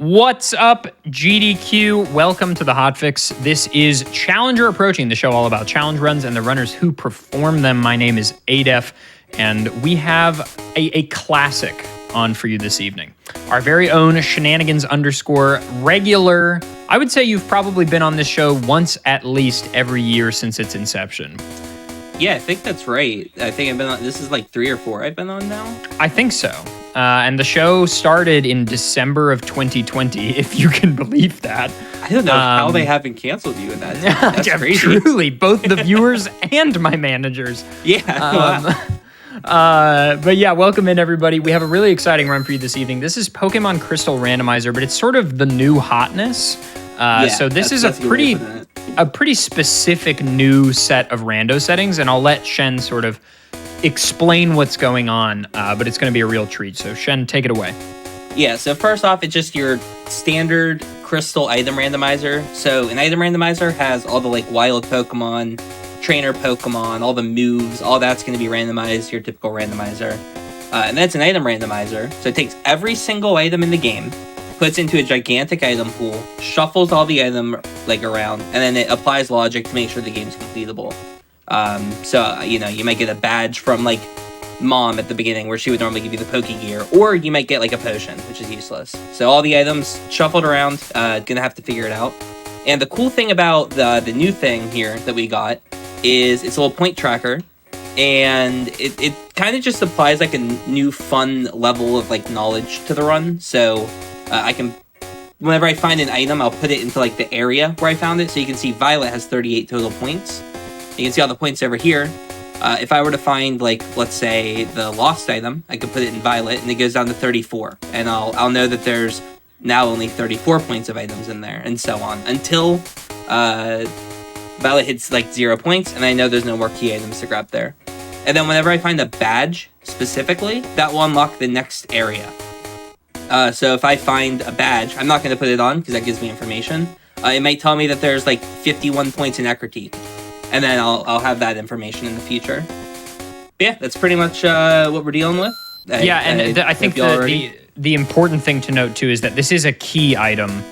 What's up, GDQ? Welcome to the Hotfix. This is Challenger Approaching, the show all about challenge runs and the runners who perform them. My name is Adef, and we have a classic on for you this evening. Our very own Shenanigans _ regular. I would say you've probably been on this show once at least every year since its inception. Yeah, I think that's right. I think I've been on, this is like 3 or 4 I've been on now. I think so. And the show started in December of 2020, if you can believe that. I don't know how they haven't canceled you in that. That's crazy. Truly, both the viewers and my managers. Yeah. But yeah, welcome in, everybody. We have a really exciting run for you this evening. This is Pokémon Crystal Randomizer, but it's sort of the new hotness. So this is a pretty specific new set of rando settings, and I'll let Shen sort of explain what's going on, but it's going to be a real treat. So Shen, take it away. Yeah, so first off, it's just your standard crystal item randomizer. So an item randomizer has all the like wild Pokemon, trainer Pokemon, all the moves, all that's going to be randomized, your typical randomizer. And that's an item randomizer. So it takes every single item in the game, puts into a gigantic item pool, shuffles all the item like around, and then it applies logic to make sure the game's completable. So, you know, you might get a badge from, like, Mom at the beginning where she would normally give you the Poke Gear, or you might get, like, a potion, which is useless. So all the items shuffled around, gonna have to figure it out. And the cool thing about the new thing here that we got is it's a little point tracker, and it kind of just applies, like, a new fun level of, like, knowledge to the run. So I can, whenever I find an item, I'll put it into, like, the area where I found it, so you can see Violet has 38 total points. You can see all the points over here. If I were to find, like, let's say the lost item, I could put it in Violet, and it goes down to 34. And I'll know that there's now only 34 points of items in there, and so on. Until Violet hits, like, 0 points, and I know there's no more key items to grab there. And then whenever I find a badge, specifically, that will unlock the next area. So if I find a badge, I'm not going to put it on, because that gives me information. It might tell me that there's, like, 51 points in Eckerty. And then I'll have that information in the future. But yeah, that's pretty much what we're dealing with. I think the important thing to note too is that this is a key item.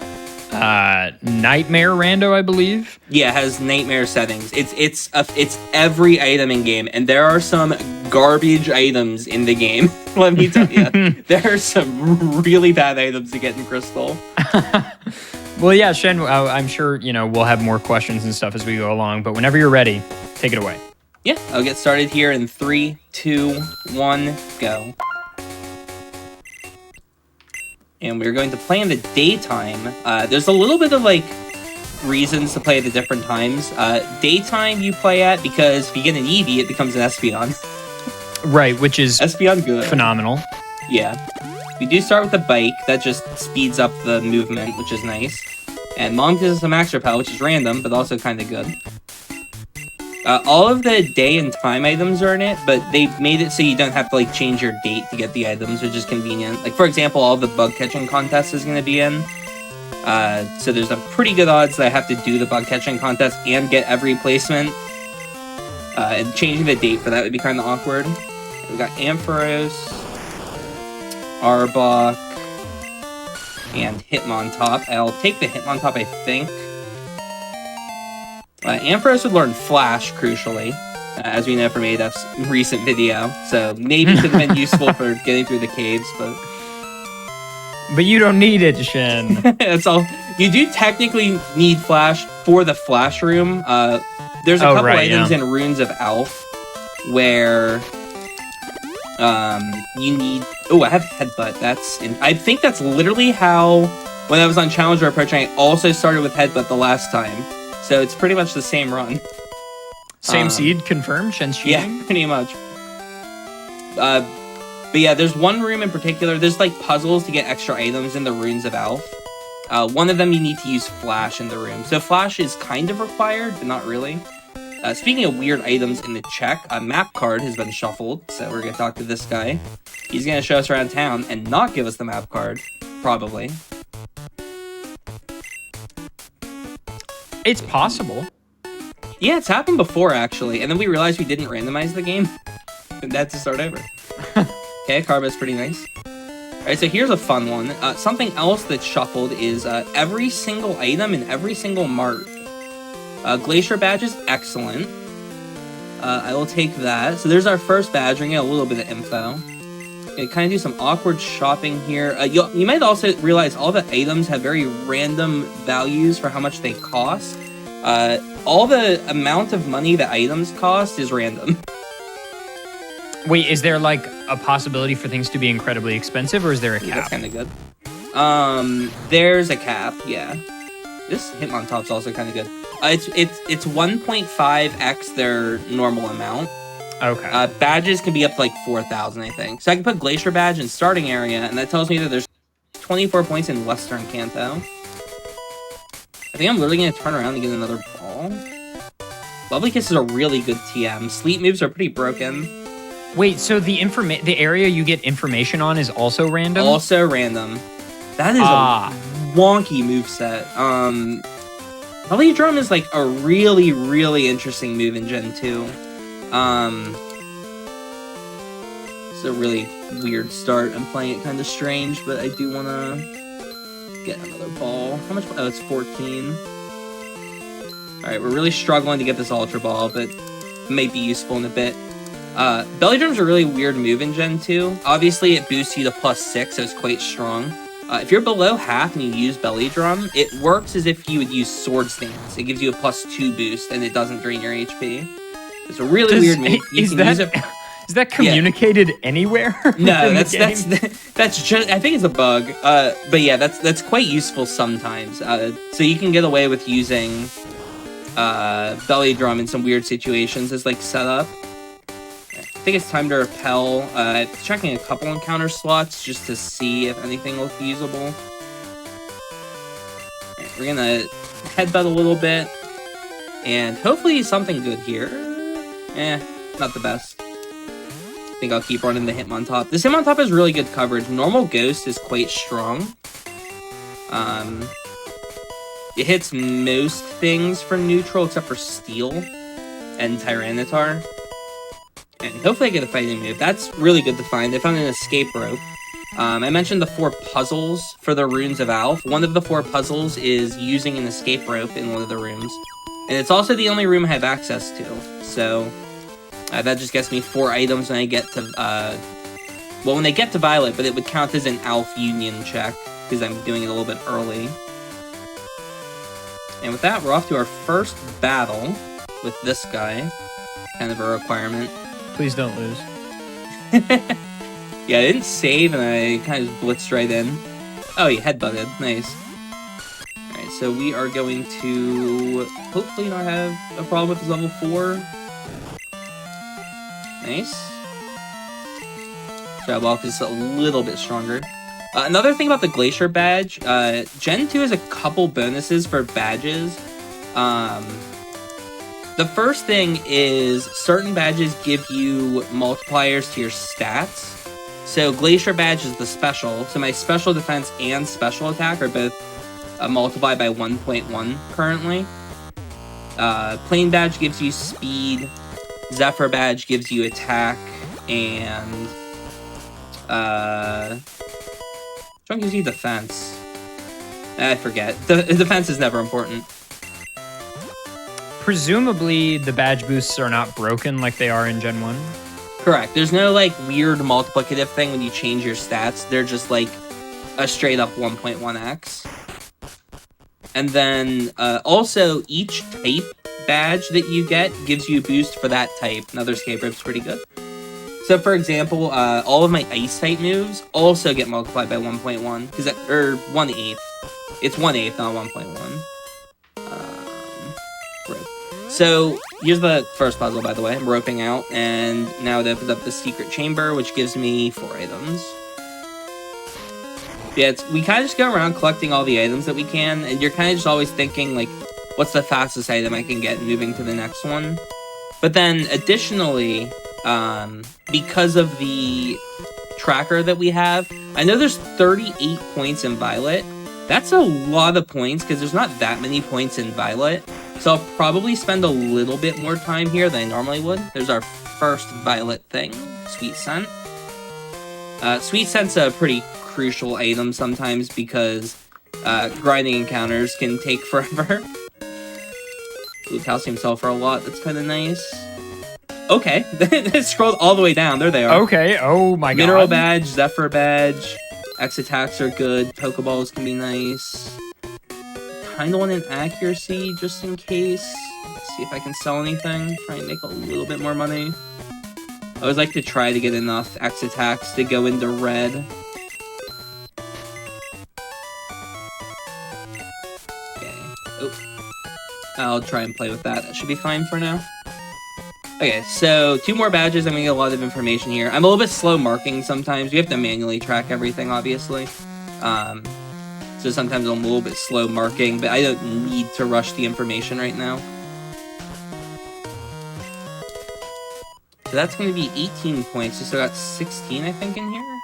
Nightmare rando, I believe. Yeah, it has nightmare settings. It's every item in game, and there are some garbage items in the game. Let me tell you, there are some really bad items to get in Crystal. Well, yeah, Shen, I'm sure, you know, we'll have more questions and stuff as we go along, but whenever you're ready, take it away. Yeah, I'll get started here in 3, 2, 1, go. And we're going to play in the daytime. There's a little bit of, like, reasons to play at the different times. Daytime you play at because if you get an Eevee, it becomes an Espeon. Right, which is Espeon good. Phenomenal. Yeah. We do start with a bike, that just speeds up the movement, which is nice. And Mom gives us some extra power, which is random, but also kind of good. All of the day and time items are in it, but they made it so you don't have to, like, change your date to get the items, which is convenient. Like, for example, all the bug catching contest is going to be in. So there's a pretty good odds that I have to do the bug catching contest and get every placement. And changing the date for that would be kind of awkward. We got Ampharos, Arbok, and Hitmontop. I'll take the Hitmontop, I think. Ampharos would learn Flash, crucially, as we know from ADF's recent video. So maybe it could have been useful for getting through the caves, but... But you don't need it, Shen. That's all. You do technically need Flash for the Flash room. There's a couple items in Runes of Alph where... you need... Oh, I have Headbutt. I think that's literally how, when I was on Challenger Approaching, I also started with Headbutt the last time. So it's pretty much the same run. Same seed, confirmed? Shen's cheating? Yeah, pretty much. But yeah, there's one room in particular. There's, like, puzzles to get extra items in the Runes of Alph. One of them you need to use Flash in the room. So Flash is kind of required, but not really. Speaking of weird items in the check, a map card has been shuffled, so we're going to talk to this guy. He's going to show us around town and not give us the map card, probably. It's possible. Yeah, it's happened before, actually, and then we realized we didn't randomize the game, and that's to start over. Okay, Karma's pretty nice. Alright, so here's a fun one. Something else that's shuffled is every single item in every single mart. Glacier badge is excellent. I will take that. So there's our first badge. We're gonna get a little bit of info. Okay, kind of do some awkward shopping here. You might also realize all the items have very random values for how much they cost. All the amount of money the items cost is random. Wait, is there like a possibility for things to be incredibly expensive, or is there a cap? That's kind of good. There's a cap, yeah. This Hitmontop's also kind of good. It's 1.5x their normal amount. Okay. Badges can be up to like 4,000, I think. So I can put Glacier Badge in starting area, and that tells me that there's 24 points in Western Kanto. I think I'm literally going to turn around and get another ball. Lovely Kiss is a really good TM. Sleep moves are pretty broken. Wait, so the area you get information on is also random? Also random. That is a wonky moveset. Lovely Drum is like a really, really interesting move in Gen 2. It's a really weird start. I'm playing it kind of strange, but I do want to get another ball. How much? Oh, it's 14. Alright, we're really struggling to get this Ultra Ball, but it may be useful in a bit. Belly Drum's a really weird move in Gen 2. Obviously, it boosts you to +6, so it's quite strong. If you're below half and you use Belly Drum, it works as if you would use Sword Stance. It gives you a +2 boost, and it doesn't drain your HP. It's a really weird move. Is that communicated anywhere? No, that's just. I think it's a bug. But yeah, that's quite useful sometimes. So you can get away with using Belly Drum in some weird situations as like setup. I think it's time to repel. Checking a couple encounter slots just to see if anything looks usable. Right, we're gonna headbutt a little bit, and hopefully something good here. Not the best. I think I'll keep running the Hitmontop. This Hitmontop has really good coverage. Normal Ghost is quite strong. It hits most things for neutral except for Steel and Tyranitar. And hopefully I get a fighting move. That's really good to find. I found an escape rope. I mentioned the 4 puzzles for the Runes of Alph. One of the 4 puzzles is using an escape rope in one of the rooms. And it's also the only room I have access to. So that just gets me 4 items when I get to, when I get to Violet, but it would count as an Alph Union check, because I'm doing it a little bit early. And with that, we're off to our first battle with this guy. Kind of a requirement. Please don't lose. Yeah, I didn't save, and I kind of blitzed right in. Oh, he headbutted. Nice. Alright, so we are going to hopefully not have a problem with this level 4. Nice. Trablock is a little bit stronger. Another thing about the Glacier Badge, Gen 2 has a couple bonuses for badges. The first thing is certain badges give you multipliers to your stats. So Glacier Badge is the special. So my special defense and special attack are both multiplied by 1.1 currently. Plain Badge gives you speed. Zephyr Badge gives you attack. And which one gives you defense? I forget. The defense is never important. Presumably, the badge boosts are not broken like they are in Gen 1? Correct. There's no, like, weird multiplicative thing when you change your stats. They're just, like, a straight-up 1.1x. And then, also, each type badge that you get gives you a boost for that type. Another escape rope's pretty good. So, for example, all of my Ice-type moves also get multiplied by 1.1. Or 1/8. It's 1/8, not 1.1. So, here's the first puzzle, by the way. I'm roping out, and now it opens up the secret chamber, which gives me 4 items. Yeah, we kind of just go around collecting all the items that we can, and you're kind of just always thinking, like, what's the fastest item I can get, moving to the next one. But then, additionally, because of the tracker that we have, I know there's 38 points in Violet. That's a lot of points, because there's not that many points in Violet. So I'll probably spend a little bit more time here than I normally would. There's our first Violet thing, Sweet Scent. Sweet Scent's a pretty crucial items sometimes because grinding encounters can take forever. Ooh, calcium sulfur a lot. That's kind of nice. Okay, it scrolled all the way down. There they are. Okay, oh my god. Mineral badge, Zephyr badge. X attacks are good. Pokeballs can be nice. Kinda want an accuracy just in case. Let's see if I can sell anything. Try and make a little bit more money. I always like to try to get enough X attacks to go into red. Okay. Oh. I'll try and play with that. That should be fine for now. Okay, so 2 more badges. I'm gonna get a lot of information here. I'm a little bit slow marking sometimes. You have to manually track everything, obviously. So sometimes I'm a little bit slow marking, but I don't need to rush the information right now. So that's going to be 18 points. So I got 16, I think, in here.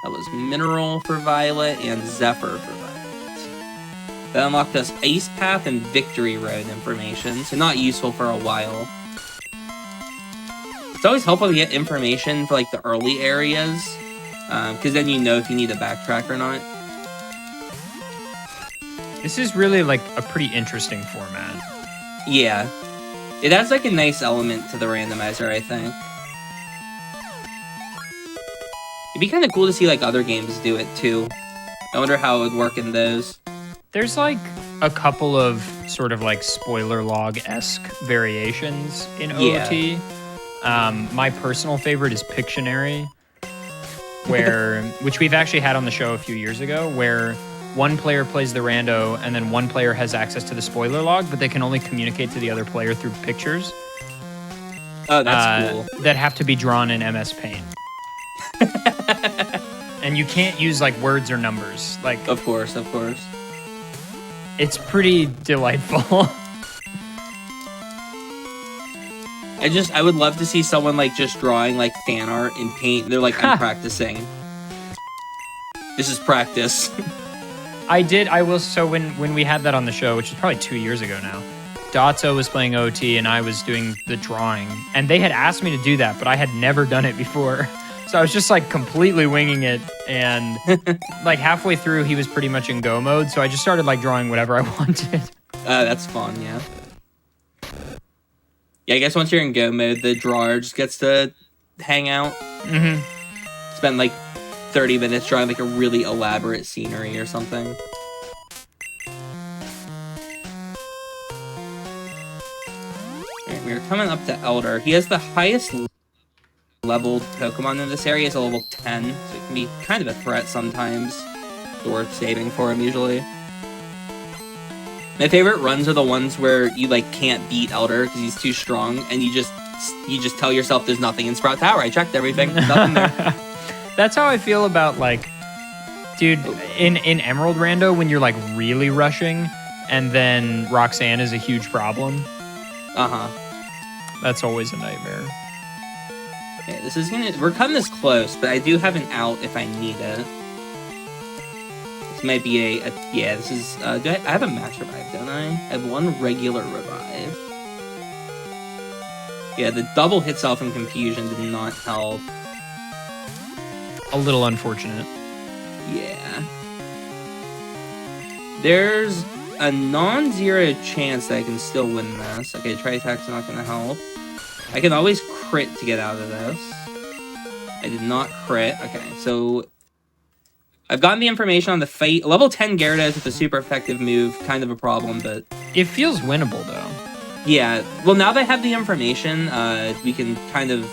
That was Mineral for Violet and Zephyr for Violet. That unlocked us Ice Path and Victory Road information, so not useful for a while. It's always helpful to get information for, like, the early areas, because then you know if you need to backtrack or not. This is really, like, a pretty interesting format. Yeah. It has, like, a nice element to the randomizer, I think. It'd be kind of cool to see, like, other games do it, too. I wonder how it would work in those. There's, like, a couple of sort of, like, spoiler log-esque variations in OOT. Yeah. My personal favorite is Pictionary, which we've actually had on the show a few years ago, where one player plays the rando, and then one player has access to the spoiler log, but they can only communicate to the other player through pictures. Oh, that's cool. That have to be drawn in MS Paint. And you can't use, like, words or numbers. Like, Of course. It's pretty delightful. I would love to see someone, like, just drawing, like, fan art in Paint. They're like, I'm practicing. This is practice. So when we had that on the show, which is probably 2 years ago now, Dotso was playing OT and I was doing the drawing. And they had asked me to do that, but I had never done it before. So I was just, like, completely winging it. And, like, halfway through, he was pretty much in go mode. So I just started, like, drawing whatever I wanted. That's fun, yeah. Yeah, I guess once you're in go mode, the drawer just gets to hang out. Mm-hmm. Spend, like, 30 minutes drawing, like, a really elaborate scenery or something. Alright, we're coming up to Elder. He has the highest leveled Pokemon in this area. It's a level 10, so it can be kind of a threat sometimes. It's worth saving for him, usually. My favorite runs are the ones where you, like, can't beat Elder because he's too strong, and you just tell yourself there's nothing in Sprout Tower. I checked everything. Nothing there. That's how I feel about, like, dude, in Emerald Rando, when you're, like, really rushing, and then Roxanne is a huge problem. Uh-huh. That's always a nightmare. Okay, we're cutting this close, but I do have an out if I need it. This might be yeah, this is, I have a max revive, don't I? I have one regular revive. Yeah, the double hit self and confusion did not help. A little unfortunate. Yeah. There's a non-zero chance that I can still win this. Okay, try attack's not gonna help. I can always crit to get out of this. I did not crit. Okay, so I've gotten the information on the fight. Level 10 Gyarados with a super effective move, kind of a problem, but it feels winnable though. Yeah, well, now that I have the information, we can kind of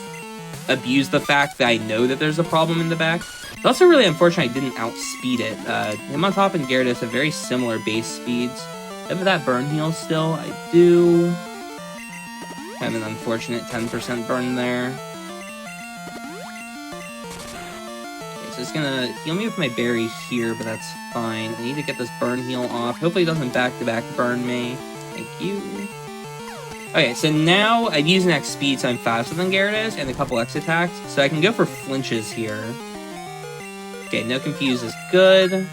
abuse the fact that I know that there's a problem in the back. It's also really unfortunate I didn't outspeed it. Hitmontop and Gyarados have very similar base speeds. I have that burn heal still. I do. Kind of an unfortunate 10% burn there. Okay, so it's gonna heal me with my berry here, but that's fine. I need to get this burn heal off. Hopefully it doesn't back-to-back burn me. Thank you. Okay, so now I've used an X speed, so I'm faster than Gyarados, and a couple X attacks, so I can go for flinches here. Okay, no confuse is good.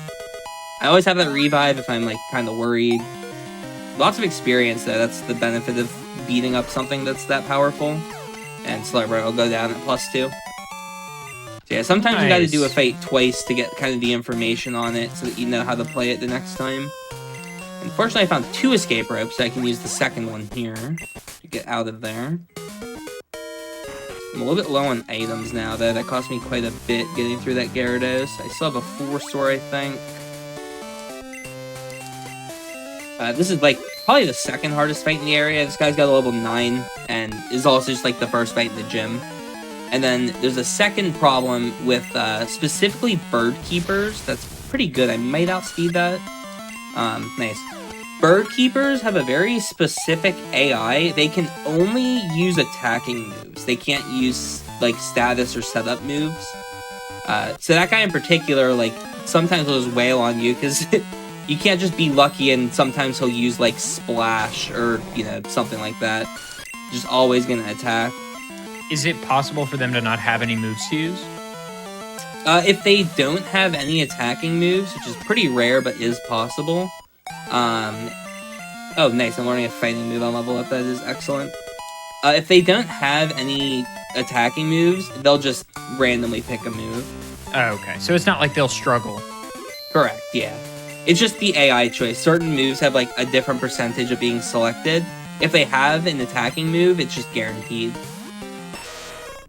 I always have that revive if I'm, like, kind of worried. Lots of experience, though. That's the benefit of beating up something that's that powerful. And Slowbro will go down at +2. So yeah, sometimes you got to do a Nice. fight twice to get kind of the information on it so that you know how to play it the next time. Unfortunately, I found 2 escape ropes, so I can use the second one here to get out of there. I'm a little bit low on items now, though. That cost me quite a bit getting through that Gyarados. I still have a 4-star, I think. This is, like, probably the second hardest fight in the area. This guy's got a level 9, and is also just, like, the first fight in the gym. And then there's a second problem with, specifically bird keepers. That's pretty good. I might outspeed that. Nice. Bird keepers have a very specific AI. They can only use attacking moves. They can't use, like, status or setup moves. So that guy in particular, like, sometimes he'll just wail on you, because you can't just be lucky, and sometimes he'll use, like, splash, or, you know, something like that. Just always gonna attack. Is it possible for them to not have any moves to use? If they don't have any attacking moves, which is pretty rare, but is possible. Oh, nice. I'm learning a fighting move on level up. That is excellent. If they don't have any attacking moves, they'll just randomly pick a move. Oh, okay. So it's not like they'll struggle. Correct, yeah. It's just the AI choice. Certain moves have, like, a different percentage of being selected. If they have an attacking move, it's just guaranteed.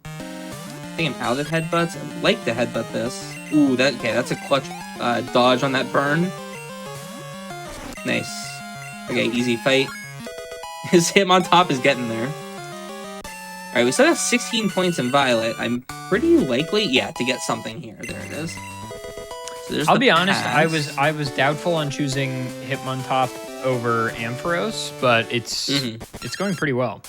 I think I'm out of headbutts. I'd like to headbutt this. Ooh, that's a clutch dodge on that burn. Nice. Okay, easy fight. His Hitmontop is getting there. Alright, we still have 16 points in Violet. I'm pretty likely, yeah, to get something here. There it is. So I'll be honest, I was doubtful on choosing Hitmontop over Ampharos, but it's going pretty well.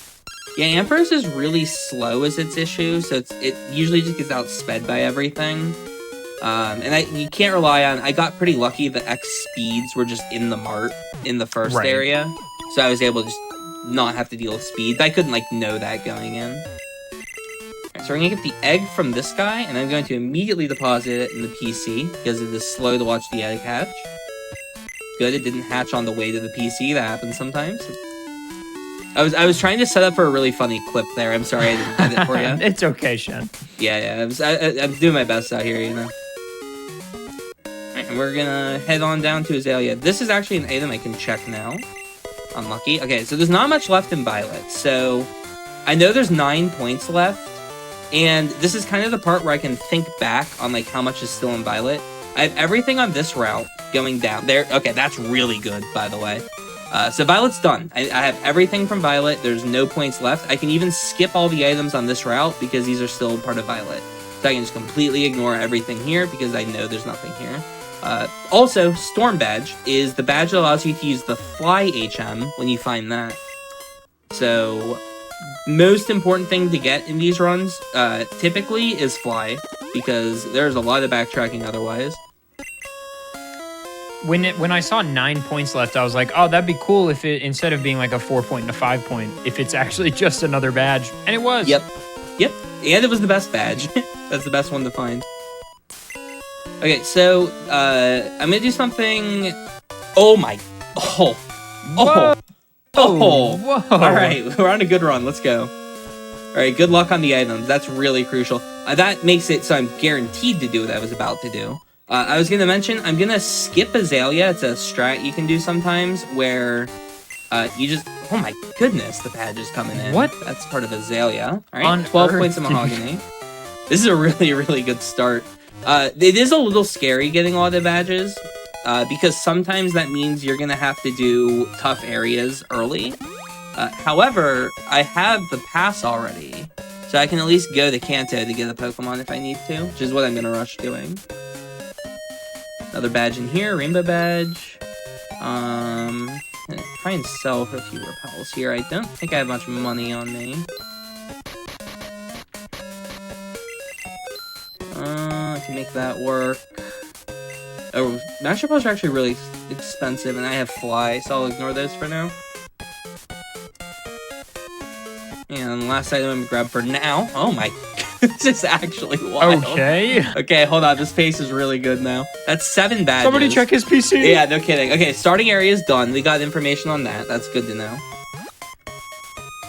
Yeah, Ampharos is really slow as its issue, so it usually just gets outsped by everything. And you can't rely on... I got pretty lucky. The X speeds were just in the mart in the first area, so I was able to just not have to deal with speed. I couldn't, like, know that going in. Alright, so we're gonna get the egg from this guy, and I'm going to immediately deposit it in the PC, because it is slow to watch the egg hatch. Good, it didn't hatch on the way to the PC. That happens sometimes. I was trying to set up for a really funny clip there. I'm sorry I didn't edit for you. It's okay, Shen. Yeah. I'm doing my best out here, you know. Alright, and we're gonna head on down to Azalea. This is actually an item I can check now. Unlucky. Okay, so there's not much left in Violet. So I know there's 9 points left. And this is kind of the part where I can think back on, like, how much is still in Violet. I have everything on this route going down there. Okay, that's really good, by the way. So Violet's done. I have everything from Violet. There's no points left. I can even skip all the items on this route because these are still part of Violet. So I can just completely ignore everything here because I know there's nothing here. Also, Storm Badge is the badge that allows you to use the Fly HM when you find that. So, most important thing to get in these runs, typically, is Fly, because there's a lot of backtracking otherwise. When I saw 9 points left, I was like, oh, that'd be cool if it, instead of being like a 4-point and a 5-point, if it's actually just another badge. And it was. Yep. And it was the best badge. That's the best one to find. Okay, so, I'm gonna do something... Oh my... Whoa. Alright, we're on a good run. Let's go. Alright, good luck on the items. That's really crucial. That makes it so I'm guaranteed to do what I was about to do. I was going to mention, I'm going to skip Azalea. It's a strat you can do sometimes where you just... Oh my goodness, the badge is coming in. What? That's part of Azalea. Alright, 12 points of Mahogany. This is a really, really good start. It is a little scary getting all the badges, because sometimes that means you're going to have to do tough areas early. However, I have the pass already, so I can at least go to Kanto to get a Pokemon if I need to, which is what I'm going to rush doing. Another badge in here, Rainbow Badge. Try and sell for a few repels here. I don't think I have much money on me. I can make that work. Oh, Master Repels are actually really expensive, and I have Fly, so I'll ignore those for now. And the last item I'm gonna grab for now. Oh my, this is actually wild. Okay, hold on. This pace is really good now. That's 7 badges. Somebody check his PC. Yeah, no kidding. Okay, starting area is done. We got information on that. That's good to know.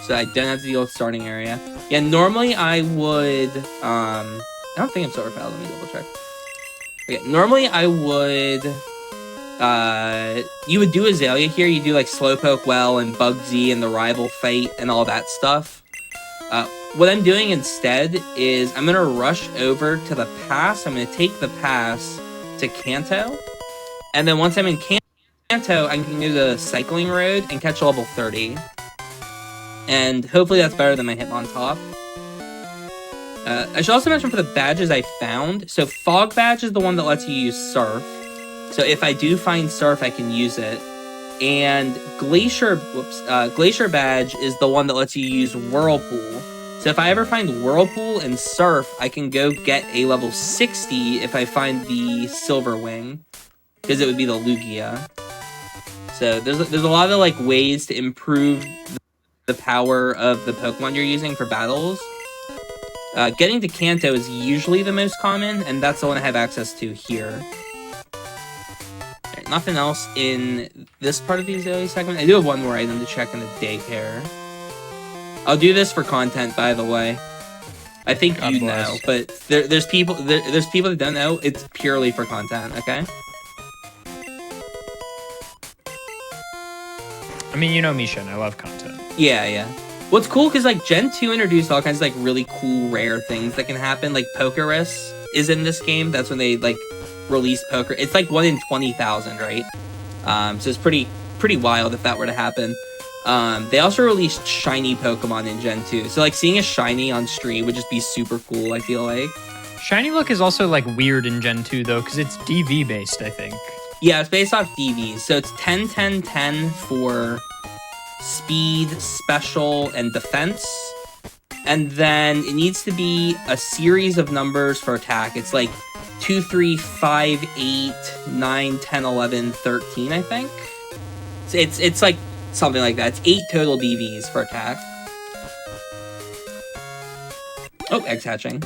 So I don't have to deal with starting area. Yeah, normally I would don't think I'm so overpowered. Let me double check. Okay, normally I would... you would do Azalea here. You do like Slowpoke Well and Bugsy and the rival fight and all that stuff. What I'm doing instead is I'm going to rush over to the pass. I'm going to take the pass to Kanto. And then once I'm in Kanto, I can do the cycling road and catch level 30. And hopefully that's better than my Hitmontop. I should also mention for the badges I found. So Fog Badge is the one that lets you use Surf. So if I do find Surf, I can use it. And Glacier Badge is the one that lets you use Whirlpool. So if I ever find Whirlpool and Surf, I can go get a level 60 if I find the Silver Wing, because it would be the Lugia. So there's a lot of like ways to improve the power of the Pokemon you're using for battles. Getting to Kanto is usually the most common, and that's the one I have access to here. Right, nothing else in this part of the Azalea segment. I do have one more item to check in the daycare. I'll do this for content, by the way. I think you know, but there's people that don't know. It's purely for content, okay? I mean, you know me, Shen. I love content. Yeah. What's cool, because, like, Gen 2 introduced all kinds of, like, really cool, rare things that can happen. Like, Pokerus is in this game. That's when they, like, released Poker. It's, like, 1 in 20,000, right? So it's pretty wild if that were to happen. They also released shiny Pokemon in Gen 2. So, like, seeing a shiny on stream would just be super cool, I feel like. Shiny look is also, like, weird in Gen 2, though, because it's DV-based, I think. Yeah, it's based off DVs. So it's 10, 10, 10 for speed, special, and defense. And then it needs to be a series of numbers for attack. It's like 2, 3, 5, 8, 9, 10, 11, 13, I think. It's like something like that. It's 8 total DVs for attack. Oh, eggs hatching.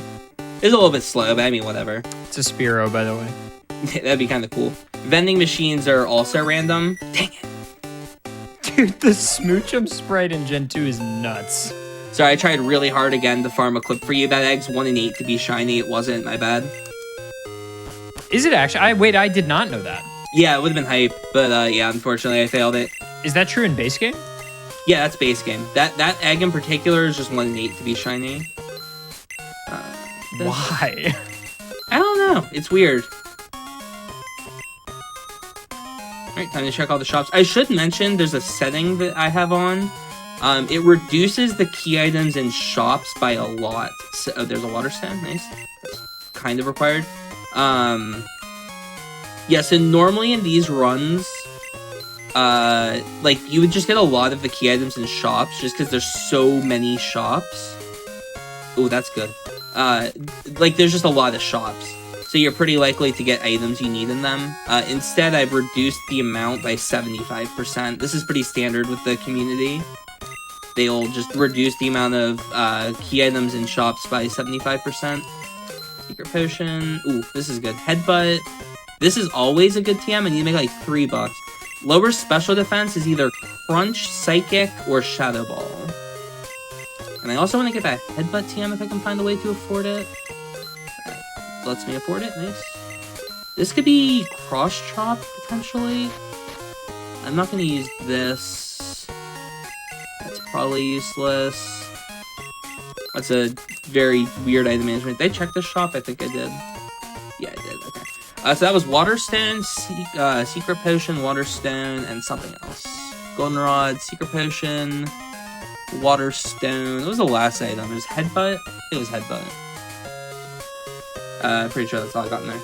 It's a little bit slow, but I mean, whatever. It's a Spearow, by the way. That'd be kind of cool. Vending machines are also random. Dang it. Dude, the Smoochum sprite in Gen 2 is nuts. Sorry, I tried really hard again to farm a clip for you. That egg's 1 in 8 to be shiny. It wasn't, my bad. Is it actually? Wait, I did not know that. Yeah, it would have been hype, but yeah, unfortunately I failed it. Is that true in base game? Yeah, that's base game. That egg in particular is just 1 in 8 to be shiny. Why? I don't know. It's weird. Alright, time to check all the shops. I should mention there's a setting that I have on. It reduces the key items in shops by a lot. So, oh, there's a water stone. Nice. That's kind of required. Yeah, so normally in these runs, like, you would just get a lot of the key items in shops just because there's so many shops. Oh, that's good. Like, there's just a lot of shops. So you're pretty likely to get items you need in them. Instead, I've reduced the amount by 75%. This is pretty standard with the community. They'll just reduce the amount of key items in shops by 75%. Secret Potion. Ooh, this is good. Headbutt. This is always a good TM, and you make like $3. Lower special defense is either Crunch, Psychic, or Shadow Ball. And I also want to get that Headbutt TM if I can find a way to afford it. Lets me afford it. Nice. This could be Cross Chop, potentially. I'm not going to use this. That's probably useless. That's a very weird item management. Did I check this shop? I think I did. Yeah, I did. Okay. So that was Water Stone, Secret Potion, Water Stone, and something else. Goldenrod, Secret Potion, Water Stone. What was the last item? It was Headbutt? It was Headbutt. Pretty sure that's all I got in there.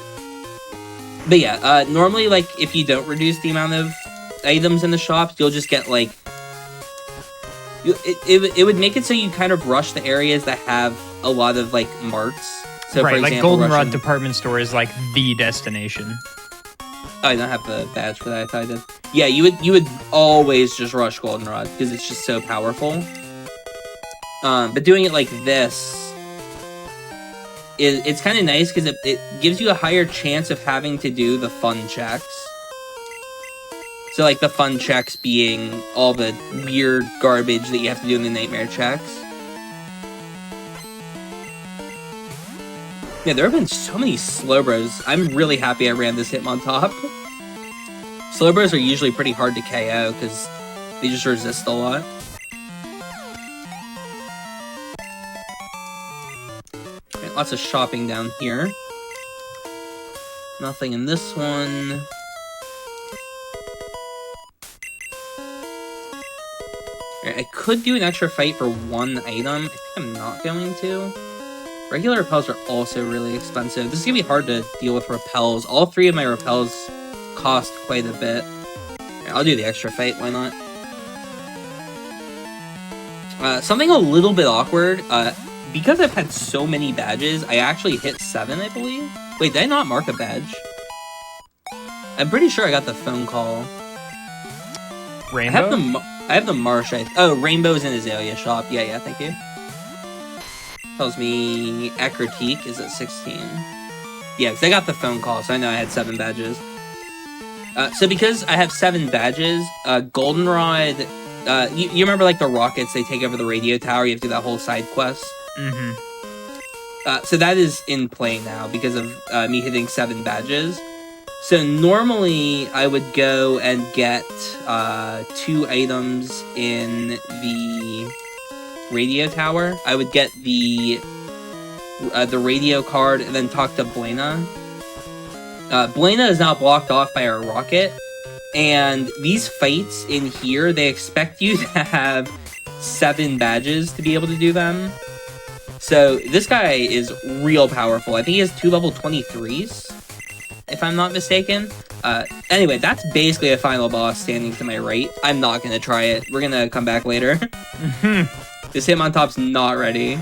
But yeah, normally, like, if you don't reduce the amount of items in the shops, you'll just get, like... It would make it so you kind of rush the areas that have a lot of, like, marts. So, right, for like example, Goldenrod department store is, like, the destination. Oh, I don't have the badge for that. I thought I did. Yeah, you would always just rush Goldenrod, because it's just so powerful. But doing it like this... It's kind of nice because it gives you a higher chance of having to do the fun checks. So, like, the fun checks being all the weird garbage that you have to do in the nightmare checks. Yeah, there have been so many Slowbros. I'm really happy I ran this Hitmontop. Slowbros are usually pretty hard to KO because they just resist a lot. Right, lots of shopping down here. Nothing in this one. Right, I could do an extra fight for one item. I think I'm not going to. Regular repels are also really expensive. This is gonna be hard to deal with repels. All three of my repels cost quite a bit. Right, I'll do the extra fight, why not? Something a little bit awkward, because I've had so many badges, I actually hit 7, I believe. Wait, did I not mark a badge? I'm pretty sure I got the phone call. Rainbow? I have the Marsh. Oh, Rainbow's in Azalea shop. Yeah, thank you. Tells me Ekritique is at 16. Yeah, because I got the phone call, so I know I had 7 badges. So because I have 7 badges, Goldenrod... you remember, like, the rockets, they take over the radio tower, you have to do that whole side quest? Mm-hmm. So that is in play now because of me hitting 7 badges. So normally I would go and get 2 items in the radio tower. I would get the radio card and then talk to Buena. Buena is now blocked off by our rocket, and these fights in here, they expect you to have 7 badges to be able to do them. So this guy is real powerful. I think he has 2 level 23s, if I'm not mistaken. Anyway, that's basically a final boss standing to my right. I'm not going to try it. We're going to come back later. This Hitmontop's not ready.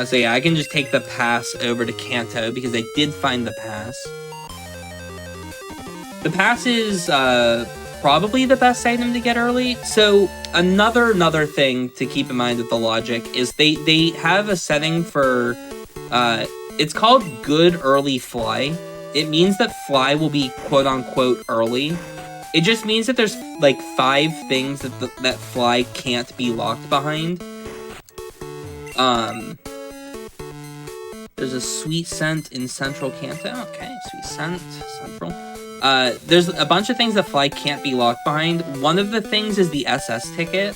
So yeah, I can just take the pass over to Kanto because I did find the pass. The pass is probably the best item to get early. So another thing to keep in mind with the logic is they have a setting for... it's called good early fly. It means that fly will be quote-unquote early. It just means that there's like 5 things that fly can't be locked behind. There's a sweet scent in Central Kanto. Okay, sweet scent, Central. There's a bunch of things that fly can't be locked behind. One of the things is the SS ticket.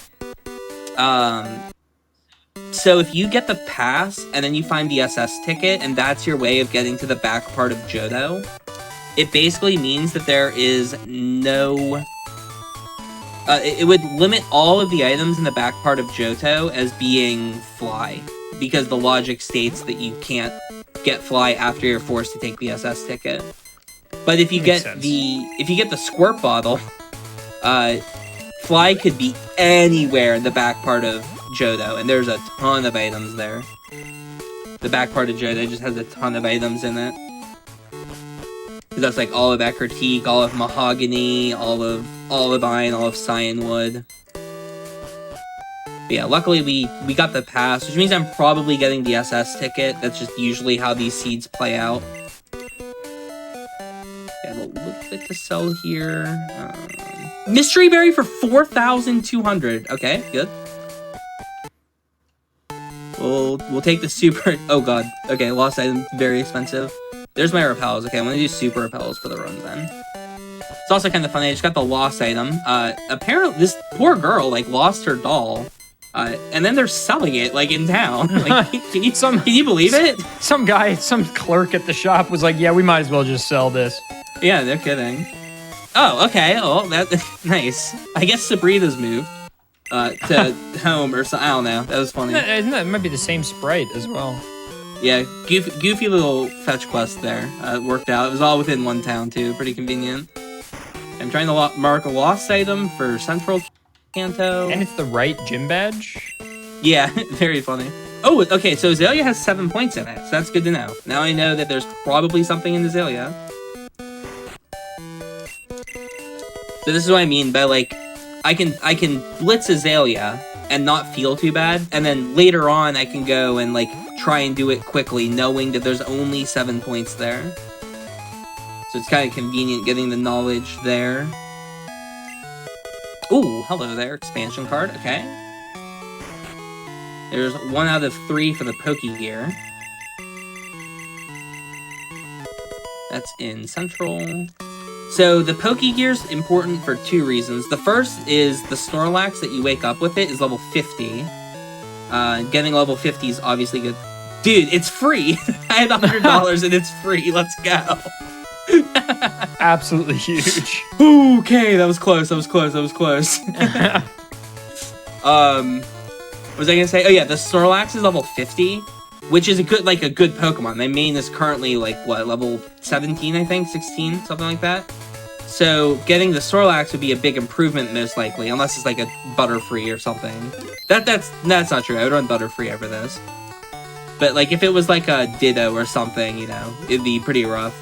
So if you get the pass, and then you find the SS ticket, and that's your way of getting to the back part of Johto, it basically means that there is no... it would limit all of the items in the back part of Johto as being fly, because the logic states that you can't get fly after you're forced to take the SS ticket. But if you get the squirt bottle, fly could be anywhere in the back part of Johto, and there's a ton of items there. The back part of Johto just has a ton of items in it. That's like all of Ekritique, all of Mahogany, all of Olivine, all of Cyanwood. But yeah, luckily we got the pass, which means I'm probably getting the SS ticket. That's just usually how these seeds play out. Yeah, what looks like to sell here. Mystery Berry for 4,200. Okay, good. We'll take the super... Oh god. Okay, lost item, very expensive. There's my repels. Okay, I'm gonna do super repels for the run then. It's also kind of funny, I just got the lost item. Apparently, this poor girl, like, lost her doll. And then they're selling it, like, in town. Like, can you believe it? Some clerk at the shop was like, yeah, we might as well just sell this. Yeah, they're kidding. Oh, okay. Oh, that's nice. I guess Sabrina's moved to home or something. I don't know. That was funny. It might be the same sprite as well. Yeah, goofy little fetch quest there. It worked out. It was all within one town, too. Pretty convenient. I'm trying to mark a lost item for Central Kanto. And it's the right gym badge? Yeah, very funny. Oh, okay, so Azalea has 7 points in it, so that's good to know. Now I know that there's probably something in Azalea. So this is what I mean by, like, I can blitz Azalea and not feel too bad, and then later on I can go and, like, try and do it quickly, knowing that there's only 7 points there. So it's kind of convenient getting the knowledge there. Ooh, hello there, expansion card, okay. There's 1 out of 3 for the Pokegear. That's in Central. So the Pokegear's important for 2 reasons. The first is the Snorlax that you wake up with it is level 50. Getting level 50 is obviously good. Dude, it's free! I had $100 and it's free. Let's go. Absolutely huge. Okay, that was close. What was I gonna say? Oh yeah, the Snorlax is level 50, which is a good Pokemon. My main is currently level 17, I think, 16, something like that. So getting the Snorlax would be a big improvement, most likely, unless it's like a Butterfree or something. That's not true. I would run Butterfree over this. But like if it was like a Ditto or something, you know, it'd be pretty rough.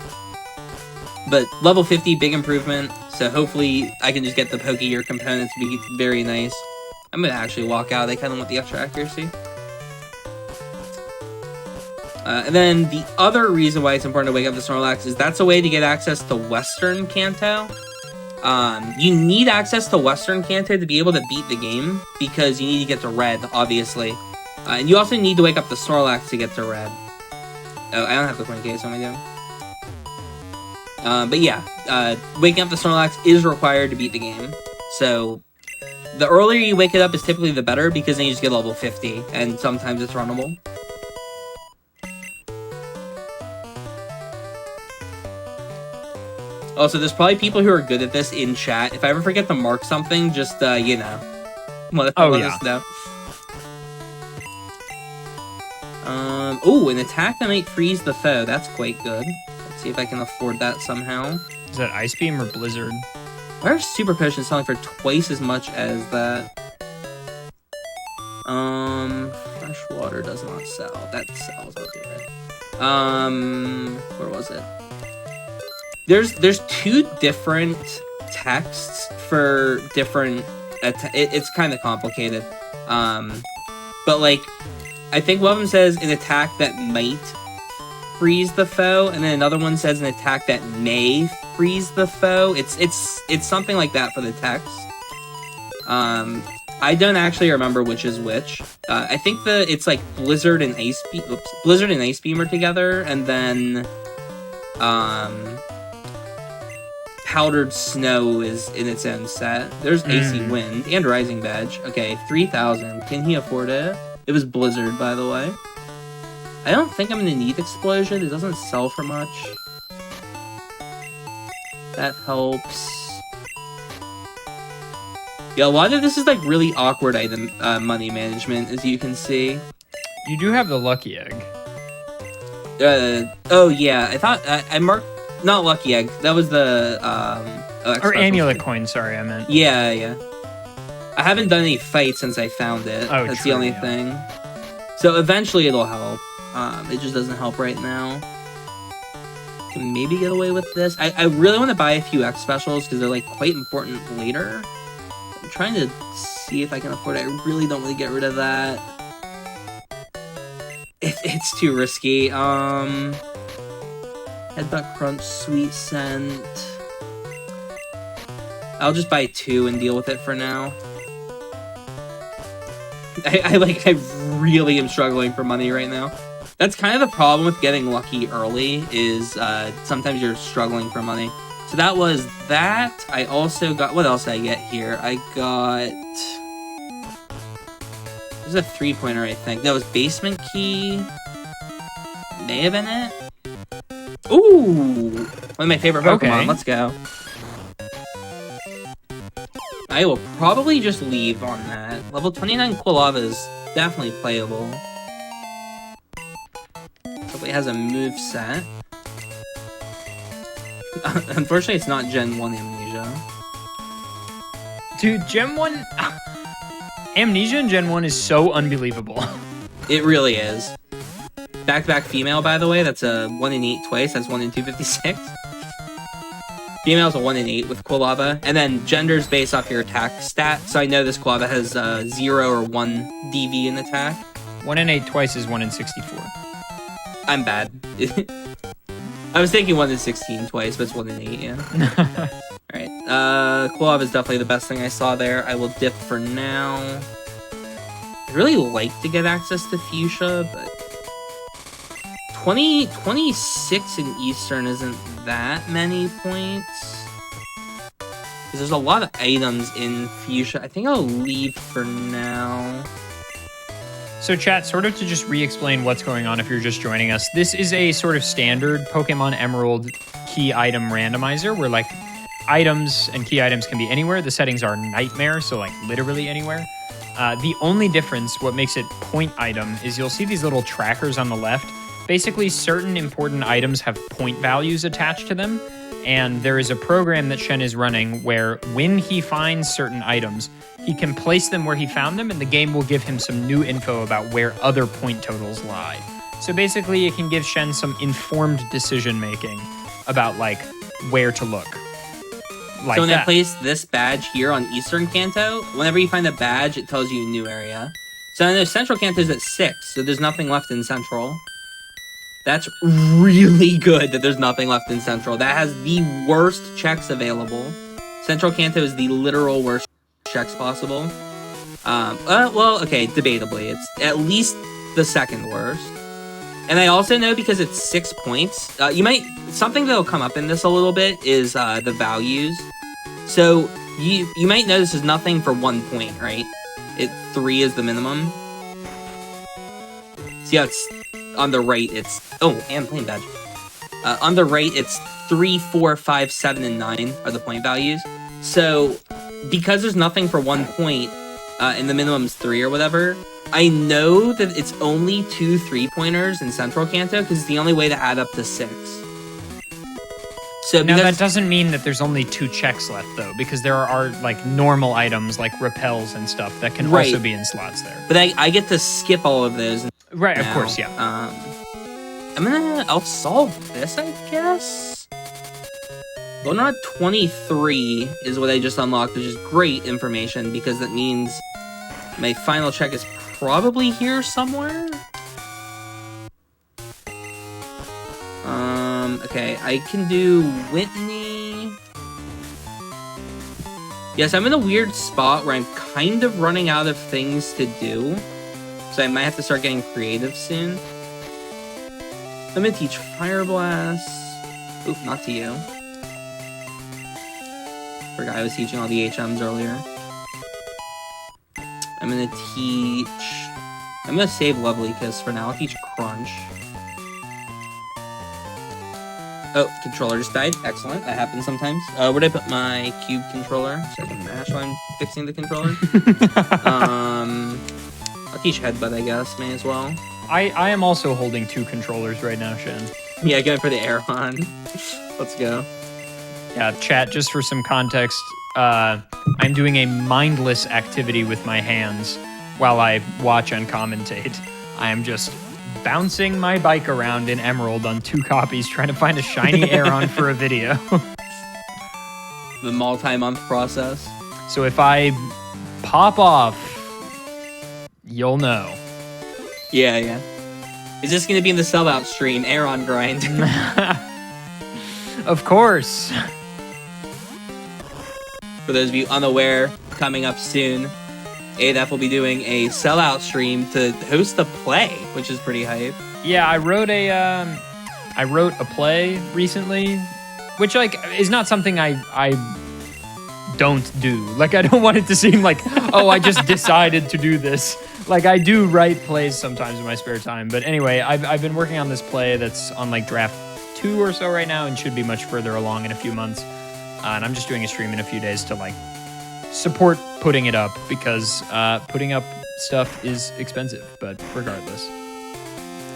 But level 50, big improvement. So hopefully I can just get the Pokegear components to be very nice. I'm gonna actually walk out. I kind of want the extra accuracy. And then the other reason why it's important to wake up the Snorlax is that's a way to get access to Western Kanto. You need access to Western Kanto to be able to beat the game, because you need to get to Red, obviously. And you also need to wake up the Snorlax to get to Red. Oh, I don't have the coin case, what am I doing? But yeah, waking up the Snorlax is required to beat the game. So the earlier you wake it up is typically the better, because then you just get level 50, and sometimes it's runnable. Also, there's probably people who are good at this in chat. If I ever forget to mark something, just, you know, let us know. Ooh, an attack that might freeze the foe. That's quite good. Let's see if I can afford that somehow. Is that Ice Beam or Blizzard? Why are Super Potions selling for twice as much as that? Fresh water does not sell. That sells, I'll do it. Where was it? There's 2 different texts for different... It's kind of complicated. But, like, I think one of them says an attack that might freeze the foe, and then another one says an attack that may freeze the foe. It's something like that for the text. I don't actually remember which is which. I think it's like Blizzard and Ice Beam. Oops, Blizzard and Ice Beam are together, and then Powdered Snow is in its own set. There's AC Wind and Rising Badge. Okay, 3,000. Can he afford it? It was Blizzard, by the way. I don't think I'm gonna need Explosion. It doesn't sell for much. That helps. Yeah, a lot of this is like really awkward item money management, as you can see. You do have the Lucky Egg. Oh yeah, I thought I marked not Lucky Egg. That was the or Amulet Coin. Sorry, I meant. Yeah. I haven't done any fights since I found it. Oh, that's true, the only thing. So eventually it'll help. It just doesn't help right now. Can maybe get away with this. I really want to buy a few X specials because they're like quite important later. I'm trying to see if I can afford it. I really don't want to get rid of that. It's too risky. Headbutt Crunch, Sweet Scent. I'll just buy 2 and deal with it for now. I really am struggling for money right now. That's kind of the problem with getting lucky early, is sometimes you're struggling for money. So that was that. I also got... What else did I get here? I got... There's a 3-pointer, I think. That was Basement Key. May have been it. Ooh! One of my favorite Pokemon. Okay. Let's go. I will probably just leave on that. Level 29 Quilava is definitely playable. Hopefully it has a move set. Unfortunately, it's not Gen 1 Amnesia. Dude, Gen 1... Amnesia in Gen 1 is so unbelievable. It really is. Back-to-back female, by the way. That's a 1 in 8 twice. That's 1 in 256. Female's a 1 in 8 with Quilava. And then gender's based off your attack stat. So I know this Quilava has 0 or 1 DV in attack. 1 in 8 twice is 1 in 64. I'm bad. I was thinking 1 in 16 twice, but it's 1 in 8, yeah. Alright. Quilava is definitely the best thing I saw there. I will dip for now. I'd really like to get access to Fuchsia, but 26 in Eastern isn't that many points. Because there's a lot of items in Fuchsia. I think I'll leave for now. So chat, sort of to just re-explain what's going on if you're just joining us, this is a sort of standard Pokemon Emerald key item randomizer where like items and key items can be anywhere. The settings are nightmare, so like literally anywhere. The only difference, what makes it point item, is you'll see these little trackers on the left. Basically, certain important items have point values attached to them, and there is a program that Shen is running where when he finds certain items, he can place them where he found them, and the game will give him some new info about where other point totals lie. So basically, it can give Shen some informed decision-making about, like, where to look. Like so when that. I place this badge here on Eastern Kanto, whenever you find a badge, it tells you a new area. So I know Central Kanto is at 6, so there's nothing left in Central. That's really good that there's nothing left in Central. That has the worst checks available. Central Kanto is the literal worst checks possible. Well, okay, debatably. It's at least the second worst. And I also know because it's 6 points, something that'll come up in this a little bit is the values. So you might notice there's nothing for 1 point, right? 3 is the minimum. See how it's on the right, it's... Oh, and plain badge. On the right, it's 3, 4, 5, 7, and 9 are the point values. So, because there's nothing for 1 point, and the minimum's 3 or whatever, I know that it's only 2 3-pointers in Central Kanto, because it's the only way to add up to 6. So now, that doesn't mean that there's only 2 checks left, though, because there are, like, normal items, like repels and stuff, that can also be in slots there. But I get to skip all of those. Right, now. Of course, yeah. I'll solve this, I guess? Goldenrod 23 is what I just unlocked, which is great information, because that means my final check is probably here somewhere? Okay, I can do Whitney. Yes, I'm in a weird spot where I'm kind of running out of things to do. So I might have to start getting creative soon. I'm gonna teach Fire Blast. Oop, not to you. Forgot I was teaching all the HMs earlier. I'm gonna save Lovely Kiss for now. I'll teach Crunch. Oh, controller just died. Excellent. That happens sometimes. Where'd I put my cube controller? So I can mash while I'm fixing the controller. I'll teach Headbutt, I guess. May as well. I am also holding 2 controllers right now, Shen. Yeah, going for the air on. Let's go. Yeah, chat, just for some context, I'm doing a mindless activity with my hands while I watch and commentate. I am just bouncing my bike around in Emerald on 2 copies, trying to find a shiny Aeron for a video. The multi-month process. So if I pop off, you'll know. Yeah. Is this going to be in the sellout stream, Aeron grind? Of course. For those of you unaware, coming up soon, ADF will be doing a sellout stream to host a play, which is pretty hype. Yeah, I wrote a play recently, which like is not something I don't do. Like, I don't want it to seem like, oh, I just decided to do this. Like, I do write plays sometimes in my spare time. But anyway, I've been working on this play that's on like draft 2 or so right now and should be much further along in a few months. And I'm just doing a stream in a few days to like support putting it up, because putting up stuff is expensive. But regardless,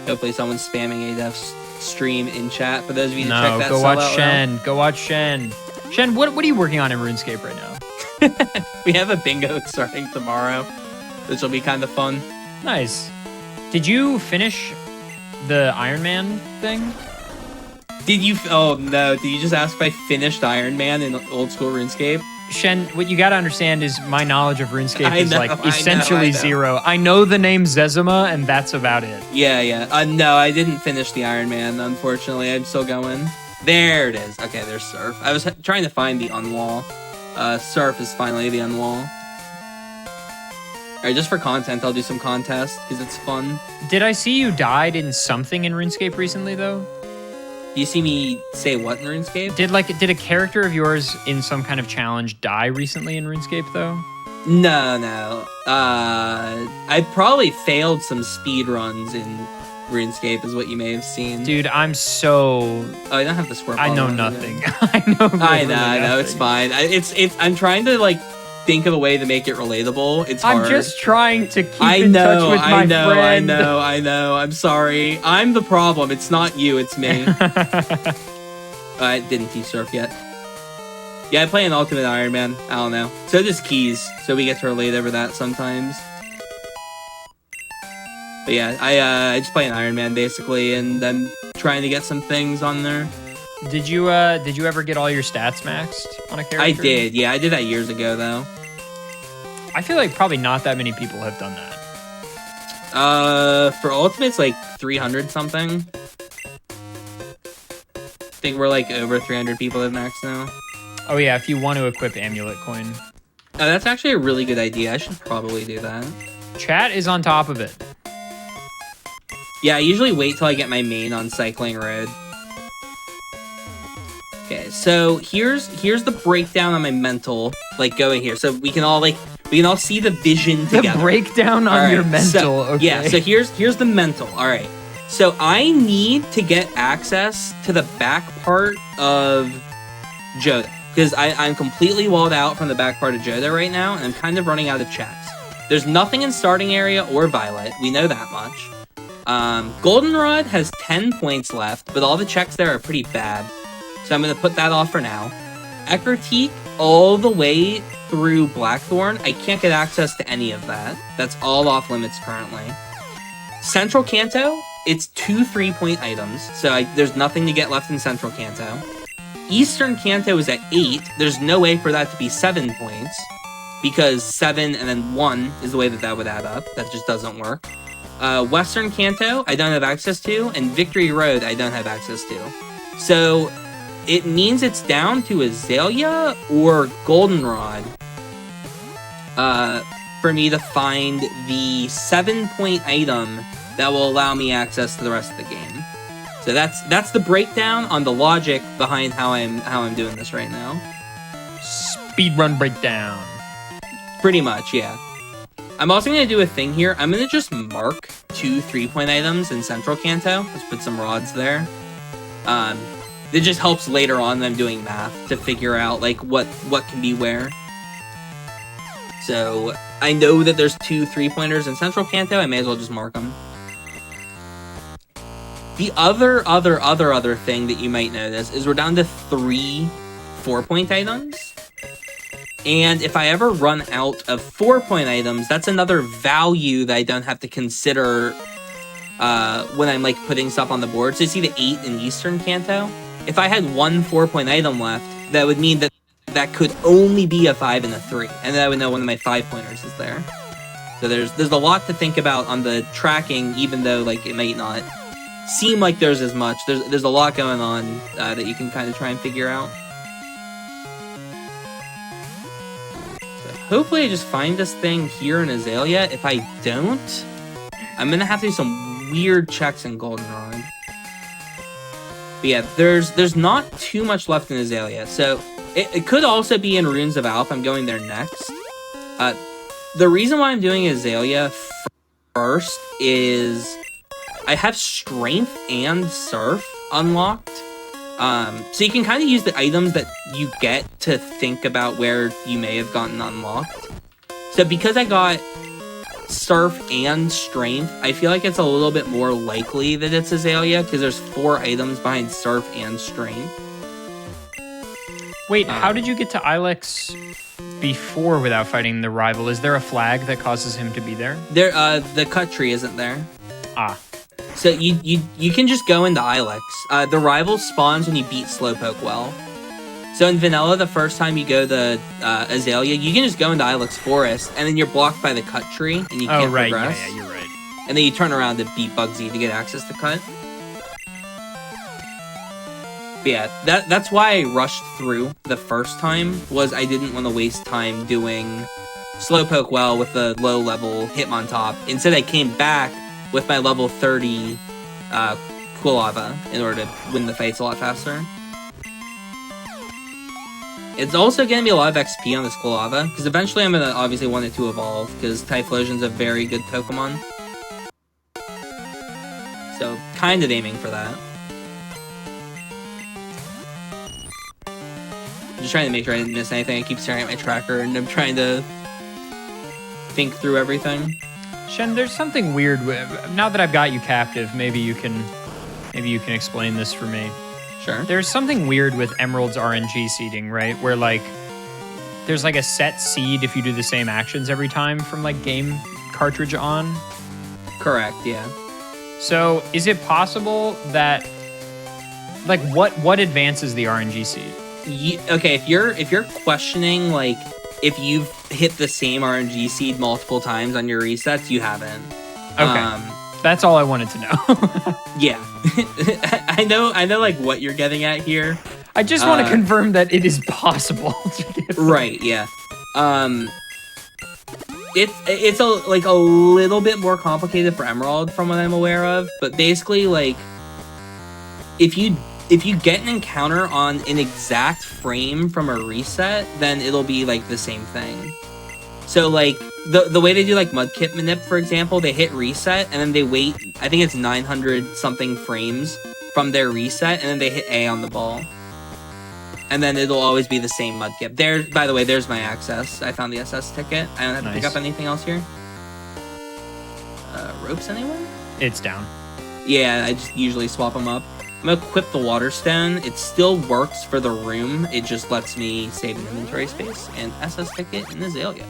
hopefully someone's spamming ADF's stream in chat. For those of you to no, check that go watch Shen. Round. Go watch Shen. Shen, what are you working on in RuneScape right now? We have a bingo starting tomorrow, which will be kind of fun. Nice. Did you finish the Iron Man thing? Did you? Oh no! Did you just ask if I finished Iron Man in old school RuneScape? Shen, what you gotta understand is my knowledge of RuneScape is like essentially I know. 0. I know the name Zezima, and that's about it. Yeah. No, I didn't finish the Iron Man, unfortunately. I'm still going. There it is. Okay, there's Surf. I was trying to find the Unwall. Surf is finally the Unwall. Alright, just for content, I'll do some contests, because it's fun. Did I see you died in something in RuneScape recently, though? Do you see me say what in RuneScape? Did a character of yours in some kind of challenge die recently in RuneScape, though? No. I probably failed some speedruns in RuneScape, is what you may have seen. Dude, I'm so... Oh, I don't have the square. I know nothing. I know. It's fine. I'm trying to, like, think of a way to make it relatable. It's hard. I'm just trying to keep in touch with my friend. I know. I'm sorry. I'm the problem. It's not you. It's me. I didn't teach surf yet. Yeah, I play an Ultimate Iron Man. I don't know. So does Keys. So we get to relate over that sometimes. But yeah, I just play an Iron Man basically, and I'm trying to get some things on there. Did you ever get all your stats maxed on a character? I did. Yeah, I did that years ago though. I feel like probably not that many people have done that. For Ultimate's like 300 something. I think we're like over 300 people have maxed now. Oh yeah, if you want to equip Amulet Coin. Oh, that's actually a really good idea. I should probably do that. Chat is on top of it. Yeah, I usually wait till I get my main on Cycling Road. Okay, so here's the breakdown on my mental, like going here, so we can all see the vision together. The breakdown on your mental. Okay. Yeah, so here's the mental. All right. So I need to get access to the back part of Joda, because I'm completely walled out from the back part of Joda right now, and I'm kind of running out of checks. There's nothing in starting area or Violet. We know that much. Goldenrod has 10 points left, but all the checks there are pretty bad. So I'm going to put that off for now. Eckerteak all the way through Blackthorn. I can't get access to any of that. That's all off limits currently. Central Kanto, it's 2 3-point items. So there's nothing to get left in Central Kanto. Eastern Kanto is at 8. There's no way for that to be 7 points, because 7 and then 1 is the way that would add up. That just doesn't work. Western Kanto, I don't have access to, and Victory Road, I don't have access to. So it means it's down to Azalea or Goldenrod for me to find the 7-point item that will allow me access to the rest of the game. So that's the breakdown on the logic behind how I'm doing this right now. Speedrun breakdown. Pretty much, yeah. I'm also going to do a thing here. I'm going to just mark 2 3-point items in Central Kanto. Let's put some rods there. It just helps later on when I'm doing math to figure out like what can be where. So I know that there's 2 3-pointers in Central Kanto. I may as well just mark them. The other thing that you might notice is we're down to 3 4-point items. And if I ever run out of 4-point items, that's another value that I don't have to consider when I'm like putting stuff on the board. So you see the 8 in Eastern Kanto? If I had 1 4-point item left, that would mean that could only be a 5 and a 3. And then I would know one of my 5-pointers is there. So there's a lot to think about on the tracking, even though like it might not seem like there's as much. There's a lot going on that you can kind of try and figure out. Hopefully I just find this thing here in Azalea. If I don't, I'm going to have to do some weird checks in Goldenrod. But yeah, there's not too much left in Azalea. So it could also be in Runes of Alph. I'm going there next. The reason why I'm doing Azalea first is I have Strength and Surf unlocked. So you can kind of use the items that you get to think about where you may have gotten unlocked. So because I got Surf and Strength, I feel like it's a little bit more likely that it's Azalea, because there's 4 items behind Surf and Strength. Wait, how did you get to Ilex before without fighting the rival? Is there a flag that causes him to be there? The cut tree isn't there. Ah. So you can just go into Ilex. The rival spawns when you beat Slowpoke well. So in Vanilla, the first time you go to Azalea, you can just go into Ilex Forest, and then you're blocked by the cut tree, and you can't progress. Yeah, you're right. And then you turn around to beat Bugsy to get access to cut. But yeah, that's why I rushed through the first time, was I didn't want to waste time doing Slowpoke well with the low level Hitmontop. Instead, I came back with my level 30 Quilava in order to win the fights a lot faster. It's also going to be a lot of XP on this Quilava, because eventually I'm going to obviously want it to evolve, because Typhlosion's a very good Pokemon. So, kind of aiming for that. I'm just trying to make sure I didn't miss anything. I keep staring at my tracker, and I'm trying to think through everything. Shen, there's something weird now that I've got you captive. Maybe you can explain this for me. Sure. There's something weird with Emerald's RNG seeding, right? Where like there's like a set seed if you do the same actions every time from like game cartridge on. Correct. Yeah. So is it possible that like what advances the RNG seed? Okay, if you're questioning like if you've hit the same RNG seed multiple times on your resets, you haven't. Okay. That's all I wanted to know. Yeah. I know like what you're getting at here. I just want to confirm that it is possible to get right, yeah. It's a little bit more complicated for Emerald from what I'm aware of, but basically like if you get an encounter on an exact frame from a reset, then it'll be like the same thing. So like the way they do like Mudkip Manip, for example, they hit reset and then they wait, I think it's 900 something frames from their reset, and then they hit A on the ball. And then it'll always be the same Mudkip. There, by the way, there's my access. I found the SS ticket. I don't have to pick up anything else here. Ropes anywhere? It's down. Yeah, I just usually swap them up. I'm gonna equip the Water Stone. It still works for the room. It just lets me save an inventory space. And SS ticket in Azalea.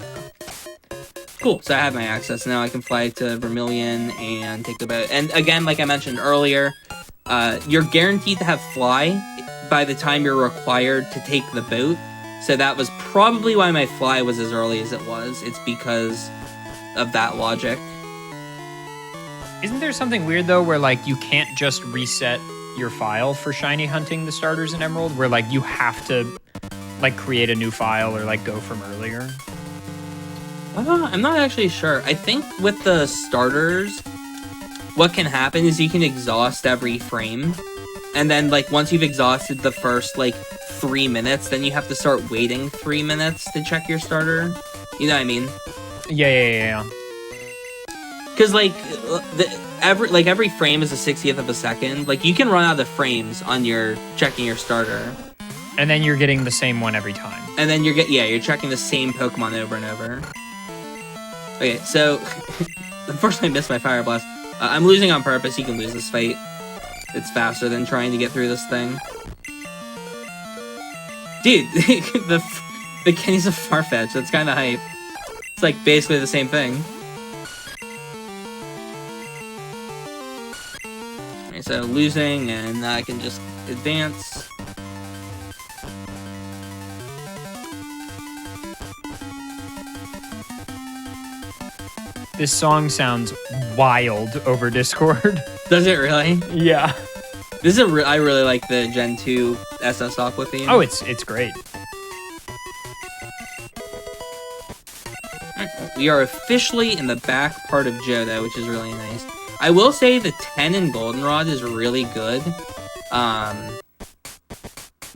Cool, so I have my access. Now I can fly to Vermilion and take the boat. And again, like I mentioned earlier, you're guaranteed to have fly by the time you're required to take the boat. So that was probably why my fly was as early as it was. It's because of that logic. Isn't there something weird though where like you can't just reset your file for shiny hunting the starters in Emerald, where like you have to like create a new file or like go from earlier? I'm not actually sure. I think with the starters, what can happen is you can exhaust every frame, and then like once you've exhausted the first like 3 minutes, then you have to start waiting 3 minutes to check your starter. You know what I mean? Yeah. Because like every frame is a 60th of a second. Like you can run out of frames on your checking your starter, and then you're getting the same one every time. And then you're checking the same Pokemon over and over. Okay, so unfortunately I missed my Fire Blast. I'm losing on purpose. You can lose this fight. It's faster than trying to get through this thing. Dude, the Kenny's a Farfetch. That's kind of hype. It's like basically the same thing. Okay, so losing, and I can just advance. This song sounds wild over Discord. Does it really? Yeah. This is I really like the Gen 2 SS Aqua theme. Oh, it's great. We are officially in the back part of Johto, which is really nice. I will say the 10 in Goldenrod is really good.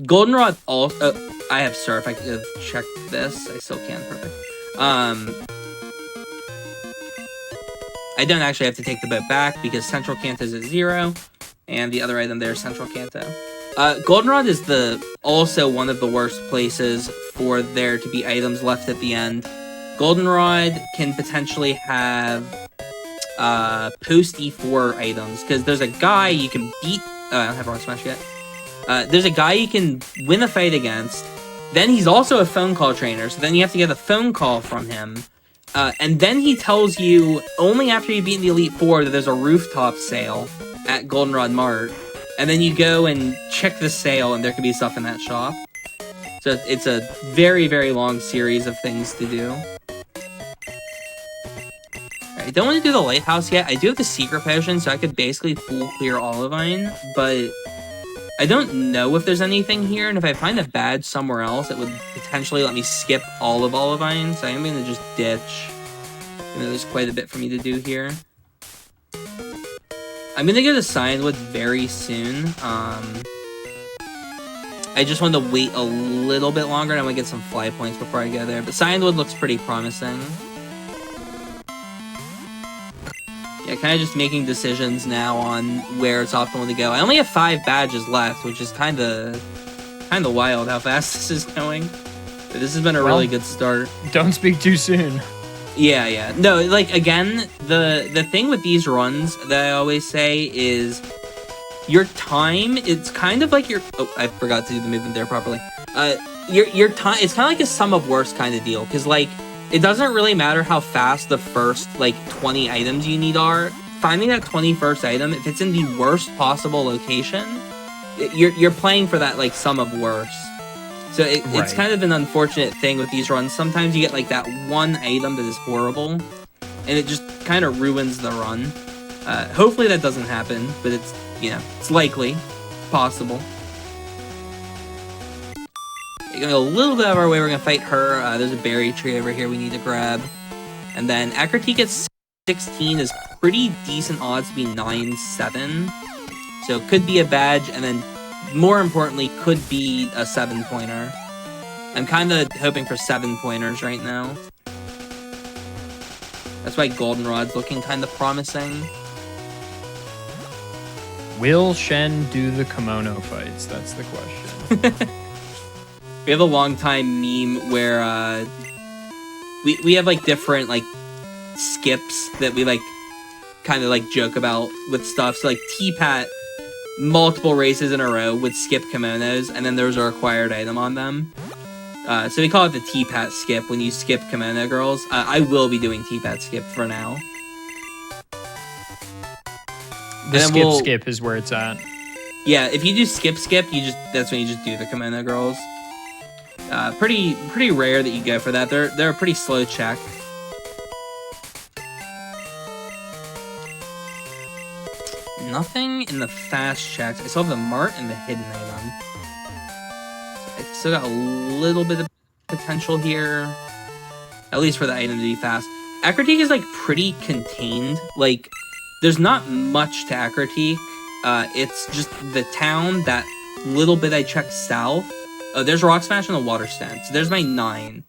Goldenrod also... I have Surf. I could have checked this. I still can. Perfect. I don't actually have to take the boat back because Central Kanto is at 0, and the other item there is Central Kanto. Goldenrod is also one of the worst places for there to be items left at the end. Goldenrod can potentially have post E4 items, because there's a guy you can beat... I don't have Rock Smash yet. There's a guy you can win a fight against, then he's also a phone call trainer, so then you have to get a phone call from him. And then he tells you, only after you've beaten the Elite Four, that there's a rooftop sale at Goldenrod Mart. And then you go and check the sale, and there could be stuff in that shop. So it's a very, very long series of things to do. I don't want to do the Lighthouse yet. I do have the Secret Potion, so I could basically full clear Olivine, but I don't know if there's anything here, and if I find a badge somewhere else, it would potentially let me skip all of Olivine, so I'm gonna just ditch. There's quite a bit for me to do here. I'm gonna go to Cyanwood very soon. I just wanted to wait a little bit longer, and I want to get some fly points before I go there. But Cyanwood looks pretty promising. Yeah, kind of just making decisions now on where it's optimal to go. I only have 5 badges left, which is kind of wild how fast this is going. But this has been a really good start. Don't speak too soon. Yeah. No, like, again, the thing with these runs that I always say is your time, it's kind of like your... Oh, I forgot to do the movement there properly. Your time, it's kind of like a sum of worst kind of deal. Because, like, it doesn't really matter how fast the first, like, 20 items you need are. Finding that 21st item, if it's in the worst possible location, you're playing for that, like, sum of worst. So it's kind of an unfortunate thing with these runs. Sometimes you get, like, that one item that is horrible, and it just kind of ruins the run. Hopefully that doesn't happen, but it's, you know, it's likely. Possible. Going a little bit out of our way, we're going to fight her. There's a berry tree over here we need to grab. And then Akratik at 16 is pretty decent odds to be 9-7. So it could be a badge, and then more importantly, could be a 7-pointer. I'm kind of hoping for 7-pointers right now. That's why Goldenrod's looking kind of promising. Will Shen do the kimono fights? That's the question. We have a long time meme where we have like different like skips that we like kind of like joke about with stuff. So like T-Pat, multiple races in a row would skip kimonos, and then there's a required item on them. So we call it the T-Pat skip when you skip kimono girls. I will be doing T-Pat skip for now. The skip is where it's at. Yeah, if you do skip, that's when you just do the kimono girls. Pretty rare that you go for that. They're a pretty slow check. Nothing in the fast checks. I still have the mart and the hidden item. I still got a little bit of potential here. At least for the item to be fast. Akratik is like pretty contained. Like, there's not much to Akratik. It's just the town, that little bit I checked south. Oh, there's Rock Smash and a Water Stand. So there's my 9.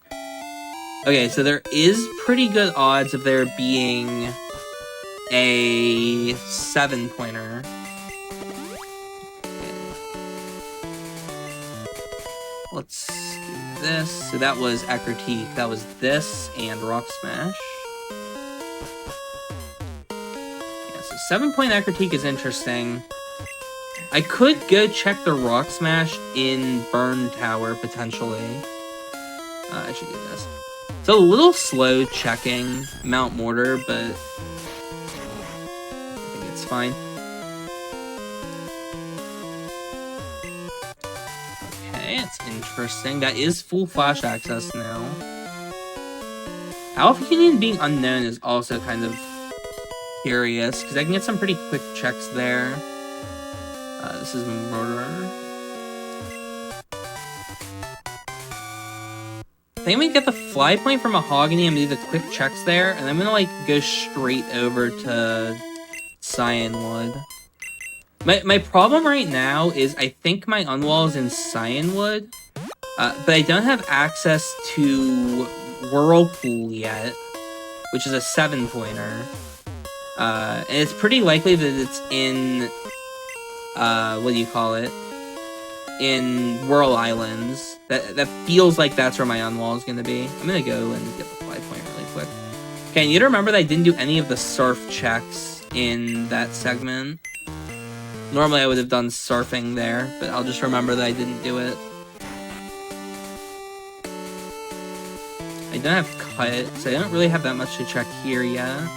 Okay, so there is pretty good odds of there being a 7-pointer. Let's do this. So that was Akratik. That was this and Rock Smash. Yeah, so 7-point Akratik is interesting. I could go check the Rock Smash in Burn Tower, potentially. I should do this. It's a little slow checking Mount Mortar, but I think it's fine. Okay, it's interesting. That is full flash access now. Alpha Union being unknown is also kind of curious, because I can get some pretty quick checks there. This is Murderer. I think I'm gonna get the fly point for Mahogany. I'm gonna do the quick checks there, and I'm gonna like go straight over to Cyanwood. My problem right now is I think my Unwall is in Cyanwood, but I don't have access to Whirlpool yet, which is a 7-pointer. And it's pretty likely that it's in what do you call it? In Whirl Islands. That feels like that's where my Unwall is going to be. I'm going to go and get the fly point really quick. Okay, you need to remember that I didn't do any of the surf checks in that segment. Normally I would have done surfing there, but I'll just remember that I didn't do it. I don't have cut, so I don't really have that much to check here yet.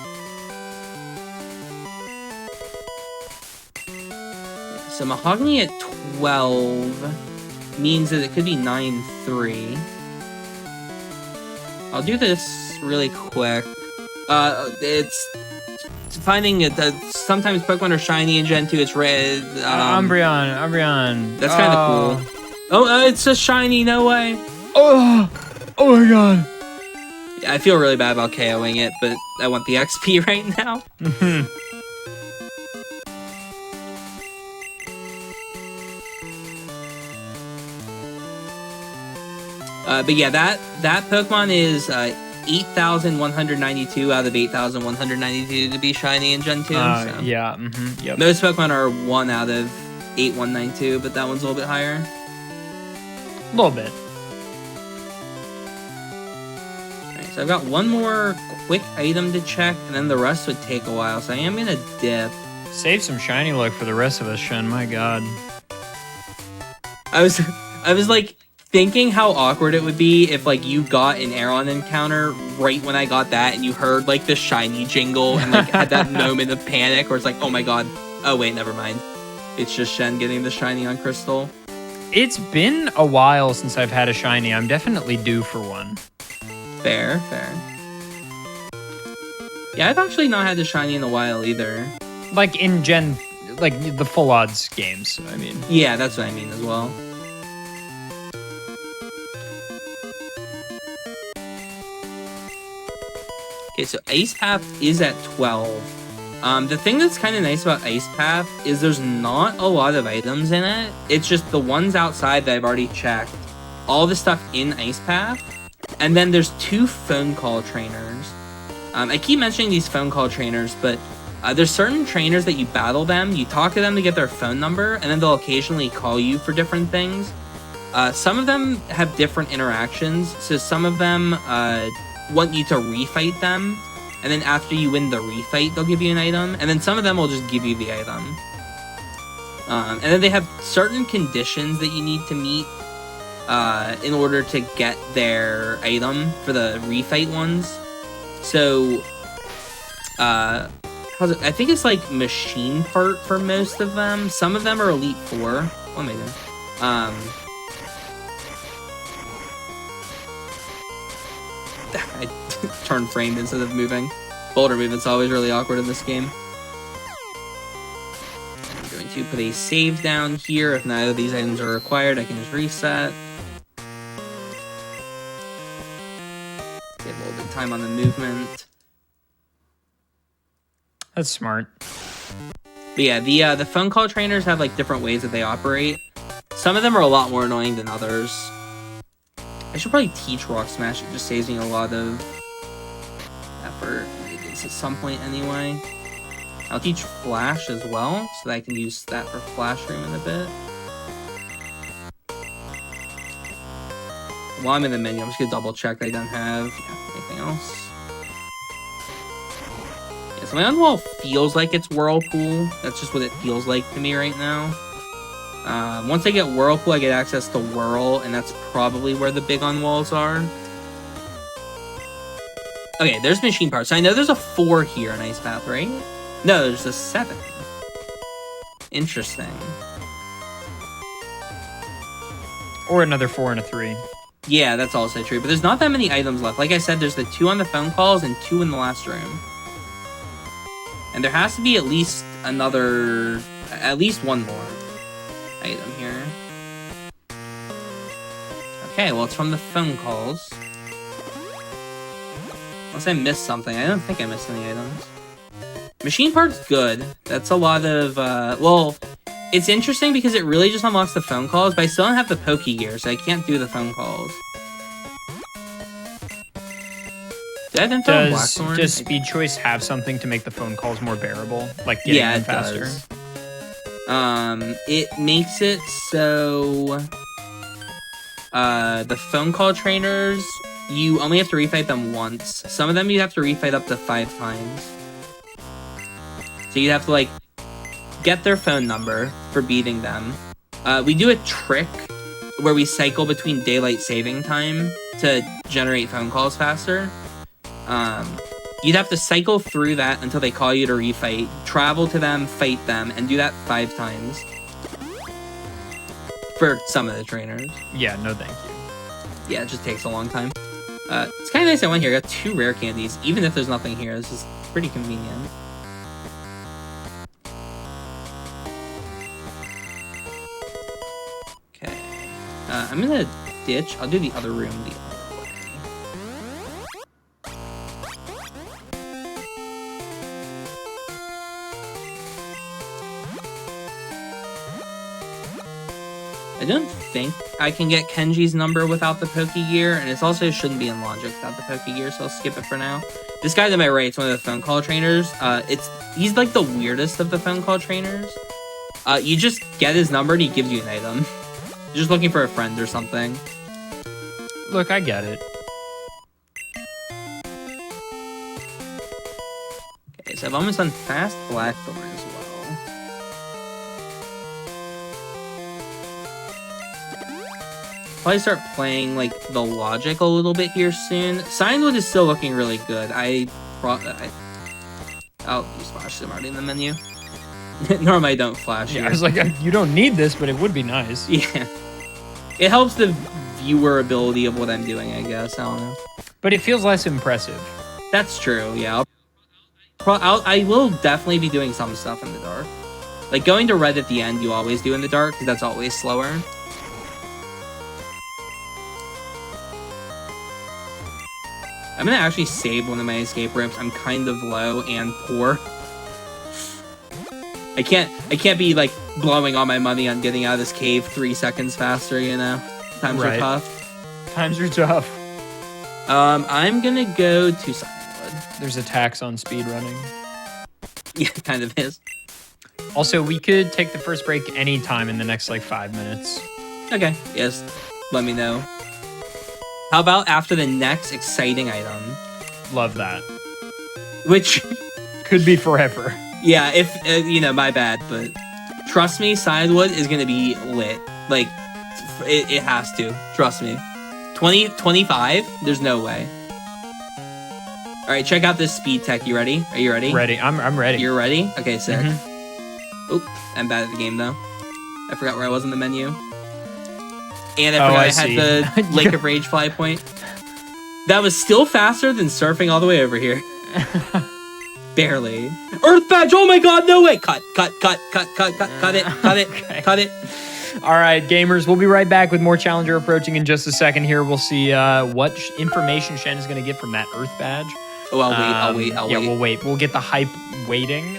So Mahogany at 12 means that it could be 9-3. I'll do this really quick. It's finding the sometimes Pokemon are shiny in Gen 2. It's red. Umbreon. That's kind of cool. Oh, it's a shiny. No way. Oh my god. Yeah, I feel really bad about KOing it, but I want the XP right now. But yeah, that Pokemon is 8,192 out of 8,192 to be shiny in Gen 2. So. Yeah. Yep. Most Pokemon are 1 out of 8,192, but that one's a little bit higher. A little bit. Alright, so I've got one more quick item to check, and then the rest would take a while, so I am gonna dip. Save some shiny luck for the rest of us, Shen. My god. I was like thinking how awkward it would be if like you got an Aeron encounter right when I got that, and you heard like the shiny jingle and like had that moment of panic where it's like, oh my god, oh wait, never mind. It's just Shen getting the shiny on Crystal. It's been a while since I've had a shiny. I'm definitely due for one. Fair. Yeah, I've actually not had a shiny in a while either. Like in like the full odds games, I mean. Yeah, that's what I mean as well. Okay, so Ice Path is at 12. The thing that's kind of nice about Ice Path is there's not a lot of items in it. It's just the ones outside that I've already checked. All the stuff in Ice Path. And then there's 2 phone call trainers. I keep mentioning these phone call trainers, but there's certain trainers that you battle them, you talk to them to get their phone number, and then they'll occasionally call you for different things. Some of them have different interactions, so some of them want you to refight them, and then after you win the refight, they'll give you an item, and then some of them will just give you the item. And then they have certain conditions that you need to meet in order to get their item for the refight ones. So, I think it's like machine part for most of them. Some of them are Elite 4. What am I doing? I turned framed instead of moving. Boulder movement's always really awkward in this game. I'm going to put a save down here. If neither of these items are required, I can just reset. Get a little bit of time on the movement. That's smart. But yeah, the phone call trainers have like different ways that they operate. Some of them are a lot more annoying than others. I should probably teach Rock Smash. It just saves me a lot of effort at some point anyway. I'll teach Flash as well, so that I can use that for Flash Room in a bit. While I'm in the menu, I'm just gonna double check that I don't have anything else. Yeah, so my on-wall feels like it's Whirlpool. That's just what it feels like to me right now. Once I get Whirlpool, I get access to Whirl, and that's probably where the big on-walls are. Okay, there's machine parts. So I know there's a 4 here in Ice Path, right? No, there's a 7. Interesting. Or another 4 and a 3. Yeah, that's also true. But there's not that many items left. Like I said, there's the 2 on the phone calls and 2 in the last room. And there has to be at least one more item here. Okay, well, it's from the phone calls. Unless I missed something. I don't think I missed any items. Machine part's good. That's a lot of, well, it's interesting because it really just unlocks the phone calls, but I still don't have the Poke Gear, so I can't do the phone calls. Did I have info on Blackthorn? Does Speed Choice have something to make the phone calls more bearable? Like getting them faster? Does. It makes it so the phone call trainers, you only have to refight them once. Some of them you have to refight up to 5 times. So you have to like get their phone number for beating them. We do a trick where we cycle between daylight saving time to generate phone calls faster. You'd have to cycle through that until they call you to refight, travel to them, fight them, and do that 5 times. For some of the trainers. Yeah, no thank you. Yeah, it just takes a long time. It's kind of nice I went here. I got 2 rare candies, even if there's nothing here. This is pretty convenient. I'm gonna ditch. I'll do the other room the other way. I don't think I can get Kenji's number without the Pokegear, and it also shouldn't be in Logic without the Pokegear, so I'll skip it for now. This guy to my right is one of the phone call trainers. He's like the weirdest of the phone call trainers. You just get his number and he gives you an item. You're just looking for a friend or something. Look, I get it. Okay, so I've almost done Fast Blackthorn as well. Probably start playing like the Logic a little bit here soon. Signwood is still looking really good. Oh, you splashed them already in the menu. Normally I don't flash. Yeah, I was like, you don't need this, but it would be nice. Yeah, it helps the viewer ability of what I'm doing, I guess. I don't know. But it feels less impressive. That's true. Yeah, I will definitely be doing some stuff in the dark. Like going to red at the end, you always do in the dark because that's always slower. I'm gonna actually save one of my escape ramps. I'm kind of low and poor. I can't be like blowing all my money on getting out of this cave 3 seconds faster, you know? Times are tough. Times are tough. I'm gonna go to Signwood. There's a tax on speedrunning. Yeah, it kind of is. Also, we could take the first break anytime in the next like 5 minutes. Okay, yes. Let me know. How about after the next exciting item? Love that. Which could be forever. Yeah, if you know, my bad, but trust me, Signwood is gonna be lit. Like, it has to. Trust me. 25? There's no way. All right, check out this speed tech. You ready? Are you ready? Ready. I'm ready. You're ready? Okay, sick. Oop, I'm bad at the game though. I forgot where I was in the menu. And I forgot I had the Lake of Rage fly point. That was still faster than surfing all the way over here. Barely. Earth badge! Oh my god, no way! Cut it, Okay. cut it. All right, gamers, we'll be right back with more Challenger approaching in just a second here. We'll see what information Shen is going to get from that Earth badge. Oh, I'll wait. Yeah, we'll wait. We'll get the hype waiting.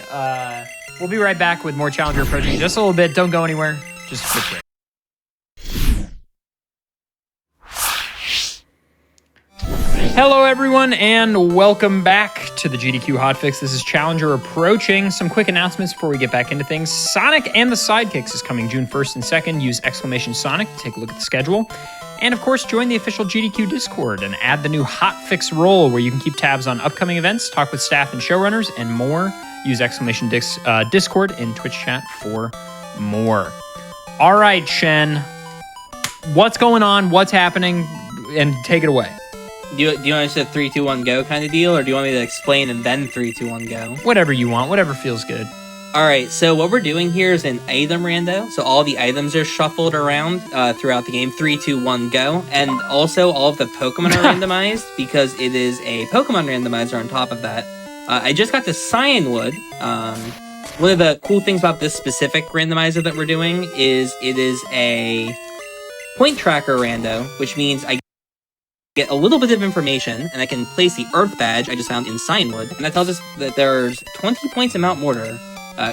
We'll be right back with more Challenger approaching in just a little bit. Don't go anywhere. Just a quick break. Hello, everyone, and welcome back to the GDQ Hotfix. This is Challenger approaching. Some quick announcements before we get back into things. Sonic and the Sidekicks is coming June 1st and 2nd. Use !Sonic to take a look at the schedule. And of course, join the official GDQ Discord and add the new Hotfix role where you can keep tabs on upcoming events, talk with staff and showrunners, and more. Use !Discord in Twitch chat for more. All right, Shen. What's going on? What's happening? And take it away. Do you want us to 3, 2, 1, go kind of deal, or do you want me to explain and then 3, 2, 1, go? Whatever you want, whatever feels good. All right, so what we're doing here is an item rando. So all the items are shuffled around throughout the game. 3, 2, 1, go. And also all of the Pokemon are randomized because it is a Pokemon randomizer on top of that. I just got to Cyanwood. One of the cool things about this specific randomizer that we're doing is it is a point tracker rando, which means I get a little bit of information, and I can place the Earth badge I just found in Cyanwood, and that tells us that there's 20 points in Mount Mortar.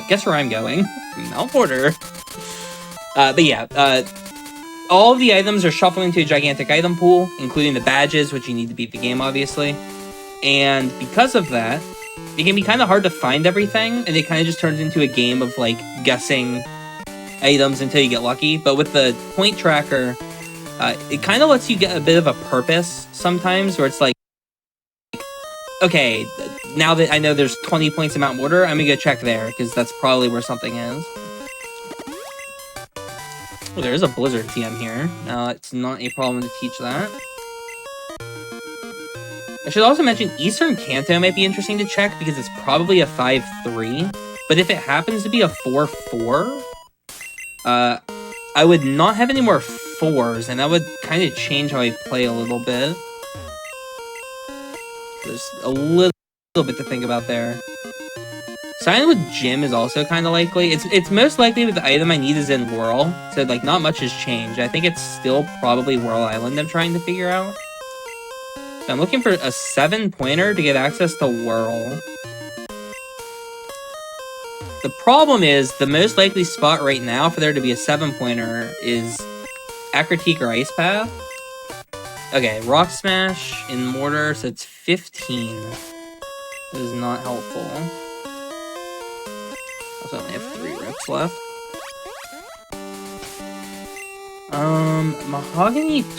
Guess where I'm going? Mount Mortar. But yeah, all of the items are shuffled into a gigantic item pool, including the badges, which you need to beat the game, obviously. And because of that, it can be kind of hard to find everything, and it kind of just turns into a game of, like, guessing items until you get lucky. But with the point tracker, it kind of lets you get a bit of a purpose sometimes, where it's like, okay, now that I know there's 20 points in Mount Mortar, I'm gonna go check there, because that's probably where something is. Oh, there is a Blizzard TM here. It's not a problem to teach that. I should also mention Eastern Kanto might be interesting to check, because it's probably a 5-3, but if it happens to be a 4-4, I would not have any more 4s, and that would kind of change how I play a little bit. There's a little bit to think about there. Sign with gym is also kind of likely. It's most likely that the item I need is in Whirl, so like not much has changed. I think it's still probably Whirl Island I'm trying to figure out. So I'm looking for a 7-pointer to get access to Whirl. The problem is, the most likely spot right now for there to be a 7-pointer is Acrotique or Ice Path. Okay, Rock Smash in Mortar, so it's 15. This is not helpful. Also only have 3 rips left. Mahogany 12.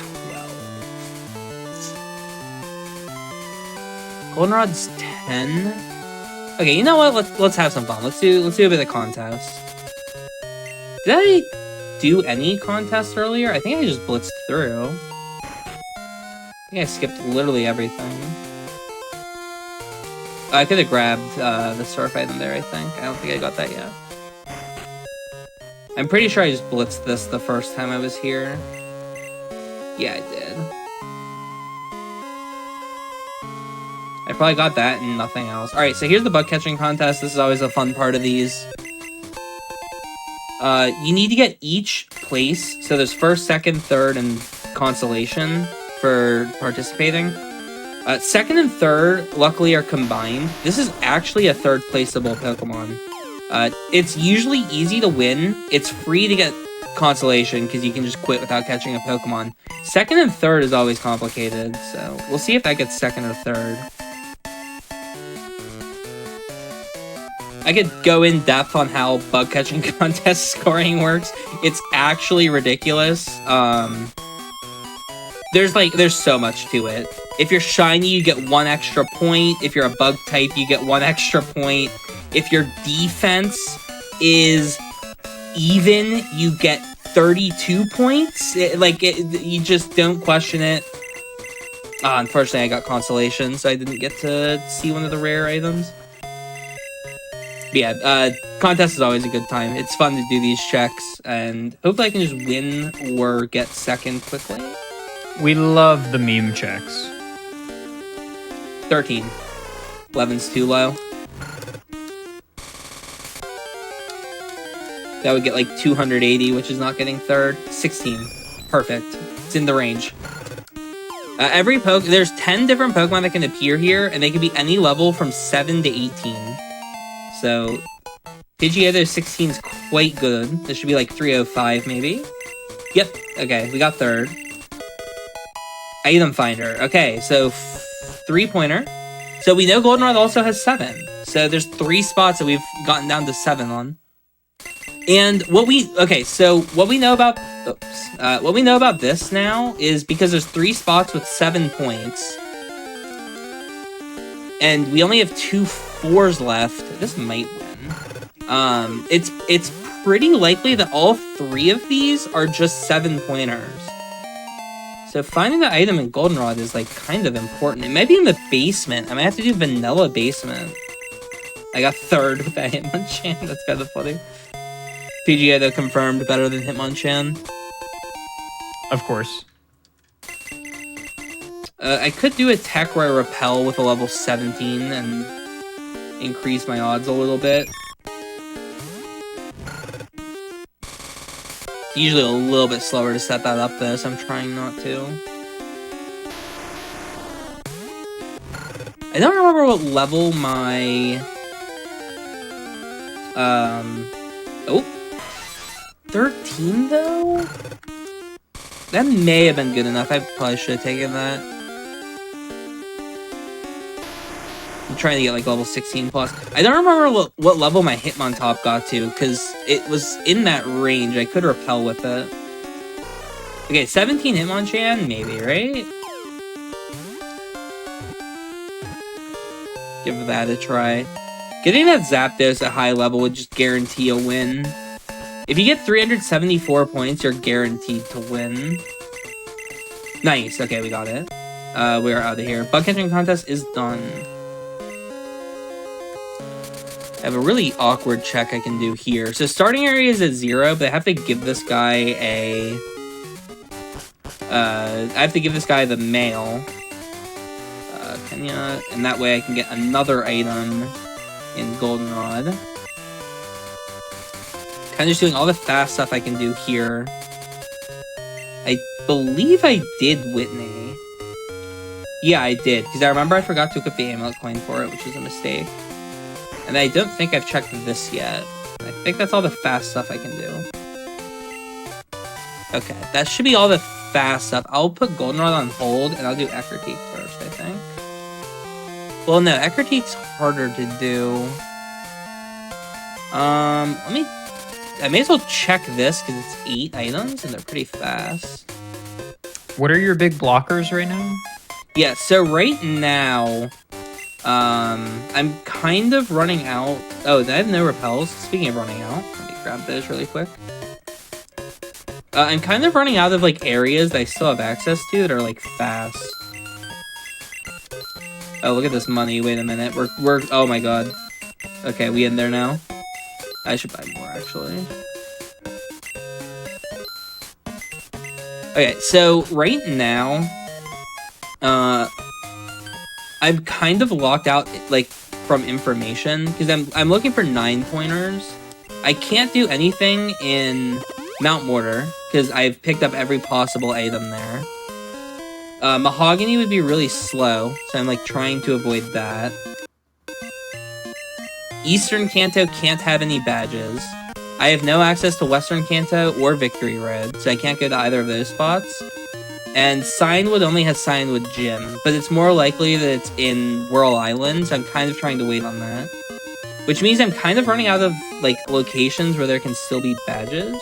Goldenrod's 10. Okay, you know what? Let's have some fun. Let's do a bit of contest. Did I do any contests earlier? I think I just blitzed through. I think I skipped literally everything. I could have grabbed the surf item there, I think. I don't think I got that yet. I'm pretty sure I just blitzed this the first time I was here. Yeah, I did. I probably got that and nothing else. Alright, so here's the bug catching contest. This is always a fun part of these. You need to get each place. So there's first, second, third, and consolation for participating. Second and third, luckily, are combined. This is actually a third placeable Pokemon. It's usually easy to win. It's free to get consolation because you can just quit without catching a Pokemon. Second and third is always complicated, so we'll see if that gets second or third. I could go in depth on how bug catching contest scoring works. It's actually ridiculous. There's so much to it. If you're shiny, you get 1 extra point. If you're a bug type, you get 1 extra point. If your defense is even, you get 32 points. You just don't question it. Unfortunately, I got consolation, so I didn't get to see one of the rare items. But yeah, contest is always a good time. It's fun to do these checks, and hopefully I can just win or get second quickly. We love the meme checks. 13. 11's too low. That would get like 280, which is not getting third. 16. Perfect. It's in the range. There's 10 different Pokemon that can appear here, and they can be any level from 7 to 18. So, Pidgeotto 16 is quite good. This should be like 305, maybe. Yep. Okay, we got third. Item Finder. Okay, so 3-pointer. So we know Goldenrod also has 7. So there's 3 spots that we've gotten down to 7 on. And what we know about this now is because there's 3 spots with 7 points. And we only have 2 4s left. This might win. It's pretty likely that all 3 of these are just 7-pointers. So finding the item in Goldenrod is like kind of important. It might be in the basement. I might have to do vanilla basement. I got third with that Hitmonchan. That's kind of funny. Pidgeotto confirmed better than Hitmonchan. Of course. I could do a tech where I repel with a level 17 and increase my odds a little bit. It's usually a little bit slower to set that up though, so I'm trying not to. I don't remember what level my... 13 though? That may have been good enough. I probably should have taken that. I'm trying to get like level 16 plus. I don't remember what level my Hitmontop got to, because it was in that range. I could repel with it. Okay, 17 Hitmonchan? Maybe, right? Give that a try. Getting that Zapdos at high level would just guarantee a win. If you get 374 points, you're guaranteed to win. Nice. Okay, we got it. We're out of here. Bug catching contest is done. I have a really awkward check I can do here. So starting area is at 0, but I have to give this guy a... I have to give this guy the mail. Kenya, and that way I can get another item in Goldenrod. Kind of just doing all the fast stuff I can do here. I believe I did Whitney. Yeah, I did, because I remember I forgot to equip the amulet coin for it, which was a mistake. And I don't think I've checked this yet. I think that's all the fast stuff I can do. Okay, that should be all the fast stuff. I'll put Goldenrod on hold, and I'll do Eckerteak first, I think. Well, no, Eckerteak's harder to do. I may as well check this, because it's 8 items, and they're pretty fast. What are your big blockers right now? Yeah, so right now, I'm kind of running out. Oh, I have no repels. Speaking of running out, let me grab those really quick. I'm kind of running out of, like, areas that I still have access to that are, like, fast. Oh, look at this money. Wait a minute. We're oh my god. Okay, we in there now? I should buy more, actually. Okay, so right now, I'm kind of locked out, like, from information, because I'm looking for 9-pointers. I can't do anything in Mount Mortar, because I've picked up every possible item there. Mahogany would be really slow, so I'm, like, trying to avoid that. Eastern Kanto can't have any badges. I have no access to Western Kanto or Victory Road, so I can't go to either of those spots. And Cianwood only has Cianwood Gym, but it's more likely that it's in Whirl Island, so I'm kind of trying to wait on that. Which means I'm kind of running out of, like, locations where there can still be badges.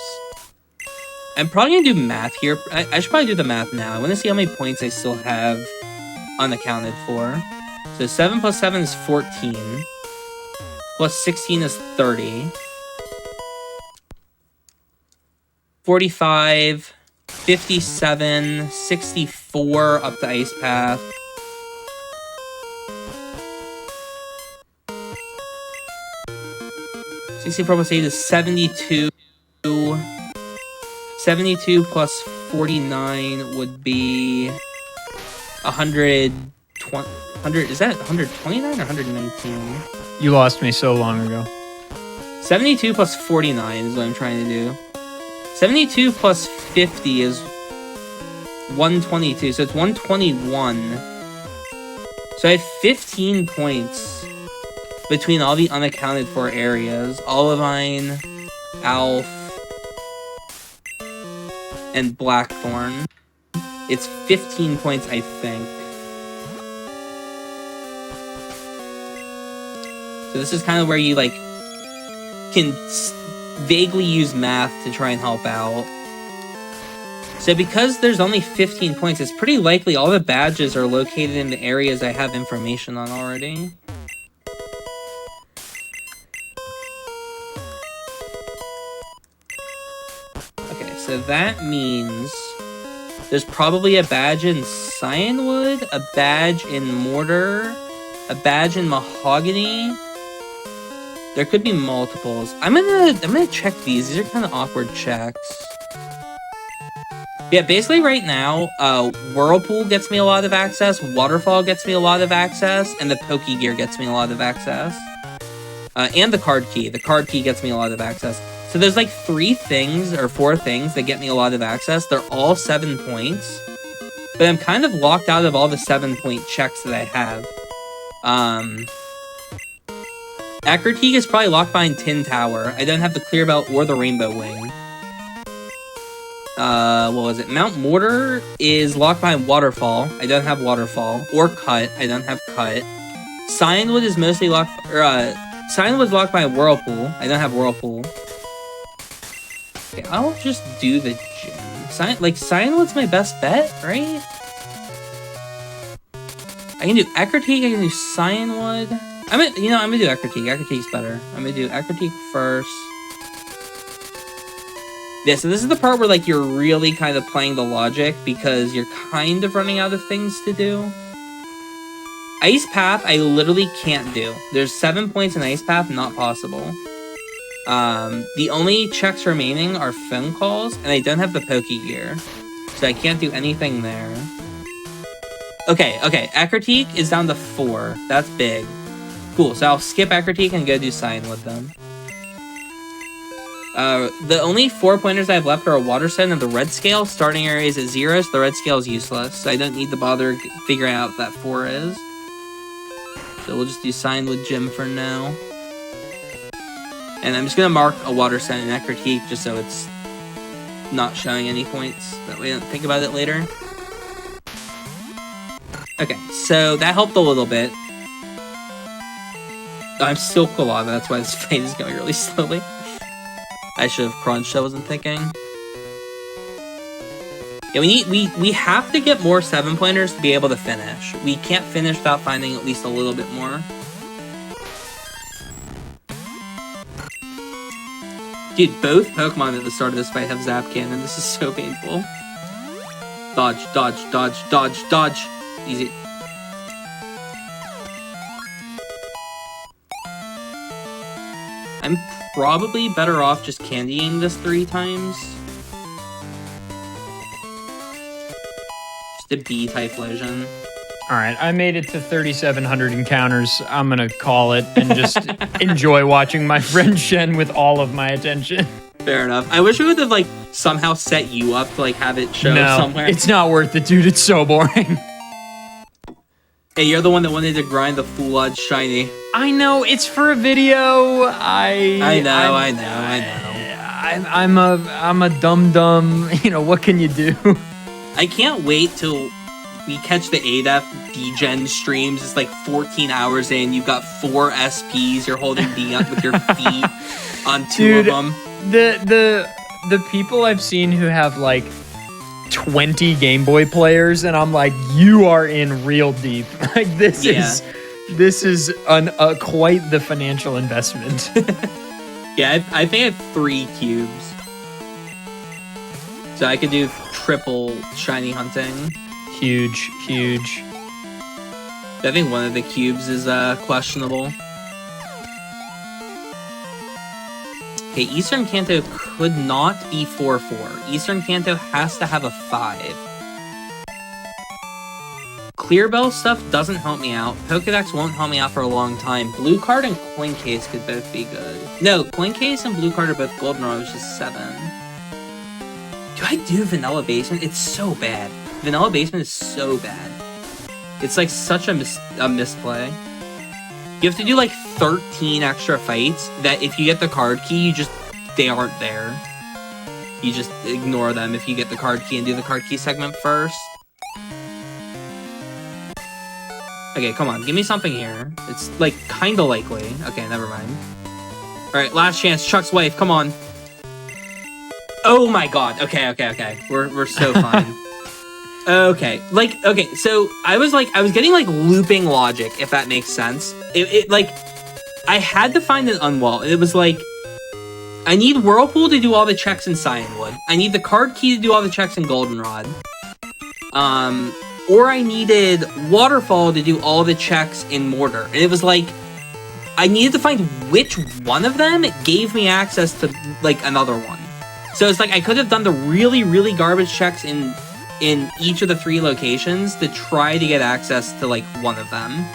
I'm probably going to do math here. I should probably do the math now. I want to see how many points I still have unaccounted for. So 7 plus 7 is 14. Plus 16 is 30. 45, 57, 64 up to Ice Path. plus 8 is 72. 72 plus 49 would be 120. Is that 129 or 119? You lost me so long ago. 72 plus 49 is what I'm trying to do. 72 plus 50 is 122, so it's 121. So I have 15 points between all the unaccounted for areas. Olivine, Alf, and Blackthorn. It's 15 points, I think. So this is kind of where you, like, can vaguely use math to try and help out. So because there's only 15 points, it's pretty likely all the badges are located in the areas I have information on already. Okay, so that means there's probably a badge in Cianwood, a badge in Mortar, a badge in Mahogany. There could be multiples. I'm gonna check these. These are kind of awkward checks. Yeah, basically right now, Whirlpool gets me a lot of access, Waterfall gets me a lot of access, and the Pokegear gets me a lot of access. And the card key. The card key gets me a lot of access. So there's like 3 things or 4 things that get me a lot of access. They're all 7 points. But I'm kind of locked out of all the 7-point checks that I have. Eckerteak is probably locked behind Tin Tower. I don't have the Clear Belt or the Rainbow Wing. What was it? Mount Mortar is locked behind Waterfall. I don't have Waterfall. Or Cut. I don't have Cut. Cianwood is mostly locked... Cianwood's locked by Whirlpool. I don't have Whirlpool. Okay, I'll just do the gym. Cianwood's my best bet, right? I can do Eckerteak. I can do Cianwood. I'm gonna do Eckerteak. Eckerteak's better. I'm gonna do Eckerteak first. Yeah, so this is the part where, like, you're really kind of playing the logic because you're kind of running out of things to do. Ice Path, I literally can't do. There's 7 points in Ice Path, not possible. The only checks remaining are phone calls, and I don't have the Pokegear, so I can't do anything there. Okay, Eckerteak is down to 4. That's big. Cool, so I'll skip Critique and go do Cyanwood then. The only 4 pointers I have left are a water set and the red scale. Starting area is at 0, so the red scale is useless. So I don't need to bother figuring out what that 4 is. So we'll just do Cyanwood Gym for now. And I'm just going to mark a water set in that Critique just so it's not showing any points. That way I don't think about it later. Okay, so that helped a little bit. I'm still cool on, that's why this fight is going really slowly. I should have crunched, I wasn't thinking. Yeah, we have to get more 7-pointers to be able to finish. We can't finish without finding at least a little bit more. Dude, both Pokemon at the start of this fight have Zap Cannon. This is so painful. Dodge, dodge, dodge, dodge, dodge. Easy. I'm probably better off just candying this 3 times. Just a B-type lesion. Alright, I made it to 3,700 encounters. I'm gonna call it and just enjoy watching my friend Shen with all of my attention. Fair enough. I wish we would have, like, somehow set you up to, like, have it show somewhere. It's not worth it, dude. It's so boring. Hey, you're the one that wanted to grind the Full-Odd Shiny. I know, it's for a video. I know. I'm a dum-dum. You know, what can you do? I can't wait till we catch the ADF D-Gen streams. It's like 14 hours in. You've got 4 SPs. You're holding D up with your feet on 2 of them. The people I've seen who have like 20 Game Boy players, and I'm like, you are in real deep. Like this is quite the financial investment. Yeah, I think I have 3 cubes, so I could do triple shiny hunting. Huge. I think one of the cubes is questionable. Okay, Eastern Kanto could not be 4-4. Eastern Kanto has to have a 5. Clear Bell stuff doesn't help me out. Pokedex won't help me out for a long time. Blue Card and Coin Case could both be good. No, Coin Case and Blue Card are both Goldenrod, which is 7. Do I do Vanilla Basement? It's so bad. Vanilla Basement is so bad. It's like such a misplay. You have to do like 13 extra fights that if you get the card key, they aren't there. You just ignore them if you get the card key and do the card key segment first. Okay, come on, give me something here. It's like kinda likely. Okay, never mind. Alright, last chance, Chuck's wife, come on. Oh my god, okay. We're so fine. Okay, so I was getting like looping logic, if that makes sense. It like, I had to find an Unwall. It was like, I need Whirlpool to do all the checks in Cyanwood. I need the card key to do all the checks in Goldenrod. Or I needed Waterfall to do all the checks in Mortar. And it was like, I needed to find which one of them gave me access to like another one. So it's like, I could have done the really, really garbage checks in each of the 3 locations to try to get access to like one of them.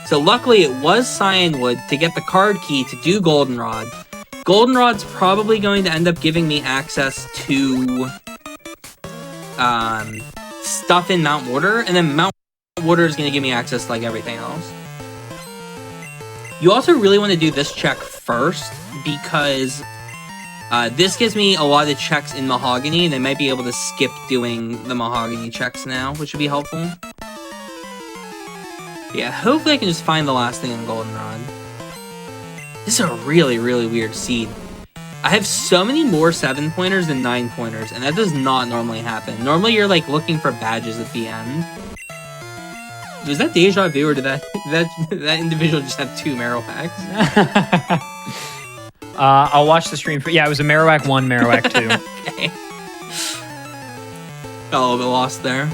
So luckily it was Cyanwood to get the card key to do Goldenrod. Goldenrod's probably going to end up giving me access to stuff in Mount Mortar, and then Mount Mortar is going to give me access to like everything else. You also really want to do this check first because this gives me a lot of checks in Mahogany, and I might be able to skip doing the Mahogany checks now, which would be helpful. Yeah, hopefully I can just find the last thing in Goldenrod. This is a really, really weird seed. I have so many more 7-pointers than 9-pointers, and that does not normally happen. Normally you're like looking for badges at the end. Was that deja vu, or did that individual just have 2 Marowaks? I'll watch the stream for... Yeah, it was a Marowak 1, Marowak 2. Okay. Got a little bit lost there.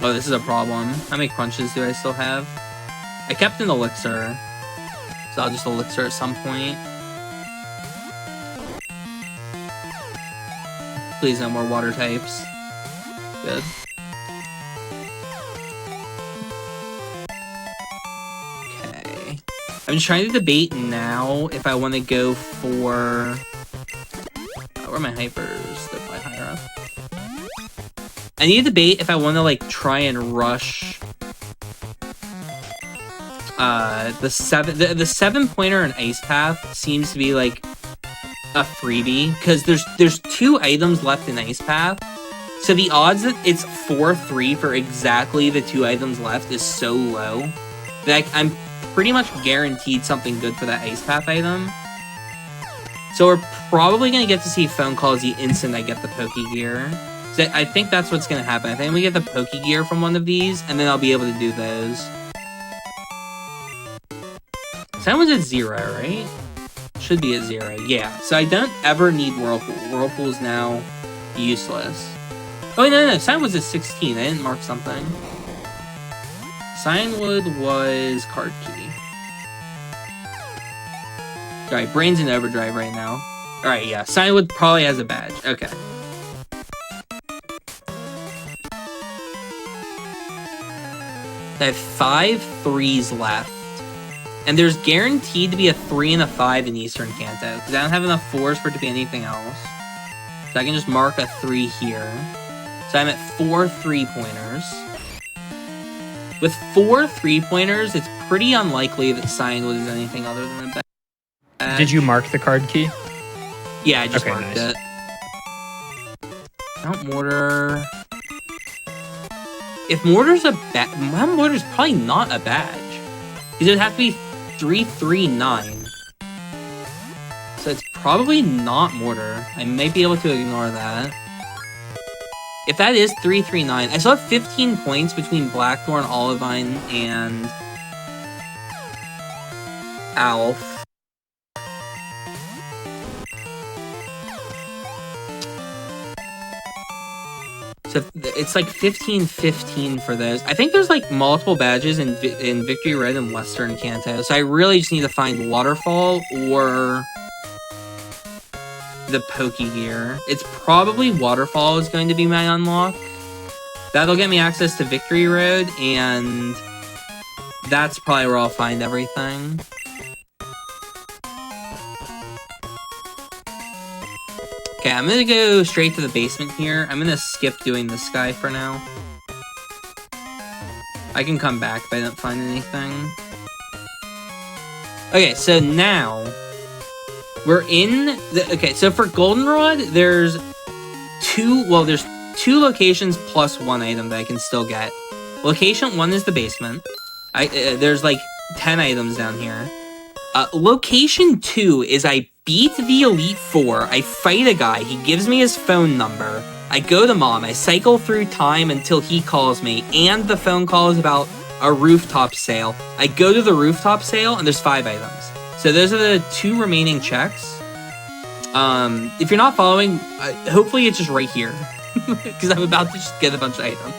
Oh, this is a problem. How many crunches do I still have? I kept an elixir, so I'll just elixir at some point. Please no more water types. Good. I'm just trying to debate now if I want to go for... where are my hypers? They're probably higher up. I need to debate if I want to, like, try and rush... the 7-pointer and Ice Path seems to be, like, a freebie. Because there's 2 items left in Ice Path. So the odds that it's 4-3 for exactly the 2 items left is so low that I'm pretty much guaranteed something good for that Ice Path item. So we're probably going to get to see phone calls the instant I get the Pokegear. So I think that's what's going to happen. I think we get the Pokegear from one of these, and then I'll be able to do those. So that was at 0, right? Should be at 0, yeah. So I don't ever need Whirlpool. Whirlpool's now useless. Oh, no, Sign was at 16. I didn't mark something. Signwood was card key. Alright, Brain's in overdrive right now. Alright, yeah. Signwood probably has a badge. Okay. I have 5 3s left. And there's guaranteed to be a 3 and a 5 in Eastern Kanto. Because I don't have enough 4s for it to be anything else. So I can just mark a 3 here. So I'm at 4 3-pointers. With 4 3-pointers, it's pretty unlikely that Signwood is anything other than a badge. Did you mark the card key? Yeah, I just marked it. Mount Mortar. If Mortar's a badge, Mount Mortar's probably not a badge. Because it would have to be 3-3-9. So it's probably not Mortar. I might be able to ignore that. If that is 3-3-9, I still have 15 points between Blackthorn, Olivine, and Alf. So it's like 15-15 for those. I think there's like multiple badges in Victory Red and Western Kanto. So I really just need to find Waterfall or the Pokegear. It's probably Waterfall is going to be my unlock. That'll get me access to Victory Road, and that's probably where I'll find everything. Okay, I'm gonna go straight to the basement here. I'm gonna skip doing this guy for now. I can come back if I don't find anything. Okay, so now we're in the... Okay, so for Goldenrod, there's 2 locations plus 1 item that I can still get. Location 1 is the basement. There's like 10 items down here. Location 2 is I beat the Elite Four. I fight a guy. He gives me his phone number. I go to Mom. I cycle through time until he calls me. And the phone call is about a rooftop sale. I go to the rooftop sale, and there's 5 items. So those are the 2 remaining checks. If you're not following, hopefully it's just right here. Because I'm about to just get a bunch of items.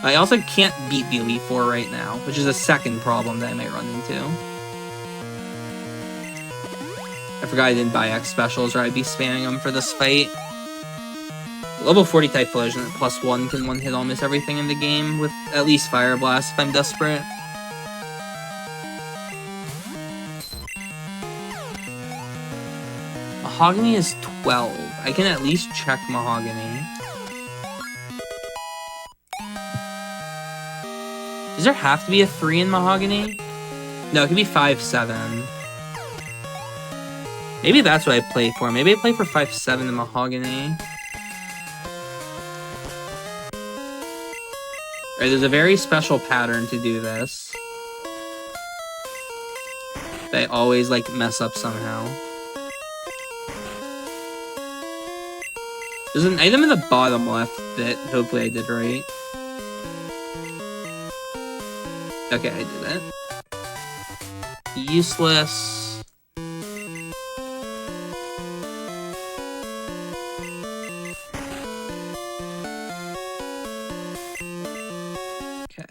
I also can't beat the Elite Four right now, which is a second problem that I might run into. I forgot I didn't buy X specials, or I'd be spamming them for this fight. Level 40 type Typhlosion at +1 can one-hit almost everything in the game, with at least Fire Blast if I'm desperate. Mahogany is 12. I can at least check Mahogany. Does there have to be a 3 in Mahogany? No, it can be 5-7. Maybe that's what I play for. Maybe I play for 5-7 in Mahogany. Alright, there's a very special pattern to do this. They always, like, mess up somehow. There's an item in the bottom left that hopefully I did right. Okay, I did it. Useless. Okay.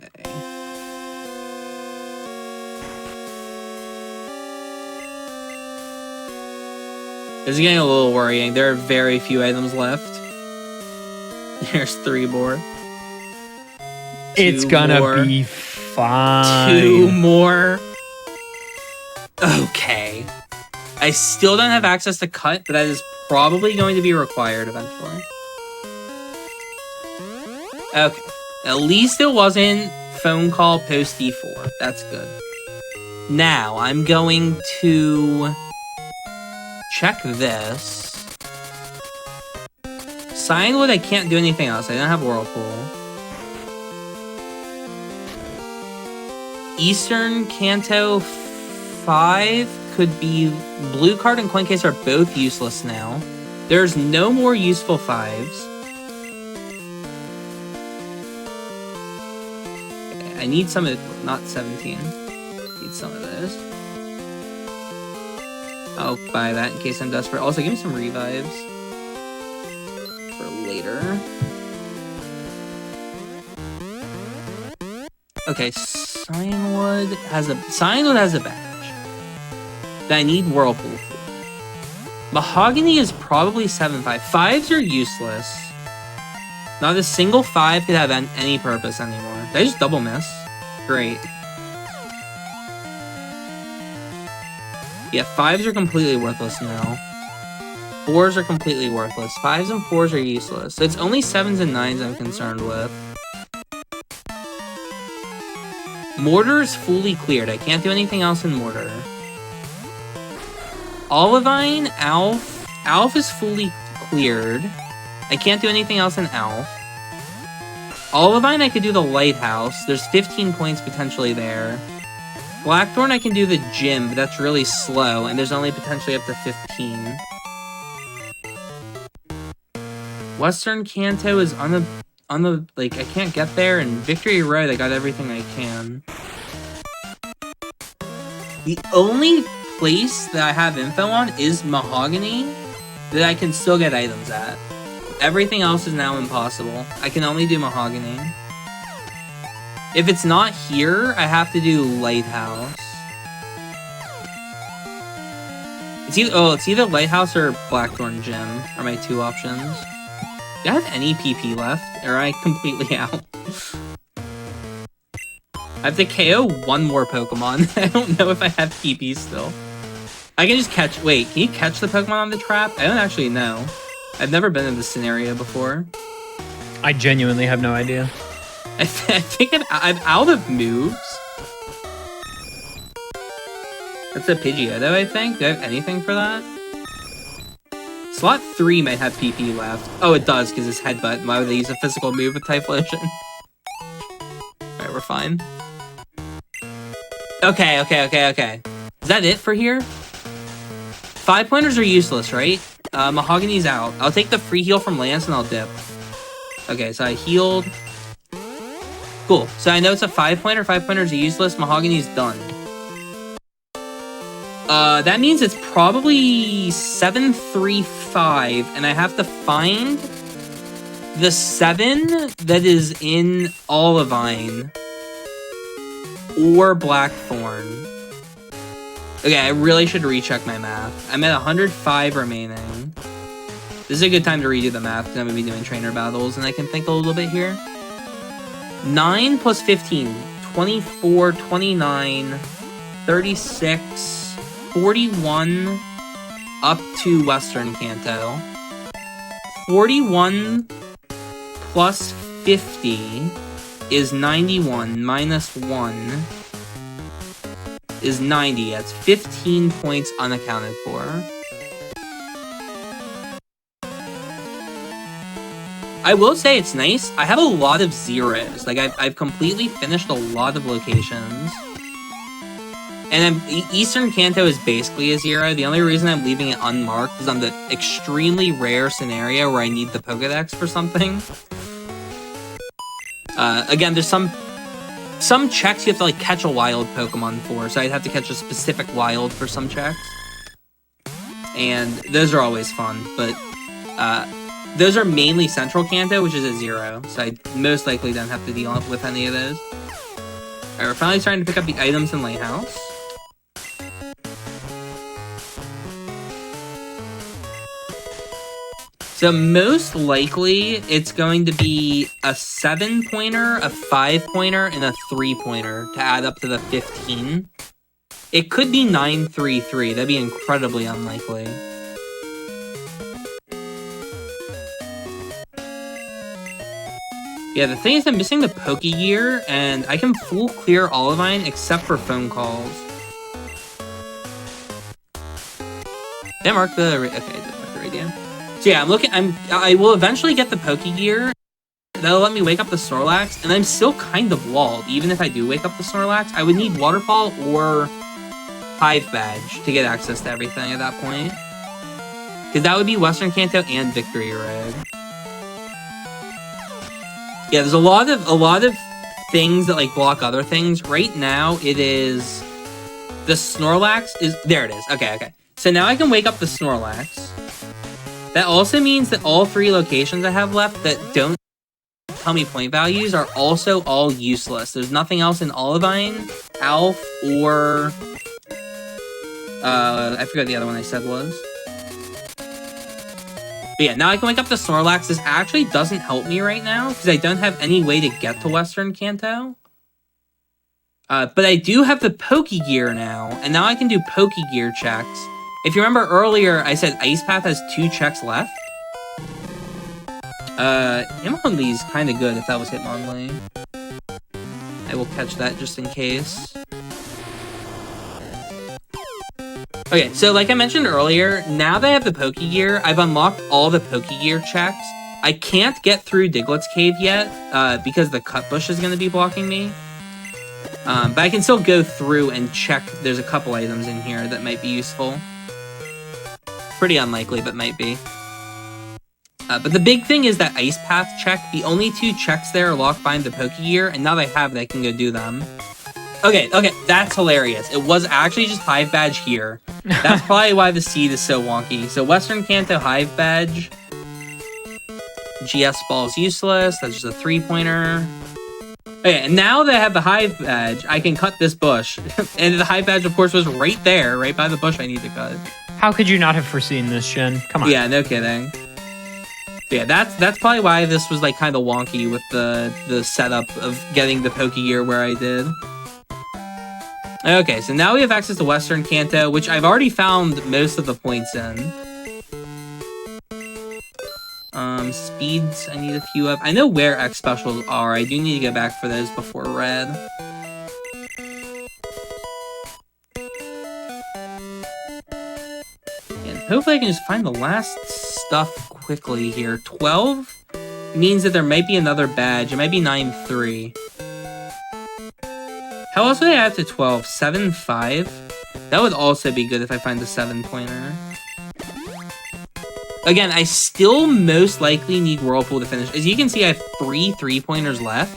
This is getting a little worrying. There are very few items left. There's 3 more. It's gonna be fine. 2 more. Okay. I still don't have access to cut, but that is probably going to be required eventually. Okay. At least it wasn't phone call post D4. That's good. Now, I'm going to check this. Signwood, I can't do anything else. I don't have Whirlpool. Eastern Kanto 5 could be... Blue card and coin case are both useless now. There's no more useful 5s. I need some of... Not 17. Need some of those. I'll buy that in case I'm desperate. Also, give me some revives. For later. Okay, Signwood has a badge that I need Whirlpool for. Mahogany is probably 7/5. 5s are useless. Not a single 5 could have any purpose anymore. Did I just double miss? Great. Yeah, 5s are completely worthless now. 4s are completely worthless. 5s and 4s are useless. So it's only 7s and 9s I'm concerned with. Mortar is fully cleared. I can't do anything else in Mortar. Olivine, Alf. Alf is fully cleared. I can't do anything else in Alf. Olivine, I could do the Lighthouse. There's 15 points potentially there. Blackthorn, I can do the gym, but that's really slow, and there's only potentially up to 15. Western Kanto is on the like, I can't get there, and Victory Road, I got everything I can. The only place that I have info on is Mahogany that I can still get items at. Everything else is now impossible. I can only do Mahogany. If it's not here, I have to do Lighthouse. It's either Lighthouse or Blackthorn Gym are my two options. Do I have any PP left? Or am I completely out? I have to KO one more Pokemon. I don't know if I have PP still. I can just catch... Wait, can you catch the Pokemon on the trap? I don't actually know. I've never been in this scenario before. I genuinely have no idea. I think I'm out of moves. That's a Pidgeotto, I think. Do I have anything for that? Slot 3 might have PP left. Oh, it does, because it's Headbutt. Why would they use a physical move with Typhlosion? Alright, we're fine. Okay. Is that it for here? 5-pointers are useless, right? Mahogany's out. I'll take the free heal from Lance and I'll dip. Okay, so I healed. Cool. So I know it's a 5-pointer. 5-pointers are useless. Mahogany's done. That means it's probably 7-3-5, and I have to find the 7 that is in Olivine or Blackthorn. Okay, I really should recheck my math. I'm at 105 remaining. This is a good time to redo the math because I'm going to be doing trainer battles, and I can think a little bit here. 9 plus 15, 24, 29, 36... 41 up to Western Kanto. 41 plus 50 is 91 minus 1 is 90. That's 15 points unaccounted for. I will say it's nice. I have a lot of zeros. Like, I've completely finished a lot of locations. And Eastern Kanto is basically a 0. The only reason I'm leaving it unmarked is on the extremely rare scenario where I need the Pokedex for something. Again, there's some checks you have to, like, catch a wild Pokemon for, so I'd have to catch a specific wild for some checks. And those are always fun, but those are mainly Central Kanto, which is a 0, so I most likely don't have to deal with any of those. Alright, we're finally starting to pick up the items in Lighthouse. So most likely, it's going to be a 7-pointer, a 5-pointer, and a 3-pointer to add up to the 15. It could be 933. That'd be incredibly unlikely. Yeah, the thing is I'm missing the Pokegear, and I can full clear Olivine except for phone calls. Did I mark the... Okay, I did mark the radio. So yeah, I will eventually get the Pokegear. That'll let me wake up the Snorlax, and I'm still kind of walled. Even if I do wake up the Snorlax, I would need Waterfall or Hive Badge to get access to everything at that point. Because that would be Western Kanto and Victory Road. Yeah, there's a lot of things that like block other things. Right now, it is the Snorlax is there. It is okay. So now I can wake up the Snorlax. That also means that all 3 locations I have left that don't tell me point values are also all useless. There's nothing else in Olivine, Alf, or I forgot the other one I said was. But yeah, now I can wake up the Snorlax. This actually doesn't help me right now, because I don't have any way to get to Western Kanto. But I do have the Pokegear now, and now I can do Pokegear checks. If you remember earlier, I said Ice Path has 2 checks left. Hitmonlee is kind of good if that was Hitmonlee. I will catch that just in case. Okay, so like I mentioned earlier, now that I have the Pokegear, I've unlocked all the Pokegear checks. I can't get through Diglett's Cave yet, because the cut bush is going to be blocking me. But I can still go through and check. There's a couple items in here that might be useful. Pretty unlikely, but might be. But the big thing is that Ice Path check. The only 2 checks there are locked behind the Pokegear, and now that I have it, I can go do them. Okay, that's hilarious. It was actually just Hive Badge here. That's probably why the seed is so wonky. So Western Kanto Hive Badge. GS Ball is useless. That's just a 3-pointer. Okay, and now that I have the Hive Badge, I can cut this bush. And the Hive Badge, of course, was right there, right by the bush I need to cut. How could you not have foreseen this, Shin? Come on. Yeah, no kidding. Yeah, that's probably why this was like kind of wonky with the setup of getting the Pokegear where I did. Okay, so now we have access to Western Kanto, which I've already found most of the points in. Speeds, I need a few of. I know where X specials are. I do need to go back for those before Red. And hopefully I can just find the last stuff quickly here. 12 means that there might be another badge. It might be 9-3. How else would I add to 12? 7-5? That would also be good if I find the 7-pointer. Again, I still most likely need Whirlpool to finish. As you can see, I have 3 3-pointers left.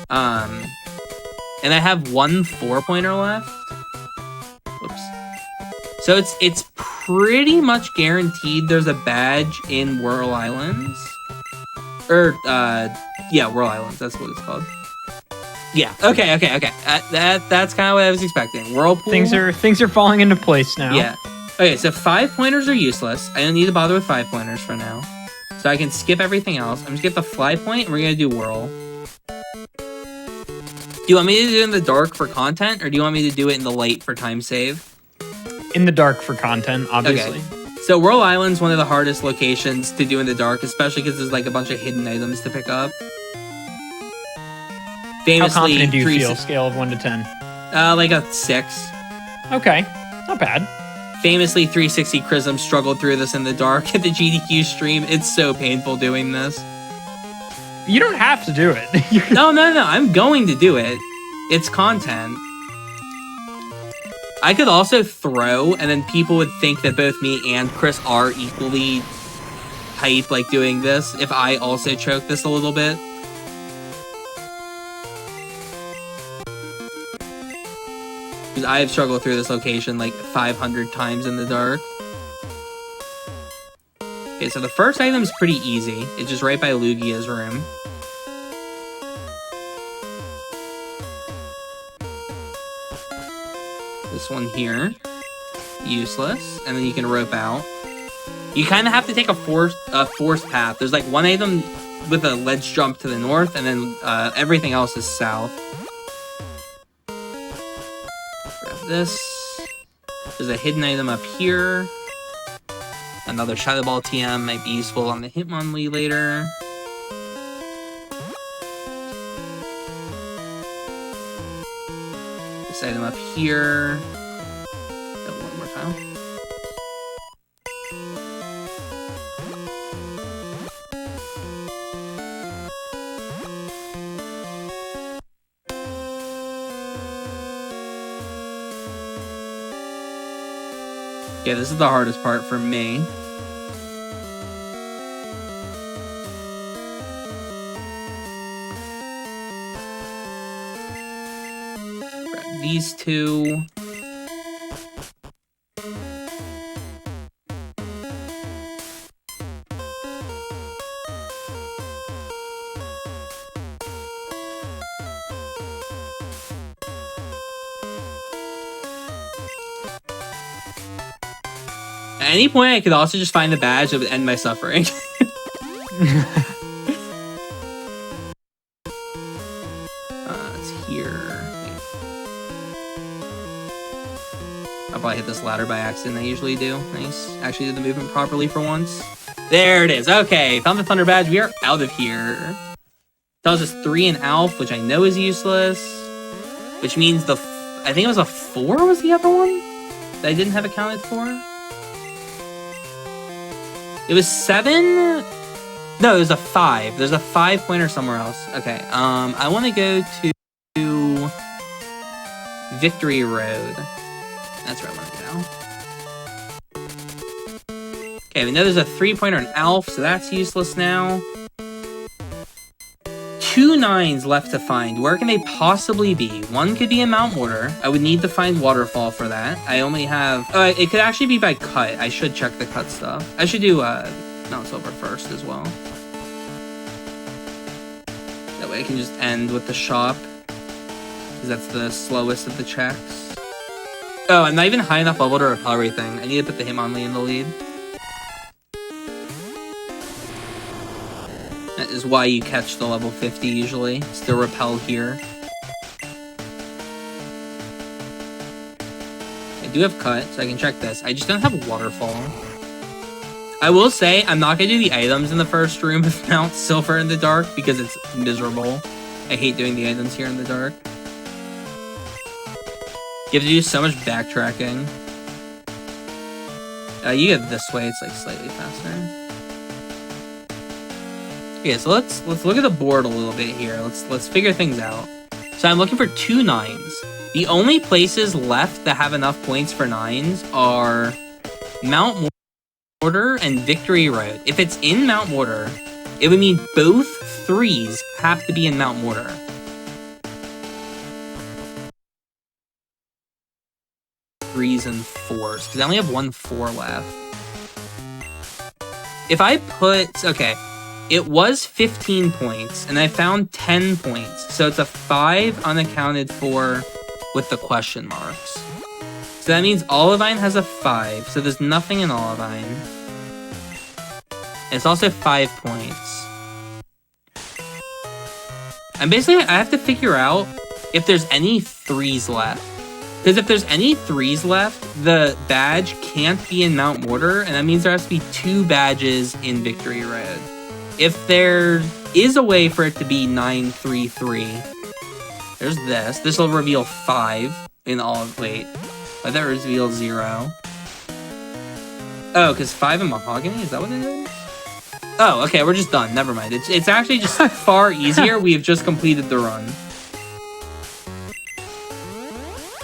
And I have 1 4-pointer left. Oops. So it's pretty much guaranteed there's a badge in Whirl Islands. Yeah, Whirl Islands, that's what it's called. Yeah, okay. That's kind of what I was expecting. Whirlpool. Things are falling into place now. Yeah. Okay, so 5-pointers are useless. I don't need to bother with 5-pointers for now. So I can skip everything else. I'm just gonna get the Fly Point, and we're gonna do Whirl. Do you want me to do it in the dark for content, or do you want me to do it in the light for time save? In the dark for content, obviously. Okay. So Whirl Island's one of the hardest locations to do in the dark, especially because there's like a bunch of hidden items to pick up. Famously, how confident do you feel? Scale of 1 to 10. Like a 6. Okay, not bad. Famously, 360 Chrism struggled through this in the dark at the GDQ stream. It's so painful doing this. You don't have to do it. No. I'm going to do it. It's content. I could also throw, and then people would think that both me and Chris are equally hype, like doing this, if I also choke this a little bit. Because I have struggled through this location like 500 times in the dark. Okay, so the first item is pretty easy. It's just right by Lugia's room. This one here, useless, and then you can rope out. You kind of have to take a forced path. There's like one item with a ledge jump to the north, and then everything else is south. this. There's a hidden item up here. Another Shadow Ball TM might be useful on the Hitmonlee later. This item up here. Oh, one more time. Yeah, this is the hardest part for me. Grab these two. At any point, I could also just find the badge that would end my suffering. It's here. I'll probably hit this ladder by accident. I usually do. Nice. Actually did the movement properly for once. There it is. Okay, found the Thunder Badge. We are out of here. Tells us 3 in Alf, which I know is useless. Which means I think it was a 4 was the other one that I didn't have accounted for. It was 7? No, it was a 5. There's a 5 pointer somewhere else. Okay, I want to go to Victory Road. That's where I want to go. Okay, we know there's a 3 pointer in Alf, so that's useless now. 2 9s left to find. Where can they possibly be? One could be in Mount Mortar. I would need to find Waterfall for that. I only have... it could actually be by cut. I should check the cut stuff. I should do Mount Silver first as well. That way I can just end with the shop. Because that's the slowest of the checks. Oh, I'm not even high enough level to repel everything. I need to put the Hitmonlee in the lead. That is why you catch the level 50 usually. It's the repel here. I do have cut, so I can check this. I just don't have Waterfall. I will say, I'm not going to do the items in the first room with Mount Silver in the dark, because it's miserable. I hate doing the items here in the dark. You have to do so much backtracking. You get this way, it's like slightly faster. Okay, so let's look at the board a little bit here. Let's figure things out. So I'm looking for 2 9s. The only places left that have enough points for 9s are Mount Mortar and Victory Road. If it's in Mount Mortar, it would mean both 3s have to be in Mount Mortar. Threes and 4s, because I only have 1 4 left. If I put... Okay. It was 15 points, and I found 10 points. So it's a 5 unaccounted for with the question marks. So that means Olivine has a 5, so there's nothing in Olivine. It's also 5 points. And basically, I have to figure out if there's any 3s left. Because if there's any 3s left, the badge can't be in Mount Mortar, and that means there has to be 2 badges in Victory Road. If there is a way for it to be 933, there's this. This will reveal 5 in all of... Wait. I thought it revealed 0. Oh, because 5 in Mahogany? Is that what it is? Oh, okay, we're just done. Never mind. It's actually just far easier. We've just completed the run.